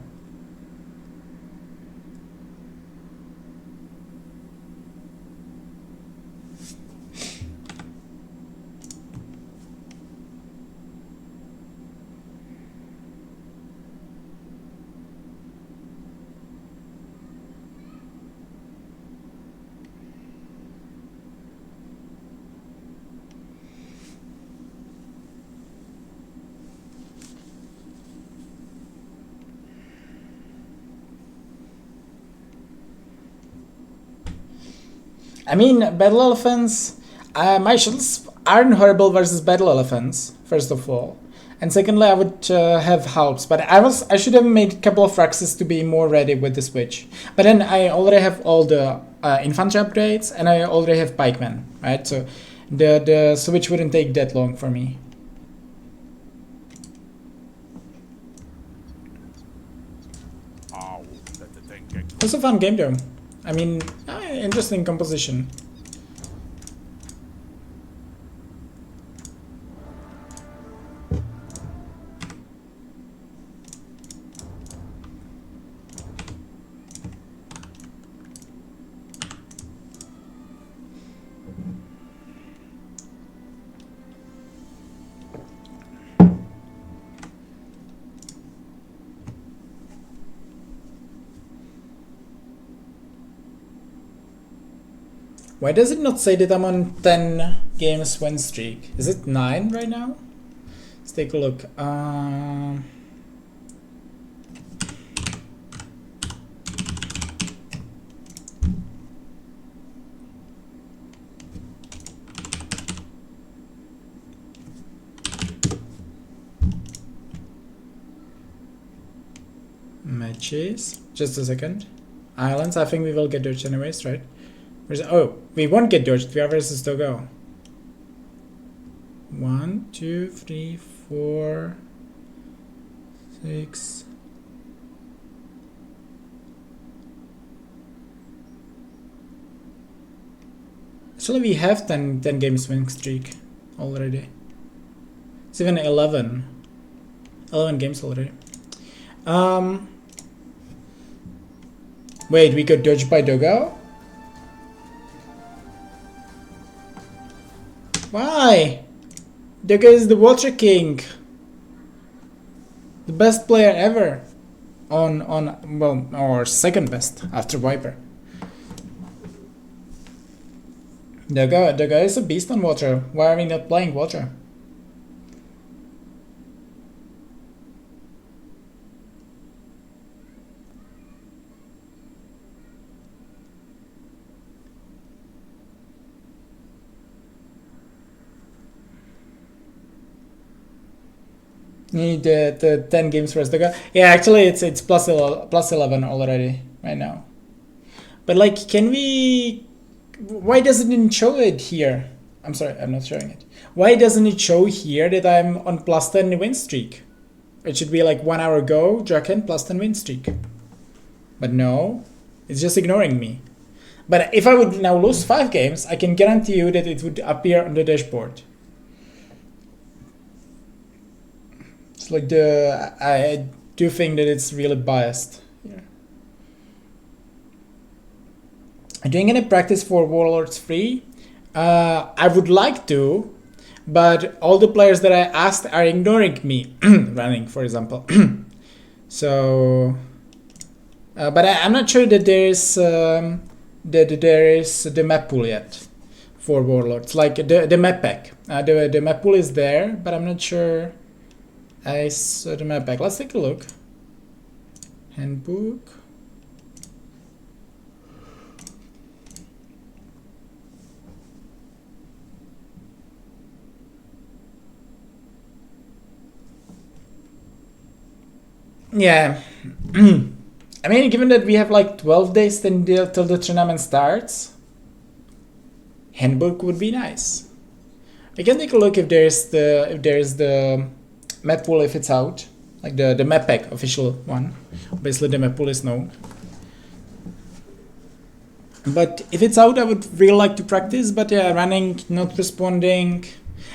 I mean, battle elephants, my shuttles aren't horrible versus battle elephants, first of all. And secondly, I would have halps, but I should have made a couple of Ruxes to be more ready with the switch. But then I already have all the infantry upgrades, and I already have pikemen, right? So the switch wouldn't take that long for me. It was a fun game though. I mean, interesting composition. Why does it not say that I'm on 10 games win streak? Is it 9 right now? Let's take a look. Matches. Just a second. Islands. I think we will get dodged anyways, right? Oh, we won't get dodged. We are versus Togo. 1, 2, 3, 4, 6. Actually, we have 10 games winning streak already. It's even 11 games already. Wait, we got dodged by Dogo? Why? Dogo is the Water King. The best player ever. Well, or second best after Viper. Dogo is a beast on water. Why are we not playing water? Need the 10 games for us to go. Yeah, actually it's plus 11 already right now. But like, can we? Why doesn't it show it here? I'm sorry, I'm not showing it. Why doesn't it show here that I'm on plus 10 win streak? It should be like 1 hour ago, Draken plus 10 win streak. But no, it's just ignoring me. But if I would now lose 5 games, I can guarantee you that it would appear on the dashboard. It's like I do think that it's really biased here. Doing any practice for Warlords 3? I would like to, but all the players that I asked are ignoring me. Running, for example. So, but I'm not sure that there is the map pool yet for Warlords. Like the map pack. The map pool is there, but I'm not sure. I saw the map pack. Let's take a look. Handbook. Yeah. I mean, given that we have like 12 days till the tournament starts, handbook would be nice. We can take a look if there's the map pool, if it's out, like the map pack official one. Basically, the map pool is known. But if it's out, I would really like to practice. But yeah, running, not responding.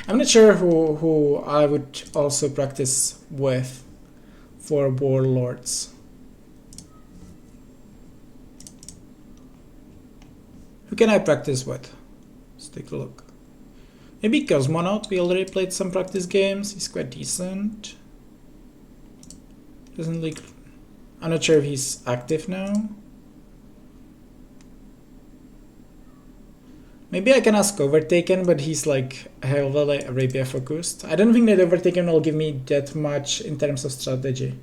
I'm not sure who I would also practice with for Warlords. Who can I practice with? Let's take a look. Maybe Cosmonaut. We already played some practice games. He's quite decent. Doesn't like. I'm not sure if he's active now. Maybe I can ask Overtaken, but he's like heavily Arabia focused. I don't think that Overtaken will give me that much in terms of strategy.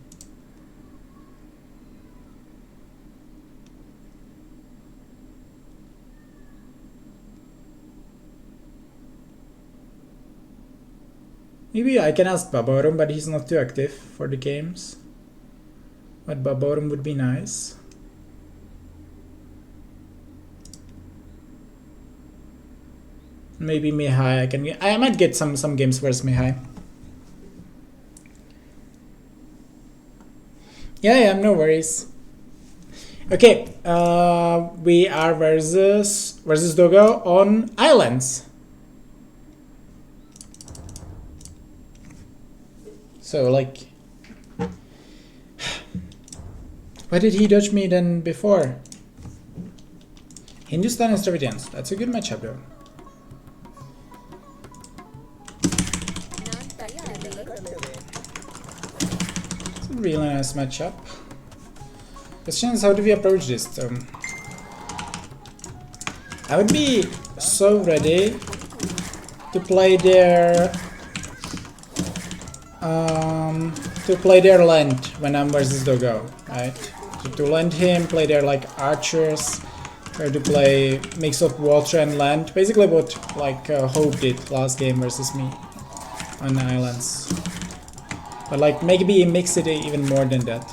Maybe I can ask Baborum, but he's not too active for the games. But Baborum would be nice. Maybe Mihai. I might get some games versus Mihai. Yeah, no worries. Okay, we are versus Dogo on Islands. So like, why did he dodge me then before? Hindustan and Dravidians. That's a good matchup though. It's a really nice matchup. Question is, how do we approach this? I would be so ready to play their to play their land when I'm versus Dogo, right? So to land him, play their like archers, try to play mix of water and land. Basically what like Hope did last game versus me on the islands. But like maybe mix it even more than that.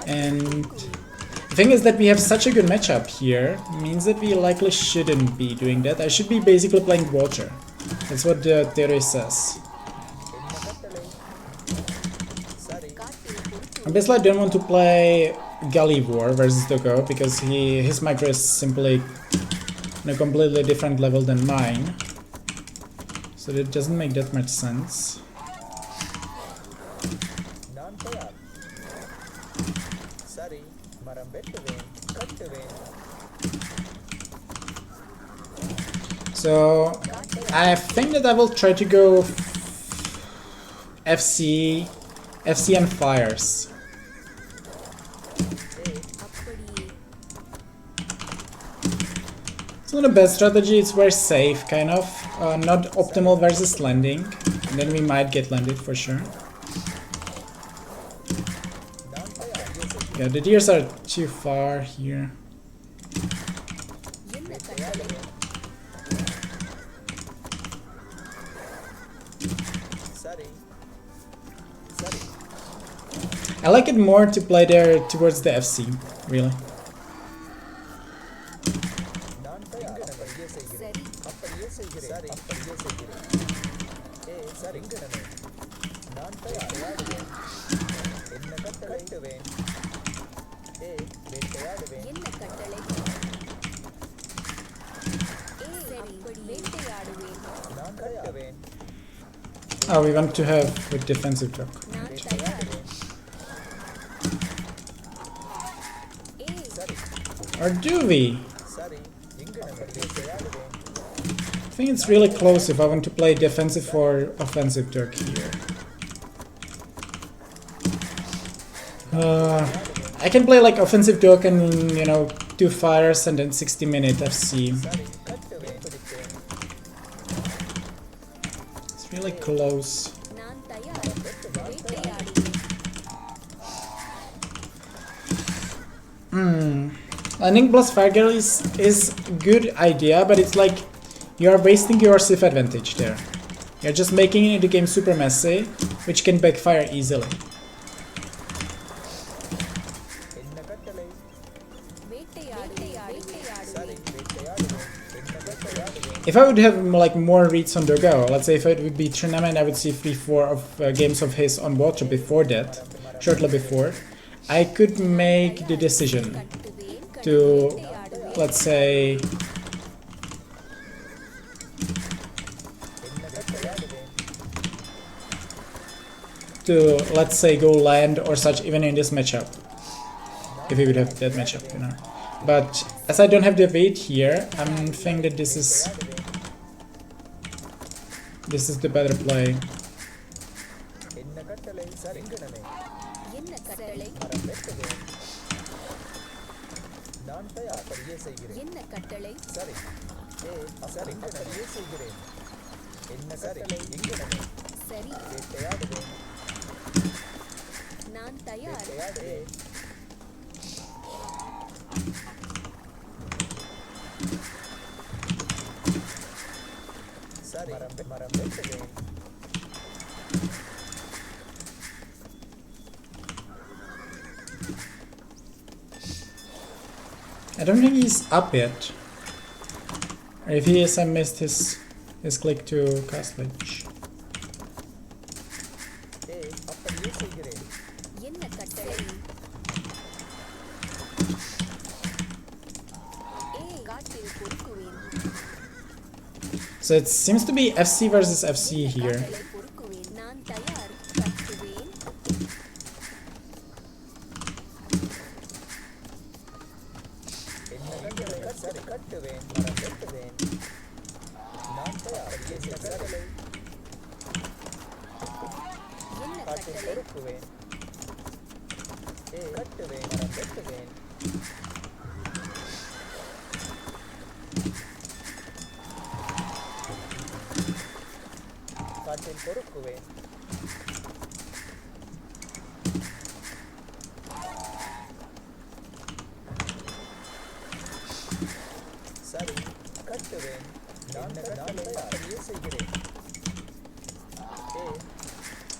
And the thing is that we have such a good matchup here, means that we likely shouldn't be doing that. I should be basically playing water. That's what the theory says. Obviously I don't want to play Gully War versus Dogo because his micro is simply on a completely different level than mine. So it doesn't make that much sense. So I think that I will try to go FC and fires. It's not a bad strategy, it's very safe, kind of. Not optimal versus landing. And then we might get landed for sure. Yeah, the deers are too far here. I like it more to play there towards the FC, really. Oh, we want to have a defensive truck. Or do we? I think it's really close if I want to play defensive or offensive Turk here. I can play like offensive Turk and, you know, 2 fires and then 60-minute FC. It's really close. Landing plus fire girl is a good idea, but it's like you are wasting your safe advantage there. You're just making the game super messy, which can backfire easily. If I would have like more reads on the go, let's say if it would be tournament, I would see 3-4 of games of his on water before that, shortly before, I could make the decision to, let's say, go land or such even in this matchup, if we would have that matchup, you know. But as I don't have the weight here, I'm thinking that this is the better play. I don't think he's up yet. Or if he is, I missed his click to cast ledge. So it seems to be FC versus FC here.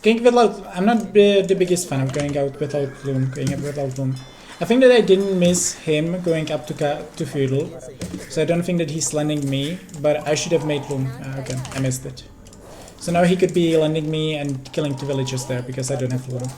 Going without, I'm not the biggest fan of going out without Loom, going up without Loom. I think that I didn't miss him going up to feudal, so I don't think that he's landing me, but I should have made Loom. Okay, I missed it. So now he could be landing me and killing 2 villagers there because I don't have Loom.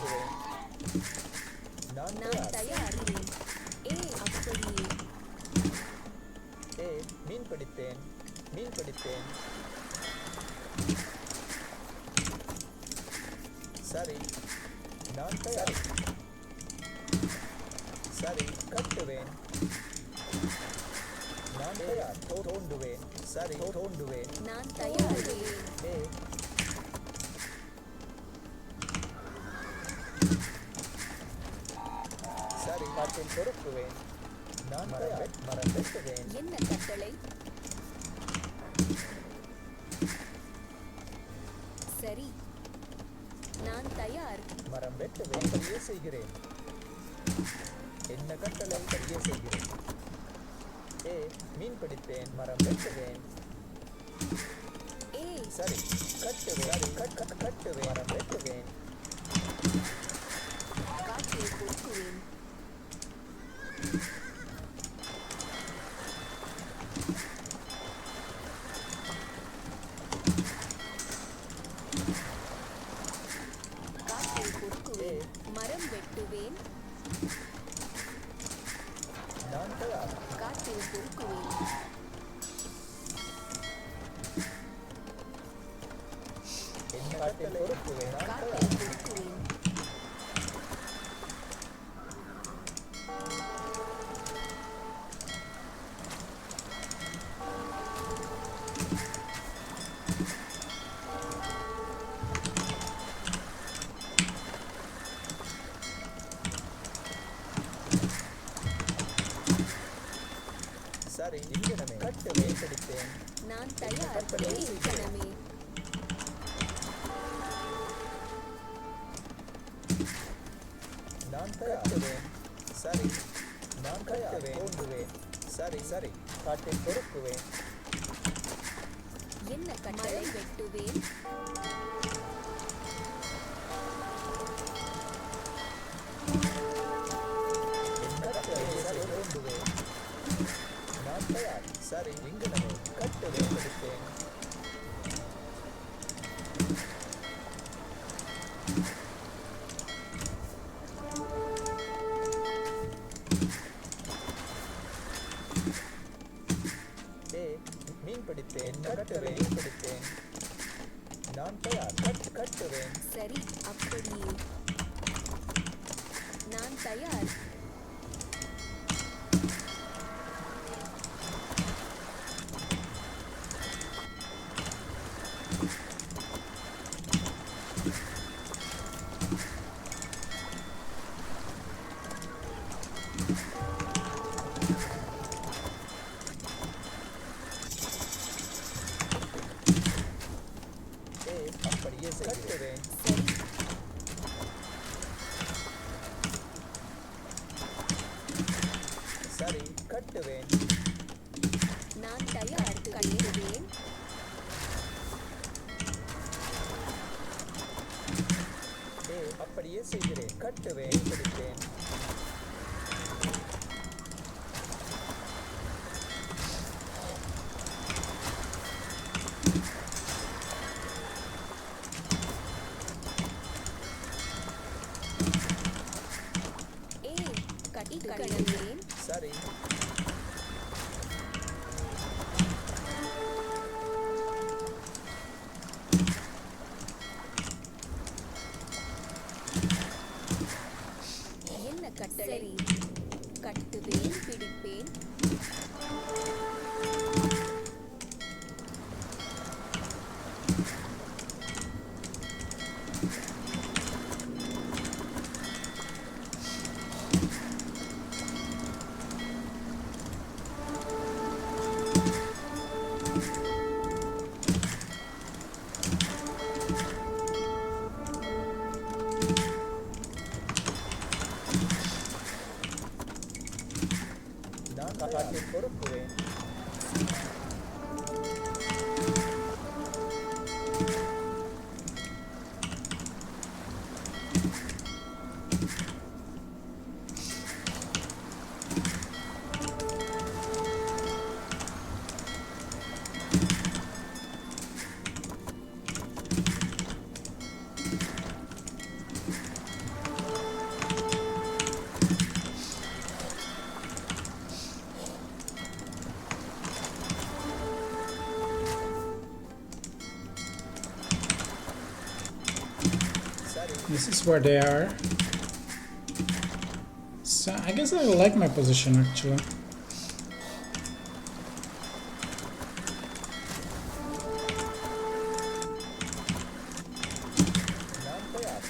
சரி நான் தயார் மரம் வெட்டுவேன் அப்படியே செய்கிறேன் என்ன கட்டளை அப்படியே செய்கிறேன் ஏ மீன் பிடிப்பேன் மரம் வெட்டுவேன் ஏ சரி கட்டுவேன் கட்டுவேன் மரம் வெட்டுவேன் காற்றை பொறுக்குவேன் மரம் வெட்டுவேன் நான் தயார் காற்றில் பொறுக்குவேன் என்ன கட்டளை பொறுக்குவேன் நான் காற்றில் தயார் பொறுக்குவேன் சரி இங்கனமே கட்டுவேன் பிடிப்பேன் நான் தயார் கணமே நான் கட்டுவேன் சரி நான் கட்டுவேன் தோன்றுவேன் சரி சரி காட்டை பொறுக்குவேன் என்ன கட்டளை வெட்டுவேன் நான் தயார் சரி இங்கனமே கட்டுவேன் பிடிப்பேன் ஏ மீன் பிடிப்பேன் கட்டுவேன் பிடிப்பேன் நான் தயார் கட்டுவேன் சரி அப்படியே நான் தயார் ஏ அப்படியே கட்டுவேன் சரி சரி கட்டுவேன் நான் தயார் கட்டுவேன் ஏ அப்படியே செய்கிறேன் கட்டுவேன் பிடிப்பேன் ஏ கட்டுவேன் சரி என்ன கட்டளை கட்டுவேன் பிடிப்பேன் நான் காட்டை பொறுக்குவேன் this is where they are. So I guess I like my position actually. நான் தயார்.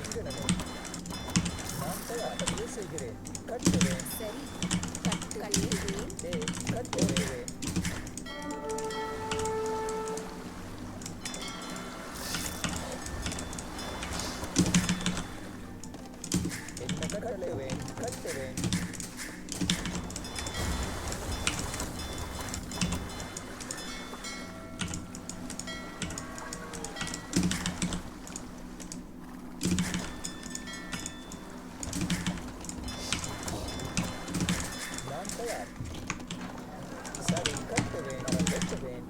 இங்கனமே. நான் தயார். அப்படியே செய்கிறேன். கட்டுவேன். சரி கட்டுவேன் கட்டுவேன். என்ன கட்டுவேன். கட்டுவேன். நான் தயார். சரி கட்டுவேன். நான் வெட்டுவேன்.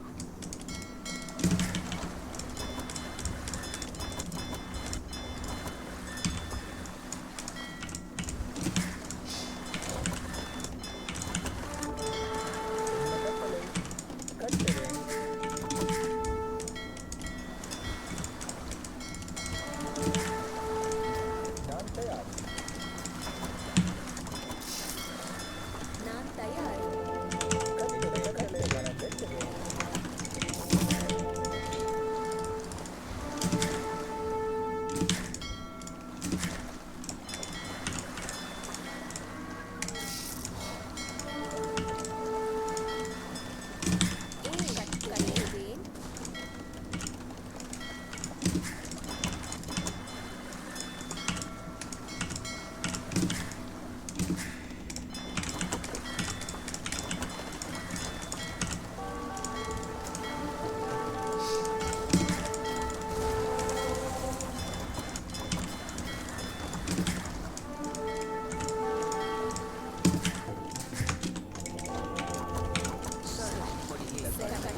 என்ன கட்டளை? கட்டுவேன். நான் தயார். நான் தயார் கட்டுவேன். கட்டளை நான் வெட்டுவேன்.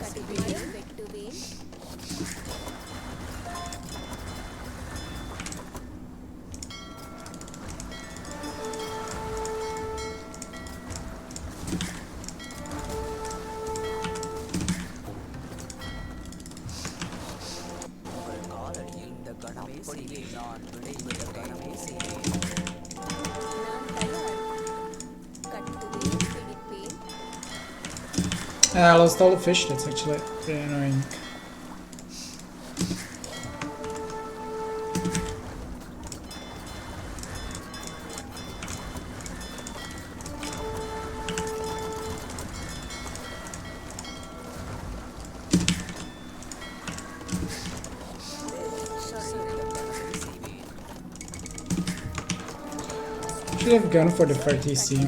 கட்டுவேன் கட்டுவேன் வெட்டுவேன் உங்கள் காலடியில் இந்த கணமே செய்வேன். நான் விடைபெறுகிறேன். செய்வேன். நான் தயார் கட்டுவேன் பிடிப்பேன் I lost all the fish, that's actually pretty annoying. Should have gone for the 30C.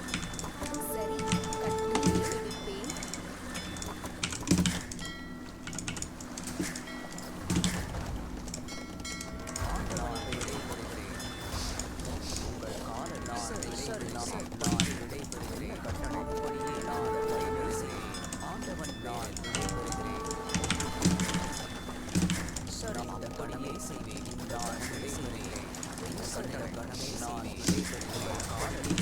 கட்டுவேன் சரி கட்டுவேன் பிடிப்பேன் நான் விடைபெறுகிறேன். உங்கள் காலடியில் நான் விடைபெறுகிறேன். கட்டளைப்படியே நான் விடைபெறுகிறேன். ஆண்டவன் நான் விடைபெறுகிறேன். சரி இந்த படியே செய்வேன். நான் விடைபெறுகிறேன். கட்டளை கணமே நான் விடைபெறுகிறேன். காலடி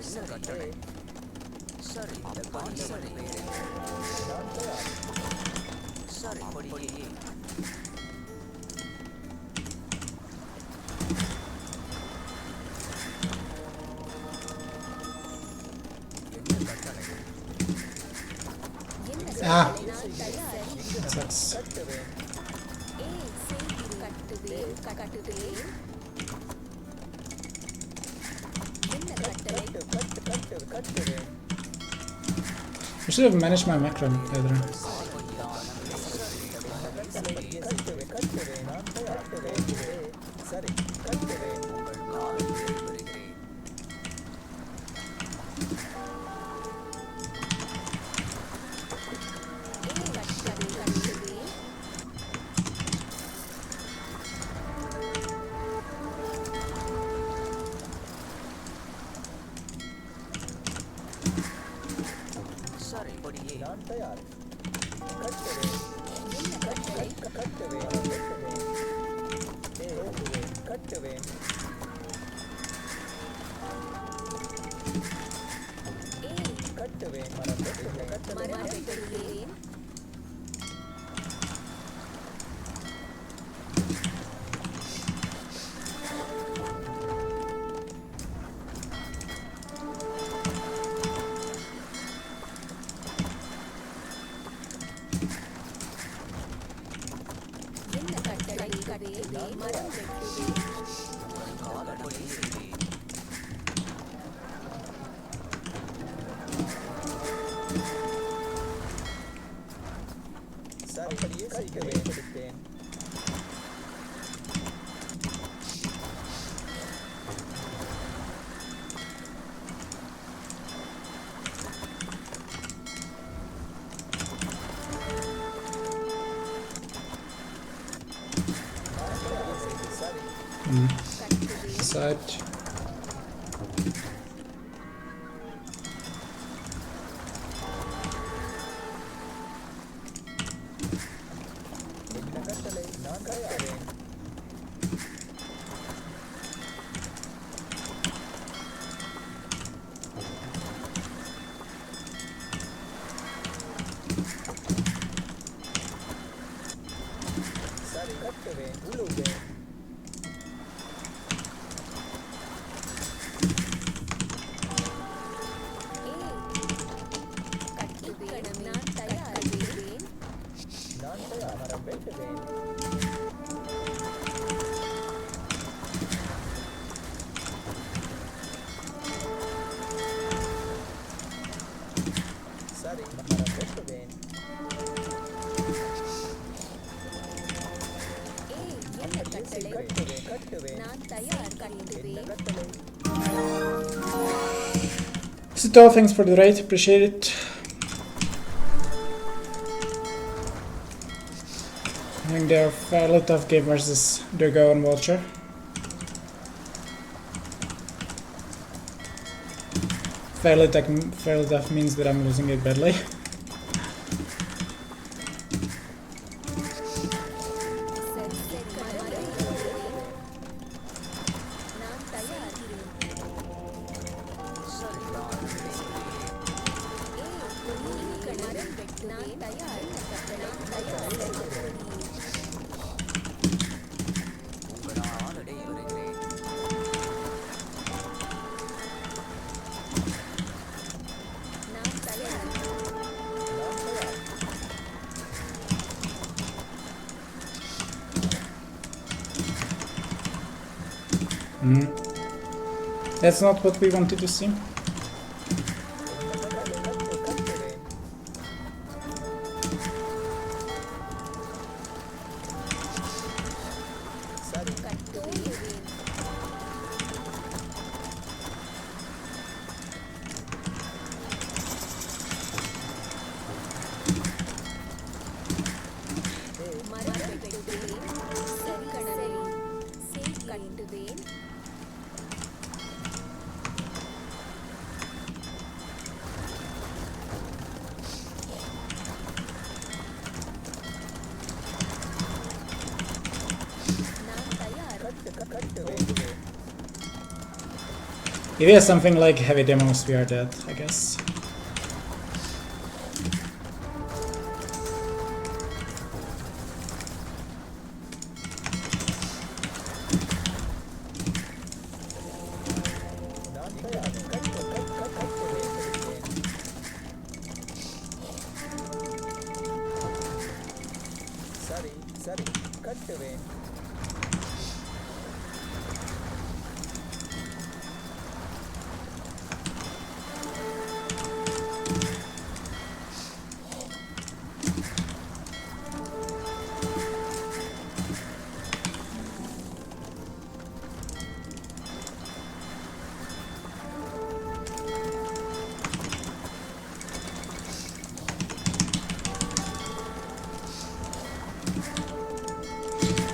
என்ன கட்டளை? சரி இந்த படி செய்வேன். நான் தயார். சரி படியே என்ன கட்டளை? என்ன Ah. நான் தயார் Sucks. கட்டுவேன். கட்டுவேன் கட்டுவேன் என்ன கட்டளை கட்டுவேன். I should have managed my macro better. கட்டுவேன். நான் தயார். சரி கட்டுவேன். உங்கள் காலை விடைபெறுகிறேன். சரி கொடியே நான் தயார் கட்டுவேன் என்ன கட்டளை கட்டுவேன் வெட்டுவேன் ஓடுவேன் கட்டுவேன் ஏய் கட்டுவேன் மரம் வெட்டுவேன் மரம் வெட்டுவேன் என்ன கட்டளை கட்டுவேன் மரம் வெட்டுவேன் காலப்படி செய்வேன் சரி அப்படியே செய்கிறேன் கொடுத்தேன் சரி கட்டுவேன் Set. என்ன கட்டளை நான் தயாரேன் சரி கட்டுவேன் உழுவேன் கட்டுவேன் நான் தயாரிக்கிறேன் நான் தயார் மரம் வெட்டுவேன் சரி மரம் வெட்டுவேன் என்ன கட்டளை கட்டுவேன் கட்டுவேன் நான் தயார் கட்டுவேன் என்ன கட்டளை So thanks for the raid, appreciate it. I think they're fairly tough game versus Durgo and Vulture. Fairly tough means that I'm losing it badly. நான் தயாரிக்கிறேன் சரி நான் செய்வேன் மரம் வெட்டு நான் தயார் கட்டளை தயார் உங்களால் இடைவருகிறேன் நான் தயார் நான் தயார் That's not what we wanted to see. கட்டுவேன் சரி கட்டுவேன் மரம் வெட்டுவேன் சரி கடலை கட்டுவேன் நான் தயார் கட்டுவேன் If we have something like heavy demos, we are dead, I guess. நான் தயார் கட்டுவேன் சரி சரி கட்டுவேன்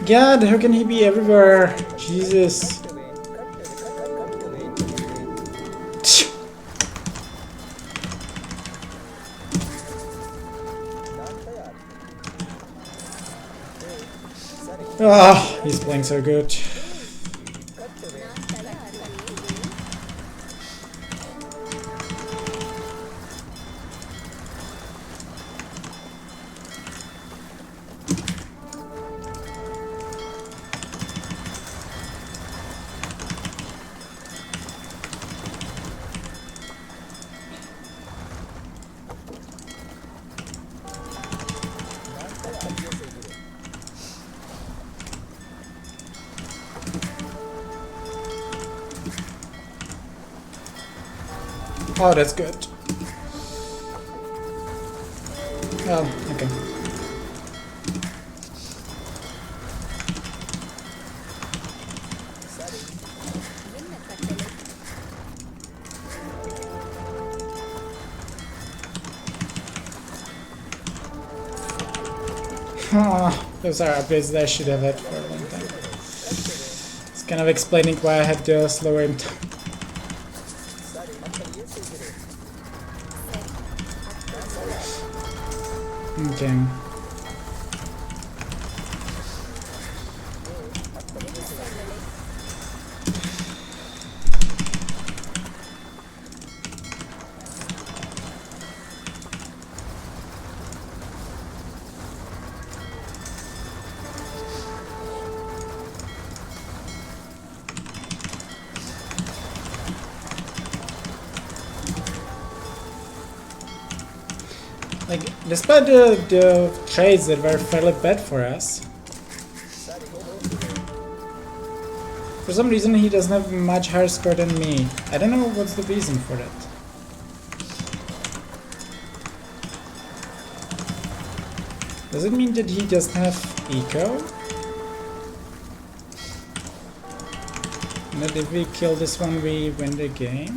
God, how can he be everywhere? Jesus. கட்டுவேன் Ah, he's playing so good. கட்டுவேன் நான் அப்படியே செய்கிறேன் Oh, that's good. Oh, okay. சரி என்ன கட்டளை Ah, those are upgrades that I should have had for a long time. It's kind of explaining why I had to slower him down. சரி அப்படியே செய்கிறேன் Okay. Like, despite the trades that were fairly bad for us, சரி okay for some reason he doesn't have much higher score than me. I don't know what's the reason for that. Does it mean that he doesn't have eco? And that if we kill this one we win the game?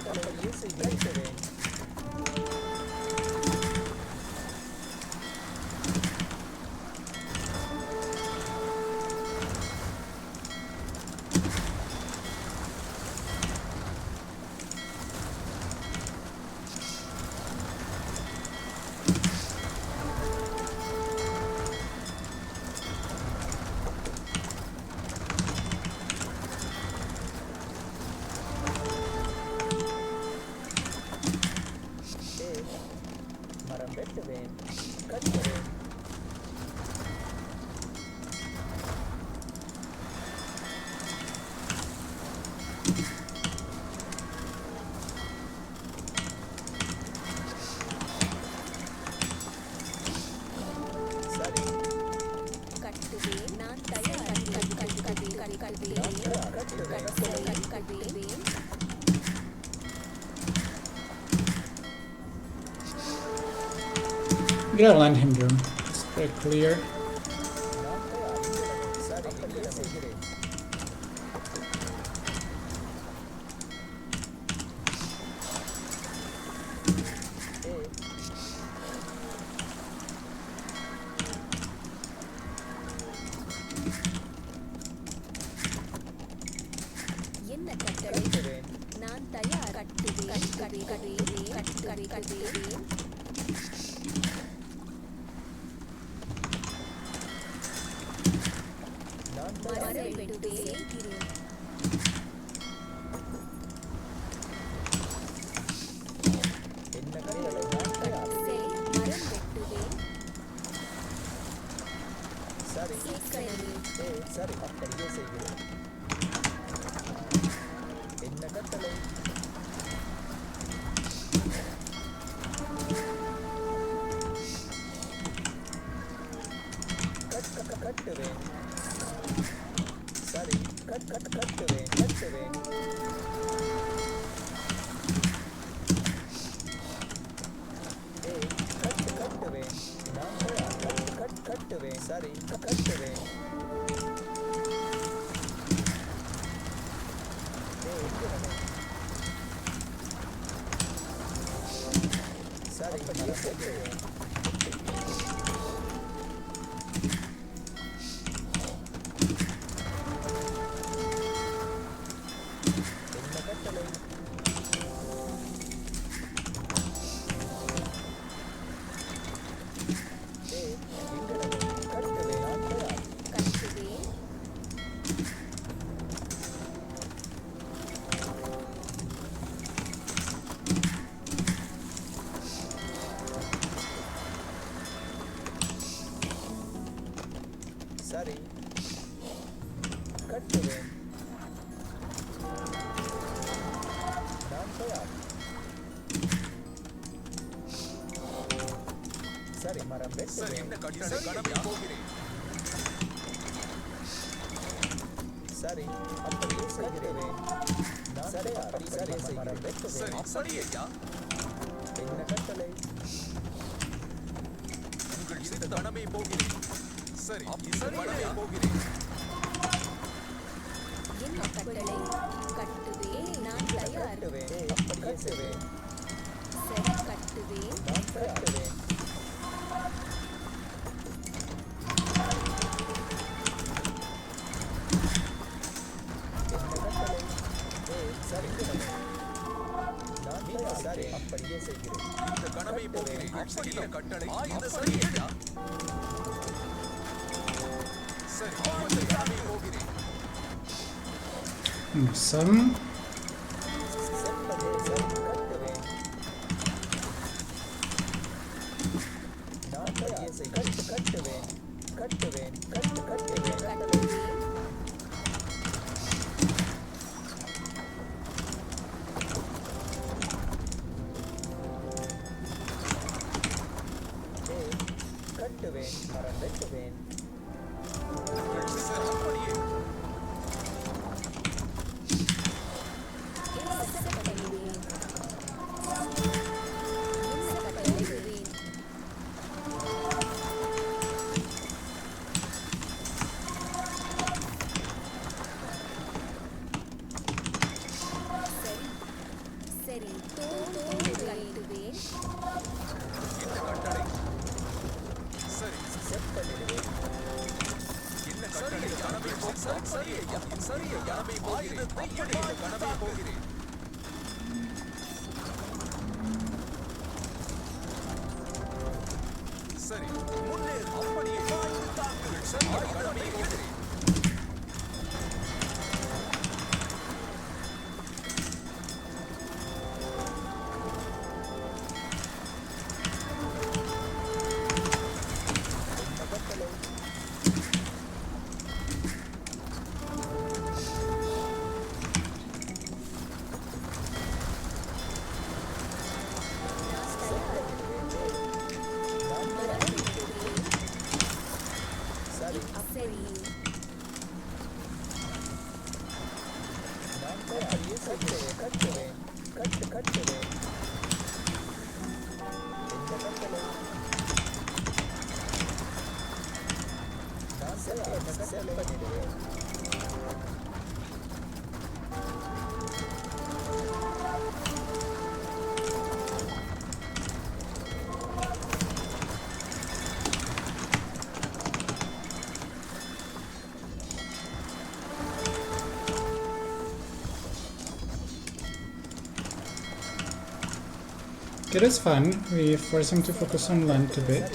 அப்படியே செய்கிறேன் மரம் வெட்டுவேன் கட்டுவேன் சரி கட்டுவேன் நான் தயார் கட்டுவேன் கட்டுவேன் We gotta land him though. It's very clear. நான் தயார் சரி அப்படியே செய்கிறேன் என்ன கட்டளை கட்டுவேன் நான் தயார் கட்டுவேன் கட்டுவேன் நான் மரத்தை வெட்டுவேன் என்ன கட்டளை நான் தயார் மரம் வெட்டுவேன் சரி சீக்கிரமே சரி அப்படியே செய்கிறேன் என்ன கட்டளை கட்டுவேன் சரி கட்டுவேன் கட்டுவேன் நான் தயார் கட்டுவேன் சரி கட்டுவேன் செய்கிறேன். என்ன கட்டளை? இங்கனவே கட்டுவேன். நான் தயார். கட்டுவேன். சரி கட்டுவேன். நான் தயார். சரி மரம் வெட்டுவேன். சரி அப்படியே செய்கிறேன். நான் தயார். அப்படியே மரம் வெட்டுவேன். என்ன கட்டளை? என்ன கட்டளை? கட்டுவேன். நான் தயார். கட்டுவேன். அப்படியே செய்வேன். சரி கட்டுவேன். நான் கட்டுவேன். என்ன கட்டளை? சரி நான் தயார். சரி அப்படியே செய்கிறேன். Awesome. செப்பதே சரி கட்டுவேன். நான் தயார். கட்டுவேன். கட்டுவேன். கட்டுவேன். கட்டுவேன். கட்டுவேன். மரம் வெட்டுவேன். சரி தோல் கட்டுவேன். செப்பனிடுவேன். சரி சரி நான் அப்படியே செய்கிறேன். கட்டுவேன். கட்டுவேன். என்ன கட்டளை? நான் செப்பனிடுவேன். It is fun. We force him to focus on land a bit.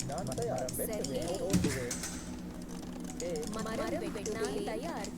நான் தயார். வெட்டுவேன். சரி. ஓடுவேன். மரம் வெட்டு. நான் தயார்.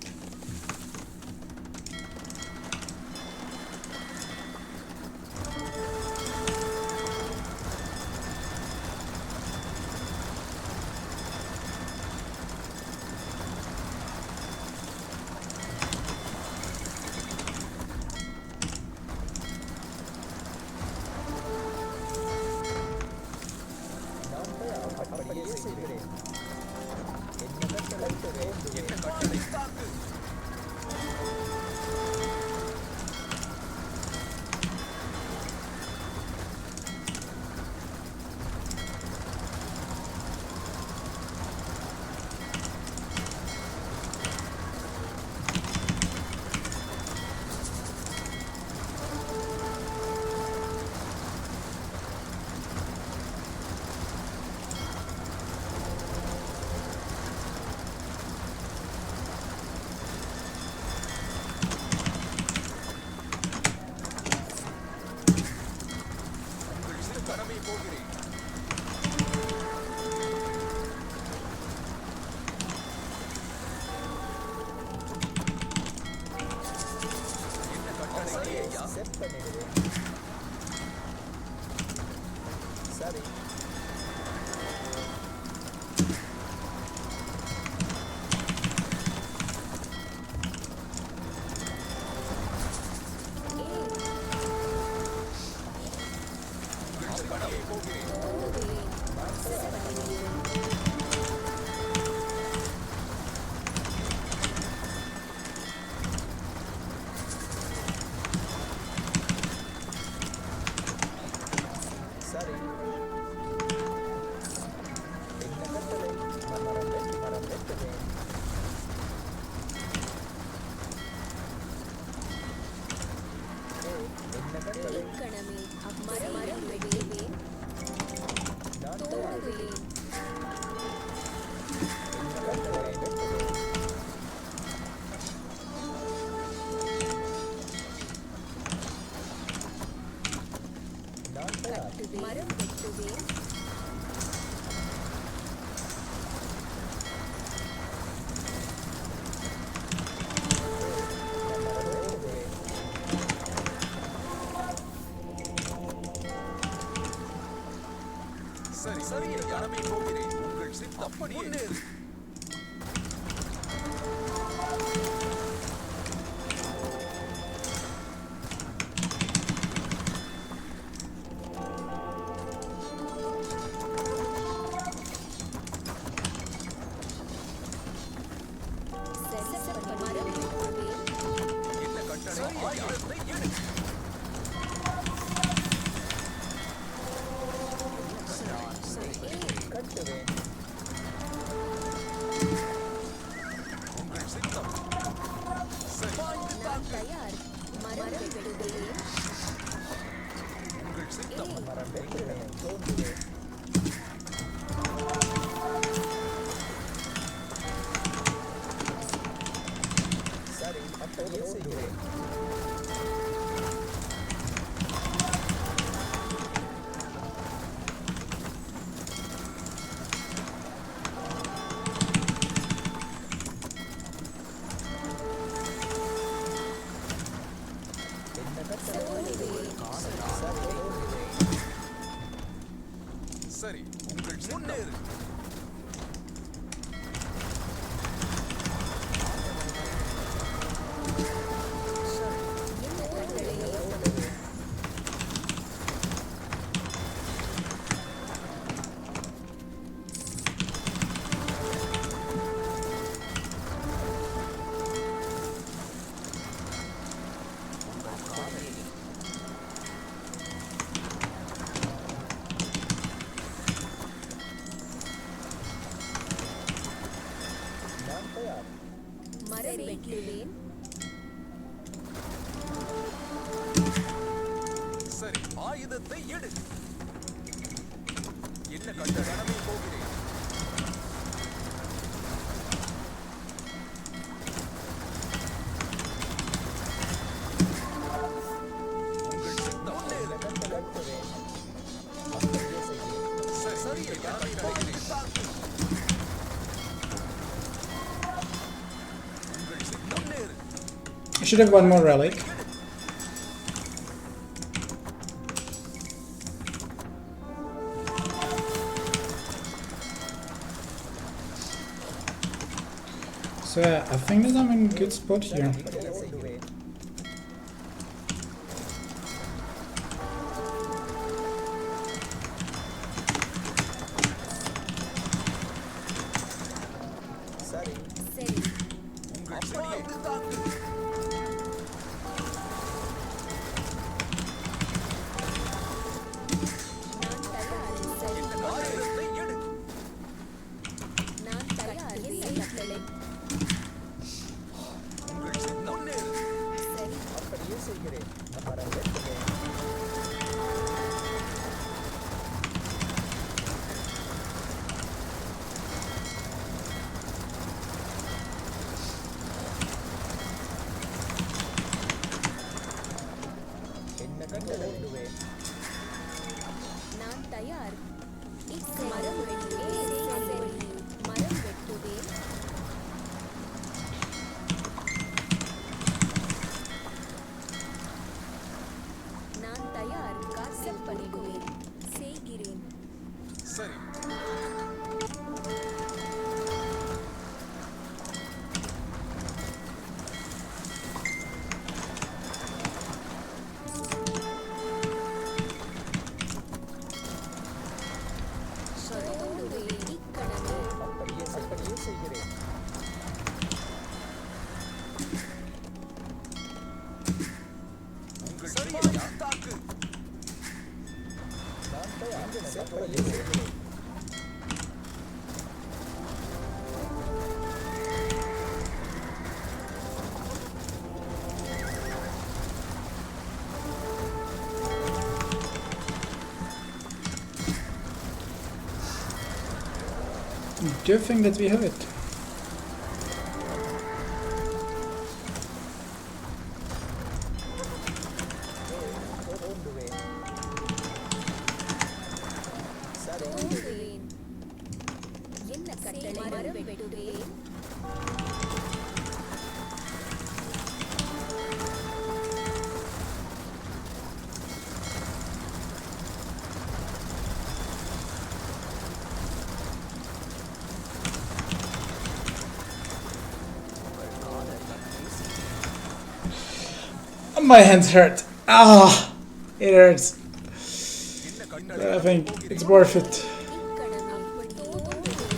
கட் பண்ணிடுவேன். சரி. சரி. என்ன கட்டளை? மரம் வெட்டுவேன். என்ன கட்டளை? கணமே மரம் வெட்டுவேன். நான் தோடுவேன். என்ன கட்டளை? வெட்டுவேன். நான் தயார். மரம் வெட்டுவேன். சரி சரி யாரமே போகிறேன் உங்கள் சித்தம் முன்னேறு மரம் வெட்டுவேன். என்ன கட்டளை ஆயுதத்தை எடு கட்டுவேன். உங்கள் சித்தம் சரி நான் தயார். மரம் வெட்டுவேன். உங்கள் சித்தம் மரம் வெட்டுவேன். தோன்றுவேன். சரி, அப்படியே செய்கிறேன். என்ன கட்டளை? சரி, தோன்றுவேன். சரி உங்கள் முன்னேறு நான் தயார். மரம் வெட்டுவேன். சரி ஆயுதத்தை எடு என்ன கட்டளை போகிறேன் உங்கள் சித்தம் முன்னேறு என்ன கட்டளை? கட்டுவேன். அப்படியே செய்கிறேன். சரி சரி யாரமே போகிறேன் உங்கள் சித்தம் முன்னேறு I should have one more relic. So yeah, I think that I'm in good spot here. அப்படியே செய்கிறேன். சரி. சரி. உங்கள் அப்படியே தாக்கு நான் தயார். சரி. ஆயுதத்தை எடு நான் தயார். கட்டளை. உங்கள் சித்தம் முன்னேறு சரி. அப்படியே செய்கிறேன். மரம் வெட்டுவேன். என்ன கட்டளை? விடுவேன். நான் தயார். மரம் வெட்டுவேன். சரி. மரம் வெட்டுவேன். தயார் அப்படியே செய்கிறேன் Do you think that we have it? தோன்றுவேன் சரி தோன்றுவேன். என்ன கட்டளை மரம் வெட்டுவேன். My hands hurt. Ah, it hurts. என்ன But கட்டளை I think it's worth it. இக்கணமே தோன்றுவேன்.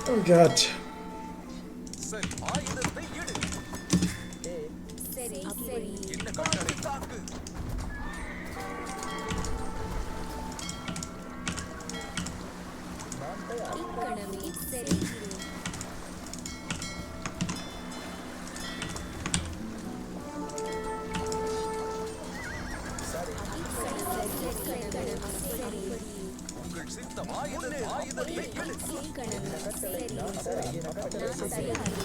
Oh god. சரி ஆயுதத்தை எடு சரி சரி என்ன கட்டளை தாக்கு நான் தயார் இக்கணமே செய்கிறேன். சரி இக்கணமே சரி. உங்கள் சித்தம் ஆயுதத்தை எடு இக்கணமே சரி. சரி என கட்டளை நான் செய்கிறேன் தயார்.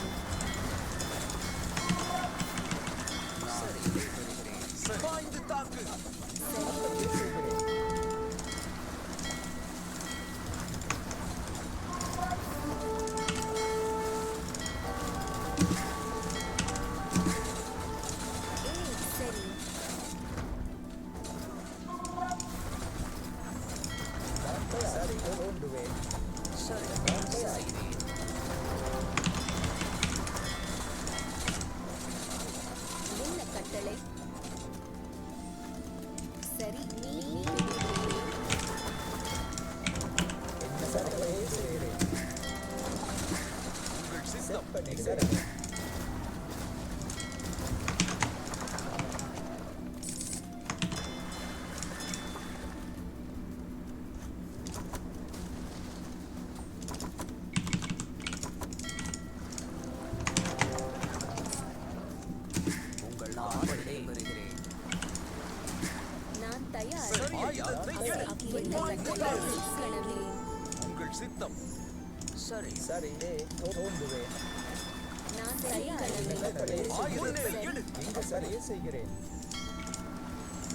சரி பாய்ந்து தாக்கு அப்படியே செய்கிறேன் சரி நான் தயார் சரி தோன்றுவேன் என்ன கட்டளை சரி நீ என்ன கட்டளையை செய்கிறேன் உங்கள் சித்தம் செப்பனி சரி உங்கள் ஆற்றலை பெறுகிறேன். நான் தயார். சரி ஆயுதத்தை எடு என்ன கட்டளை இக்கணமே உங்கள் சித்தம் சரி சரி தோன்றுவேன் நான் தயார். கட்டளையை ஆயுதத்தை எடு இங்கு சரியே செய்கிறேன்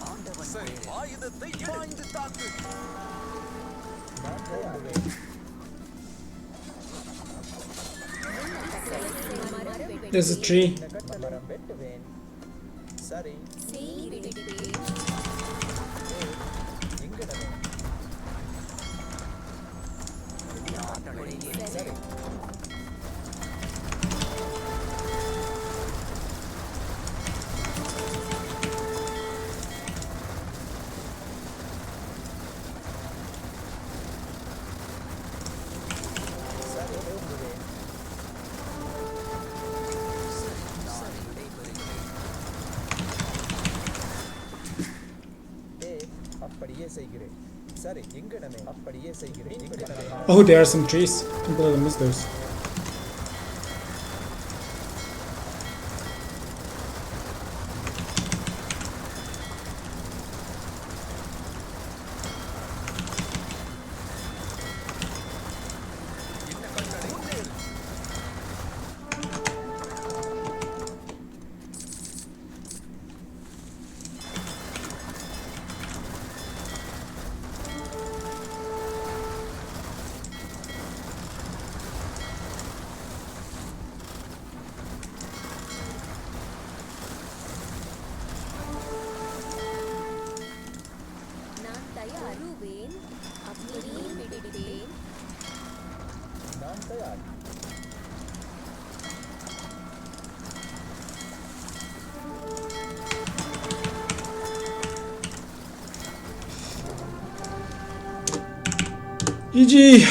ஆண்டவன் சரி ஆயுதத்தை எடு பாய்ந்து தாக்கு நான் தோன்றுவேன் மரம் There's a tree. என்ன கட்டளை மரம் வெட்டுவேன் சரி செய் விடுவேன். இங்கிடமே ஆற்றலை சரி சரி தோன்றுவேன் நான் விடைபெறுகிறேன். அப்படியே செய்கிறேன் சரி இங்கிடமே அப்படியே செய்கிறேன் இங்கிடமே Oh, there are some trees. Completely missed those. என்ன கட்டளை முன்னேறு நான் தயார். வருவேன். அப்படியே விடுவேன். நான் தயார் GG.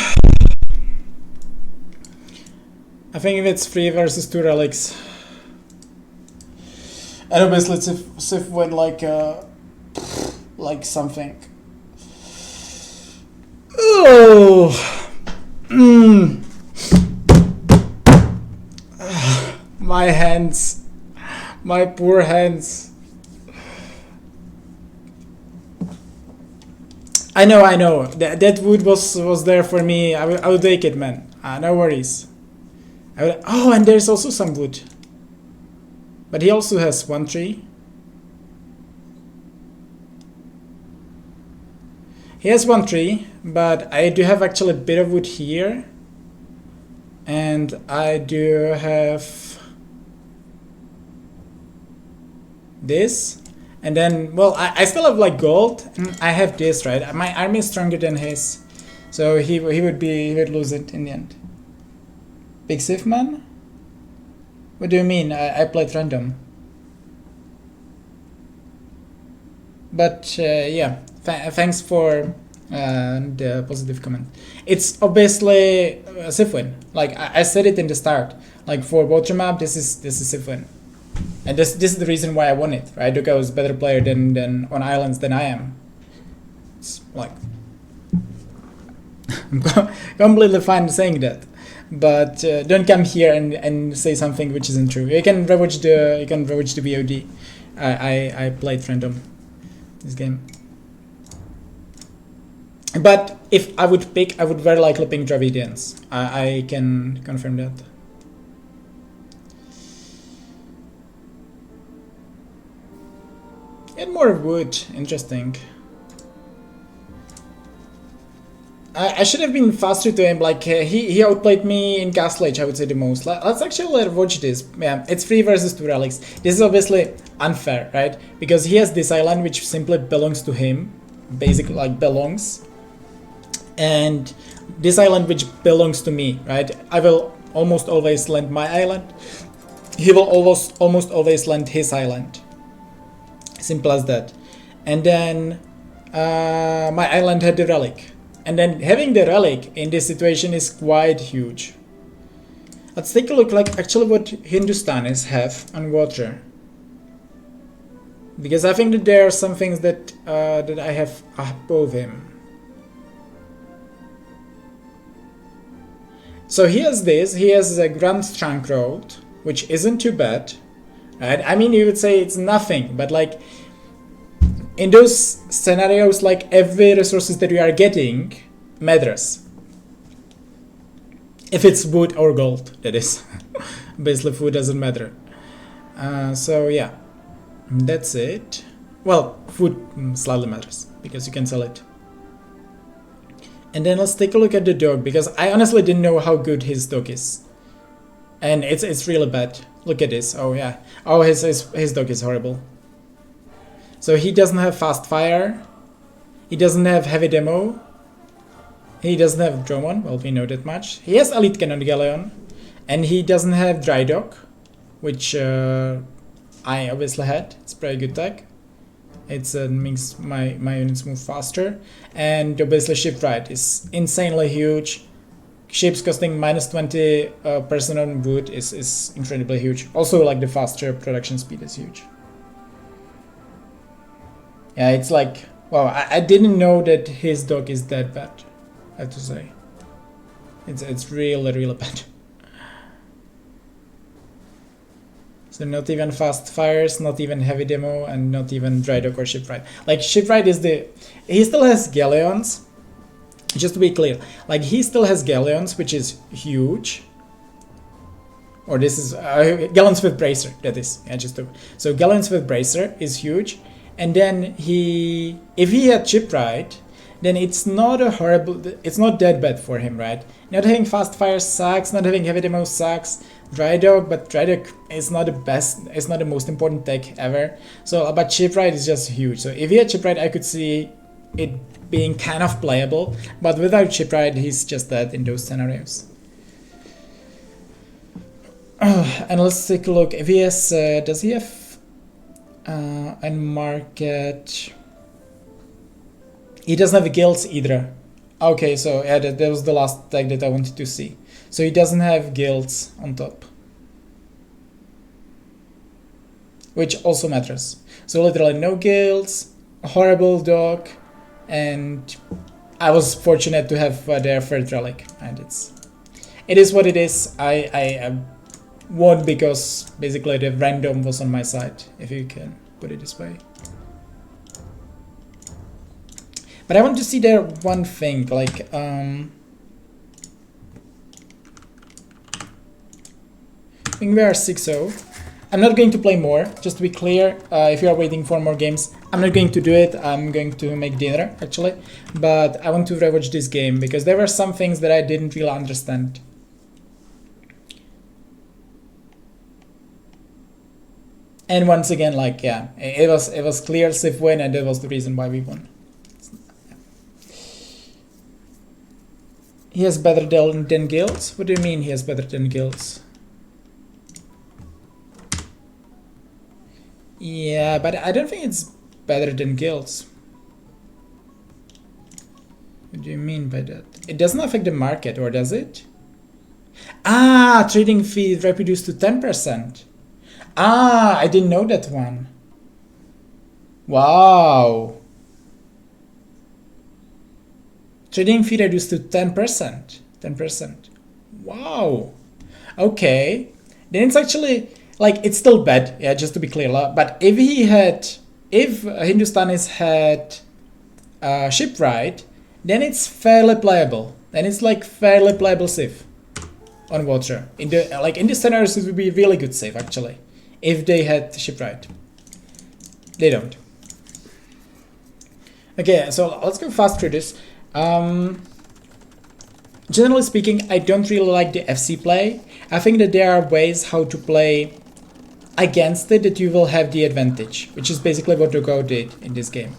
I think if it's 3 versus 2 relics. And obviously it's if when like something. Oh. My hands. My poor hands. I know. That wood was there for me. I would take it, man. No worries. Oh, and there's also some wood. But he also has 1 tree. He has 1 tree, but I do have actually a bit of wood here. And I do have this. And then, well, I still have like gold. I have this, right? My army is stronger than his. So he would lose it in the end. Big Sif man? What do you mean? I played random. But yeah, thanks for the positive comment. It's obviously a Sif win. Like I said it in the start. Like for Water Map, this is Sif win. And this is the reason why I won it, right? Duka was a better player than on islands than I am. It's like I'm completely fine saying that. But don't come here and say something which isn't true. You can rewatch the VOD. I played random this game. But if I would pick, I would very likely pick Dravidians. I can confirm that. Get more wood, interesting. I should have been faster to him, like he outplayed me in Castle Age, I would say the most. Let's actually watch this. Yeah, it's 3 versus 2 relics. This is obviously unfair, right? Because he has this island which simply belongs to him, basically like belongs. And this island which belongs to me, right? I will almost always land my island. He will almost always land his island. Simple as that. And then my island had the relic. And then having the relic in this situation is quite huge. Let's take a look like actually what Hindustanis have on water. Because I think that there are some things that that I have above him. So he has this, he has a Grand Trunk Road, which isn't too bad. Right? I mean, you would say it's nothing, but like in those scenarios, like every resources that we are getting matters. If it's wood or gold, that is. Basically, food doesn't matter. So yeah, that's it. Well, food slightly matters because you can sell it. And then let's take a look at the dog, because I honestly didn't know how good his dog is. And it's really bad. Look at this. Oh yeah. Oh, his dog is horrible. So he doesn't have fast fire. He doesn't have heavy demo. He doesn't have Dromon. Well, we know that much. He has elite cannon galleon, and he doesn't have dry dock, which I obviously had. It's pretty good tech. It makes my units move faster, and obviously shipwright is insanely huge. Ships costing minus 20% on wood is incredibly huge. Also, like the faster production speed is huge. Yeah, it's like, wow, I didn't know that his dog is that bad, I have to say. It's really bad. So not even fast fires, not even heavy demo, and not even dry dock or shipwright. Like shipwright is he still has galleons, just to be clear. Like he still has galleons, which is huge. Or this is galleons with bracer, that is. Yeah, so galleons with bracer is huge. And then if he had shipwright, then it's not that bad for him, right? Not having fast fire sucks, not having heavy demo sucks. Dry dock, but dry dock is not the best, it's not the most important tech ever. So, but shipwright is just huge. So if he had shipwright, I could see it being kind of playable, but without shipwright, he's just dead in those scenarios. And let's take a look. If he has, does he have a market? He doesn't have guilds either. Okay, so yeah, that was the last tag that I wanted to see. So he doesn't have guilds on top, which also matters. So literally no guilds, a horrible dog, and I was fortunate to have their third relic, and it is what it is. I won because basically the random was on my side, if you can put it this way. But I want to see there one thing, like I think we are 6-0. I'm not going to play more, just to be clear. If you are waiting for more games, I'm not going to do it. I'm going to make dinner, actually. But I want to rewatch this game, because there were some things that I didn't really understand. And once again, like, yeah, it was clear Sif win, and that was the reason why we won. He has better than guilds? What do you mean he has better than guilds? Yeah, but I don't think it's better than guilds. What do you mean by that? It doesn't affect the market, or does it? Ah, trading fee reduced to 10%. Ah, I didn't know that one. Wow. Trading fee reduced to 10%. 10%. Wow. Okay. Then it's actually, like, it's still bad. Yeah, just to be clear. But if Hindustanis had shipwright, then it's fairly playable. Then it's like fairly playable save on water. In the scenarios, it would be really good save actually, if they had shipwright. They don't. Okay, so let's go fast through this. Generally speaking, I don't really like the FC play. I think that there are ways how to play against it that you will have the advantage, which is basically what Dogo did in this game.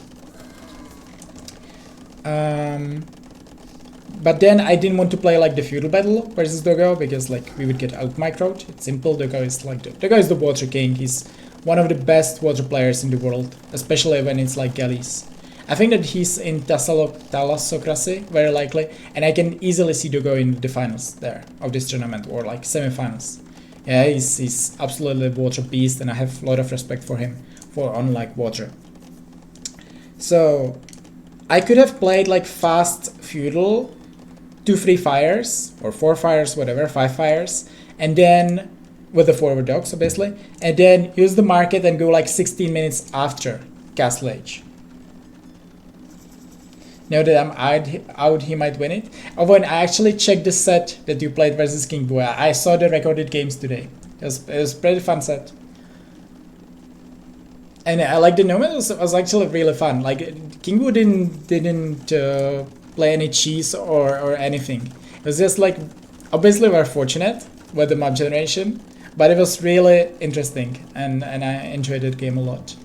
But then I didn't want to play like the feudal battle versus Dogo, because like we would get out microed. It's simple. Dogo is the water king. He's one of the best water players in the world, especially when it's like galleys. I think that he's in Thalassocracy, very likely, and I can easily see Dogo in the finals there of this tournament, or like semi-finals. Yeah, he's absolutely a water beast, and I have a lot of respect for him on like water. So I could have played like fast feudal, 2-3 fires, or 4 fires, whatever, 5 fires, and then with the forward dogs, obviously, and then use the market and go like 16 minutes after Castle Age. Now that I'm out, he might win it. Oh, when I actually checked the set that you played versus King Bu, I saw the recorded games today. It was a pretty fun set. And I like the Nomad was actually really fun. Like King Bu didn't play any cheese or anything. It was just like, obviously we're fortunate with the map generation, but it was really interesting, and I enjoyed that game a lot.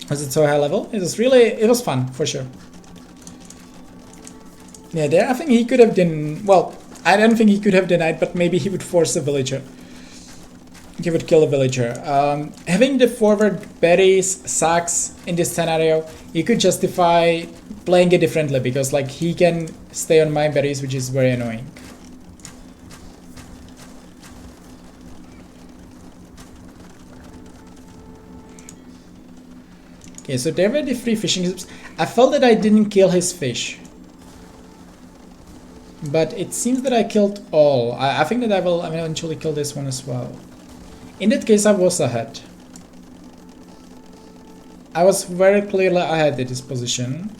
Was it so high level? It was fun, for sure. Yeah, there I think he could have done, well, I don't think he could have denied, but maybe he would force a villager. He would kill a villager. Having the forward berries, sacks in this scenario, you could justify playing it differently, because like he can stay on my berries, which is very annoying. Okay, so there were the 3 fishing ships. I felt that I didn't kill his fish, but it seems that I killed all. I think that I will eventually kill this one as well. In that case, I was ahead. I was very clearly ahead at this position.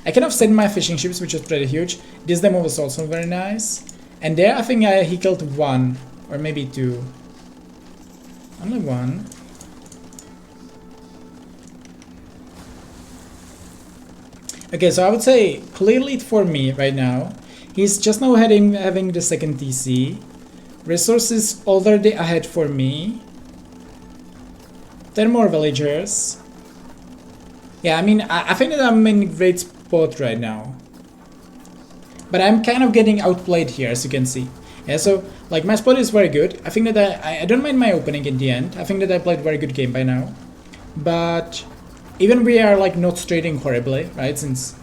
I kind of sent my fishing ships, which was pretty huge. This demo was also very nice. And there I think he killed 1, or maybe 2. Only 1. Okay, so I would say clearly for me right now, he's just now having the second TC. Resources already ahead for me. 10 more villagers. Yeah, I mean, I think that I'm in a great spot right now. But I'm kind of getting outplayed here, as you can see. Yeah, so like my spot is very good. I think that I don't mind my opening in the end. I think that I played a very good game by now. But even we are like not trading horribly, right? Since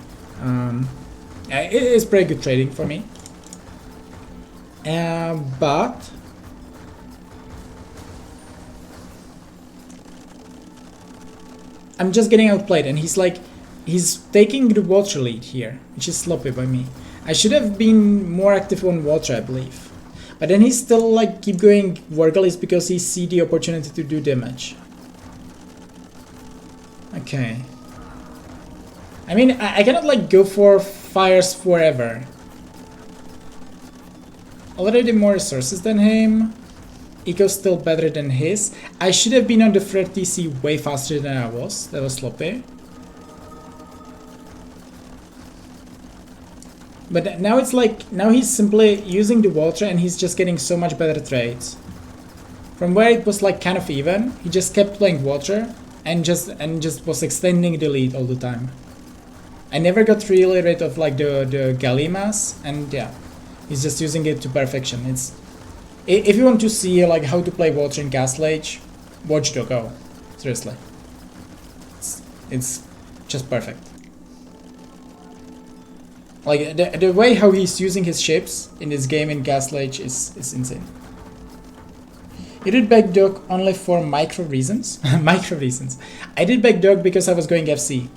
it is pretty good trading for me. But I'm just getting outplayed, and he's taking the water lead here, which is sloppy by me. I should have been more active on water, I believe. But then he's still like keep going Wargalies because he see the opportunity to do damage. Okay. I mean, I cannot like go for fires forever. Already more resources than him. Eco's still better than his. I should have been on the threat TC way faster than I was. That was sloppy. But now it's like, now he's simply using the water and he's just getting so much better trades. From where it was like kind of even, he just kept playing water and just was extending the lead all the time. I never got really rid of like the galley mass, and yeah, he's just using it to perfection. It's, if you want to see like how to play water in Castle Age, watch Doggo. Seriously, it's just perfect. Like the way how he's using his ships in this game in Castle Age is insane. You did backdog only for micro reasons. Micro reasons. I did backdog because I was going FC.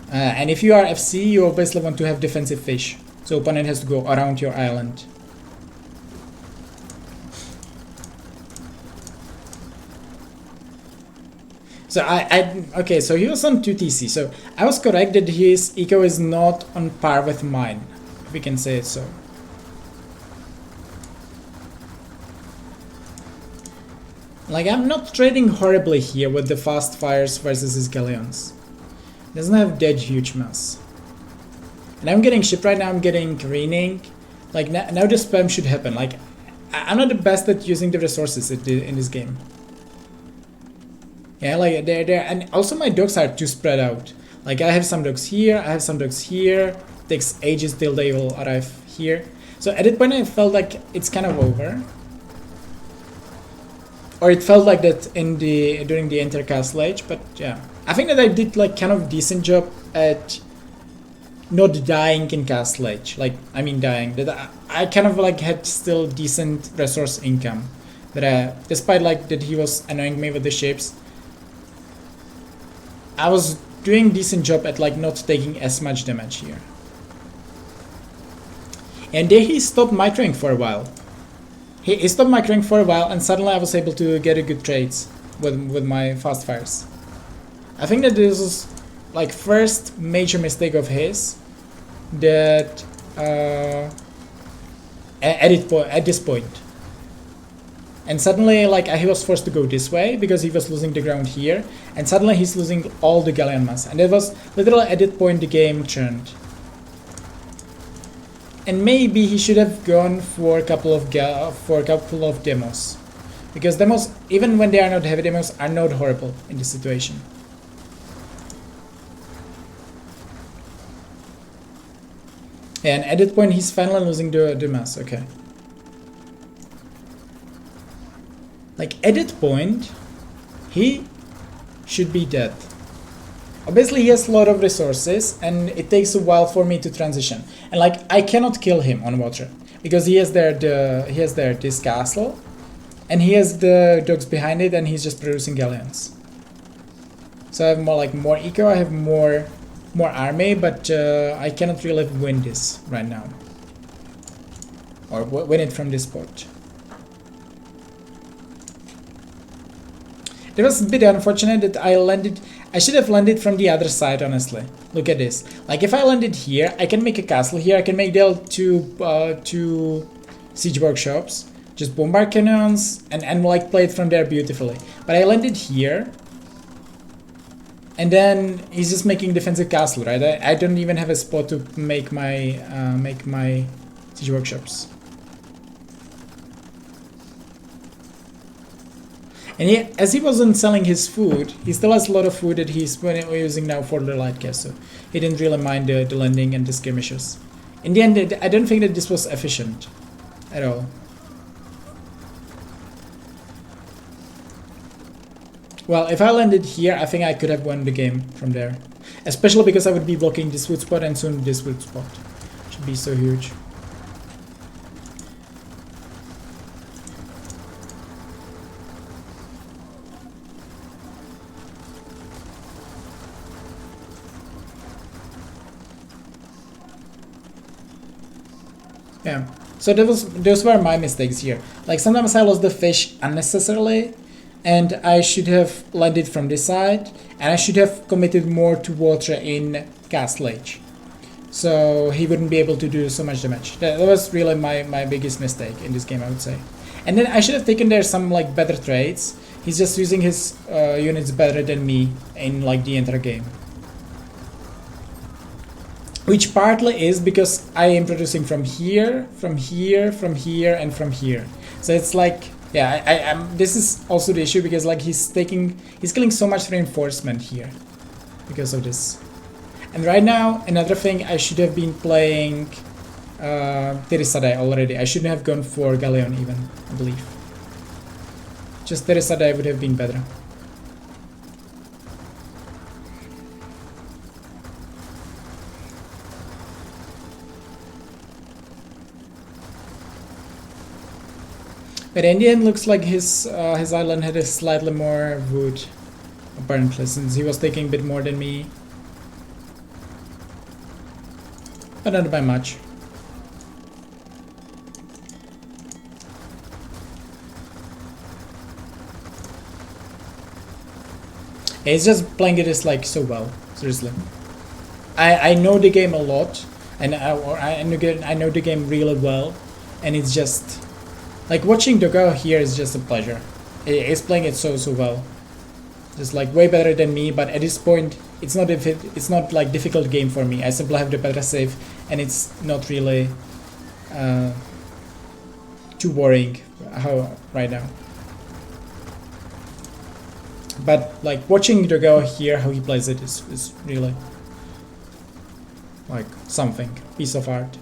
And if you are FC, you obviously want to have defensive fish. So opponent has to go around your island. So okay, so he was on 2 TC. So I was correct that his eco is not on par with mine, if we can say it so. Like, I'm not trading horribly here with the fast fires versus his galleons. Doesn't have that huge mass. And I'm getting ship right now, I'm getting greening. Like, now the spam should happen. Like, I'm not the best at using the resources in this game. Yeah, like, they're, and also my dogs are too spread out. Like, I have some dogs here, I have some dogs here. Takes ages till they will arrive here. So at that point I felt like it's kind of over. Or it felt like that in during the Castle Age, but yeah. I think that I did like kind of decent job at not dying in Castle Age. Like, I mean dying. That I kind of like had still decent resource income. That despite like that he was annoying me with the ships, I was doing decent job at like not taking as much damage here. And then he stopped microing for a while. He stopped microing for a while, and suddenly I was able to get a good trades with my fast fires. I think that this was like first major mistake of his that at this point. And suddenly like he was forced to go this way because he was losing the ground here, and suddenly he's losing all the galleon mass, and it was literally at that point the game turned. And maybe he should have gone for a couple of demos, because demos, even when they are not heavy demos, are not horrible in this situation. And at that point he's finally losing the mass. Okay. Like at that point he should be dead. Obviously he has a lot of resources, and it takes a while for me to transition. And like I cannot kill him on water because he has there this castle, and he has the dogs behind it, and he's just producing galleons. So I have more eco, I have more army, but I cannot really win this right now, or win it from this spot. It was a bit unfortunate that I should have landed from the other side, honestly. Look at this. Like, if I landed here, I can make a castle here. I can make two siege workshops, just bombard cannons, and like play it from there beautifully. But I landed here, and then he's just making defensive castle, right? I don't even have a spot to make my siege workshops. And as he wasn't selling his food, he still has a lot of food that he's using now for the light cast, so he didn't really mind the landing and the skirmishes. In the end, I don't think that this was efficient at all. Well, if I landed here, I think I could have won the game from there. Especially because I would be blocking this wood spot and soon this wood spot. Should be so huge. Yeah, so those were my mistakes here. Like sometimes I lost the fish unnecessarily, and I should have landed from this side, and I should have committed more to water in Castle Age, so he wouldn't be able to do so much damage. That was really my biggest mistake in this game, I would say. And then I should have taken there some like better trades. He's just using his units better than me in like the entire game. Which partly is because I am producing from here, from here, from here, and from here. So it's like, yeah, I am. This is also the issue because like he's killing so much reinforcement here because of this. And right now, another thing, I should have been playing Tirisadai already. I shouldn't have gone for Galleon even, I believe. Just Tirisadai would have been better. But in the end, looks like his island had a slightly more wood, apparently, since he was taking a bit more than me. But not by much. He's just playing it like so well, seriously. I know the game a lot, and I know the game really well, and it's just like watching Dogo here is just a pleasure. He's playing it so well, just like way better than me. But at this point, it's not like difficult game for me. I simply have the better save, and it's not really too worrying right now. But like watching Dogo here, how he plays it is really like something, piece of art.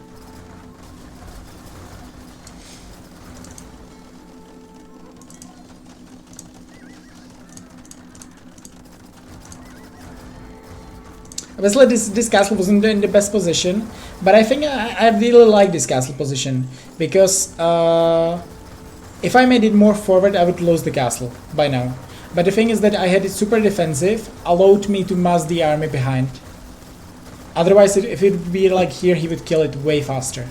Obviously this castle wasn't in the best position, but I think I really like this castle position because if I made it more forward, I would lose the castle by now. But the thing is that I had it super defensive, allowed me to mass the army behind. Otherwise, if it would be like here, he would kill it way faster.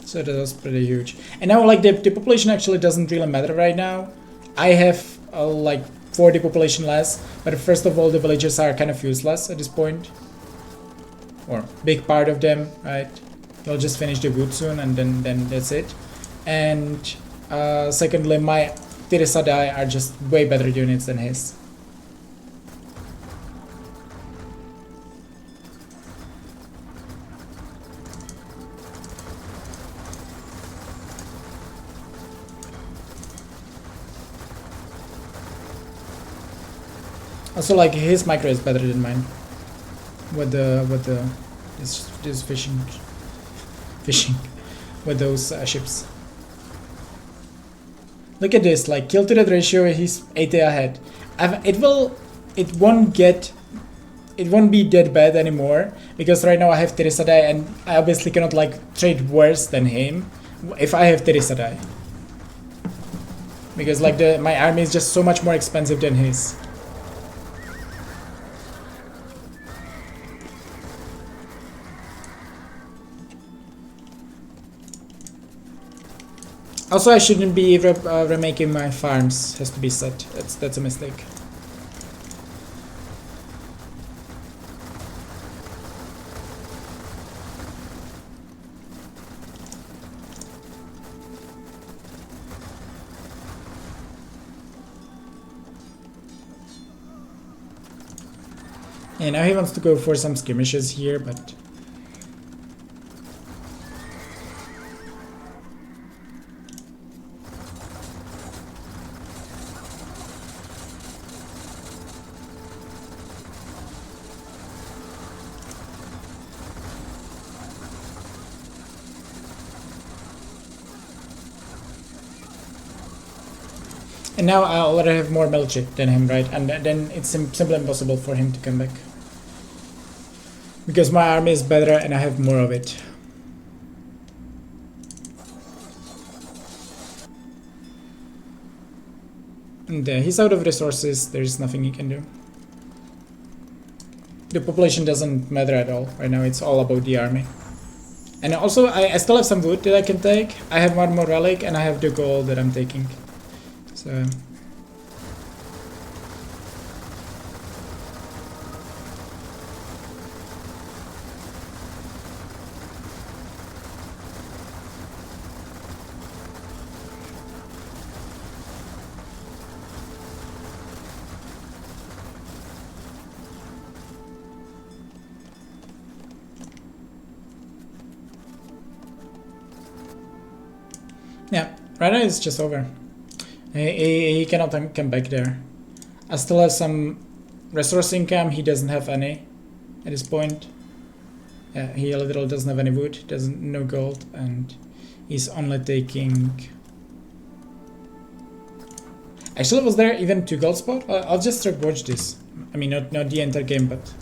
So that was pretty huge. And now like the population actually doesn't really matter right now. I have like 40 population less, but first of all the villagers are kind of useless at this point. Or big part of them, right? They'll just finish the wood soon and then that's it. And secondly, my Tirisadai are just way better units than his. Also, like his micro is better than mine. With this fishing with those ships. Look at this, like kill to death ratio, he's 80 ahead. It won't be that bad anymore because right now I have Tirisadai and I obviously cannot like trade worse than him if I have Tirisadai. Because like my army is just so much more expensive than his. Also, I shouldn't be remaking my farms, has to be said. That's a mistake. And now he wants to go for some skirmishes here, but And now I already have more military than him, right? And then it's simply impossible for him to come back. Because my army is better and I have more of it. And he's out of resources, there's nothing he can do. The population doesn't matter at all right now, it's all about the army. And also, I still have some wood that I can take. I have one more relic and I have the gold that I'm taking. So... yeah, right now it's just over. He cannot come back there. I still have some resource income, he doesn't have any at this point. Yeah, he literally doesn't have any wood, no gold, and he's only taking... Actually, was there even 2 gold spot? I'll just watch this. I mean, not the entire game, but...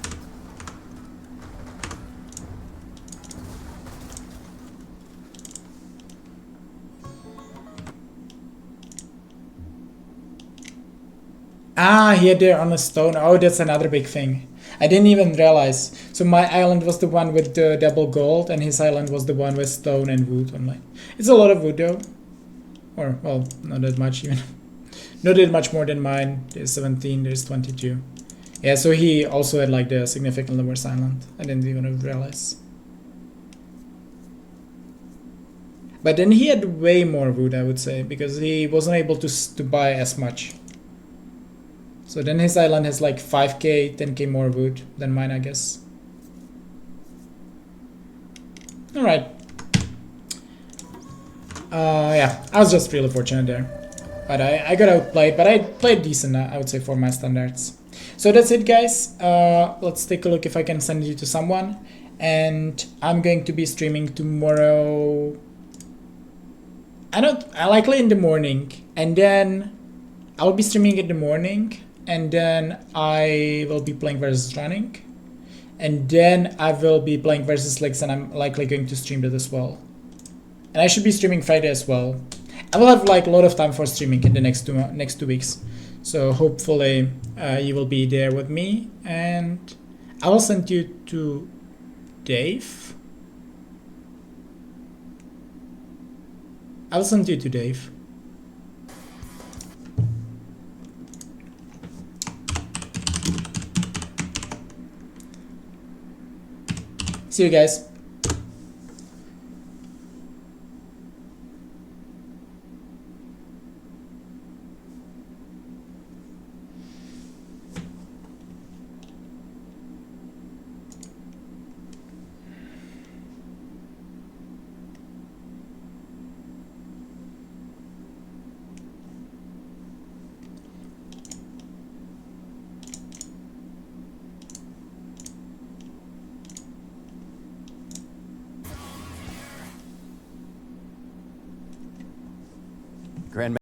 Ah, here they're on a stone. Oh, that's another big thing. I didn't even realize. So my island was the one with the double gold, and his island was the one with stone and wood only. It's a lot of wood though. Or, well, not that much even. Not that much more than mine. There's 17, there's 22. Yeah, so he also had like the significantly worse island. I didn't even realize. But then he had way more wood, I would say, because he wasn't able to buy as much. So then his island has like 5k, 10k more wood than mine, I guess. Alright. Yeah, I was just really fortunate there. But I got outplayed, but I played decent, I would say, for my standards. So that's it, guys. Let's take a look if I can send you to someone. And I'm going to be streaming tomorrow. I likely in the morning. And then I'll be streaming in the morning. And then I will be playing versus running. And then I will be playing versus legs, and I'm likely going to stream that as well. And I should be streaming Friday as well. I will have like a lot of time for streaming in the next two weeks. So hopefully you will be there with me. And I will send you to Dave. I'll send you to Dave. See you guys. Grand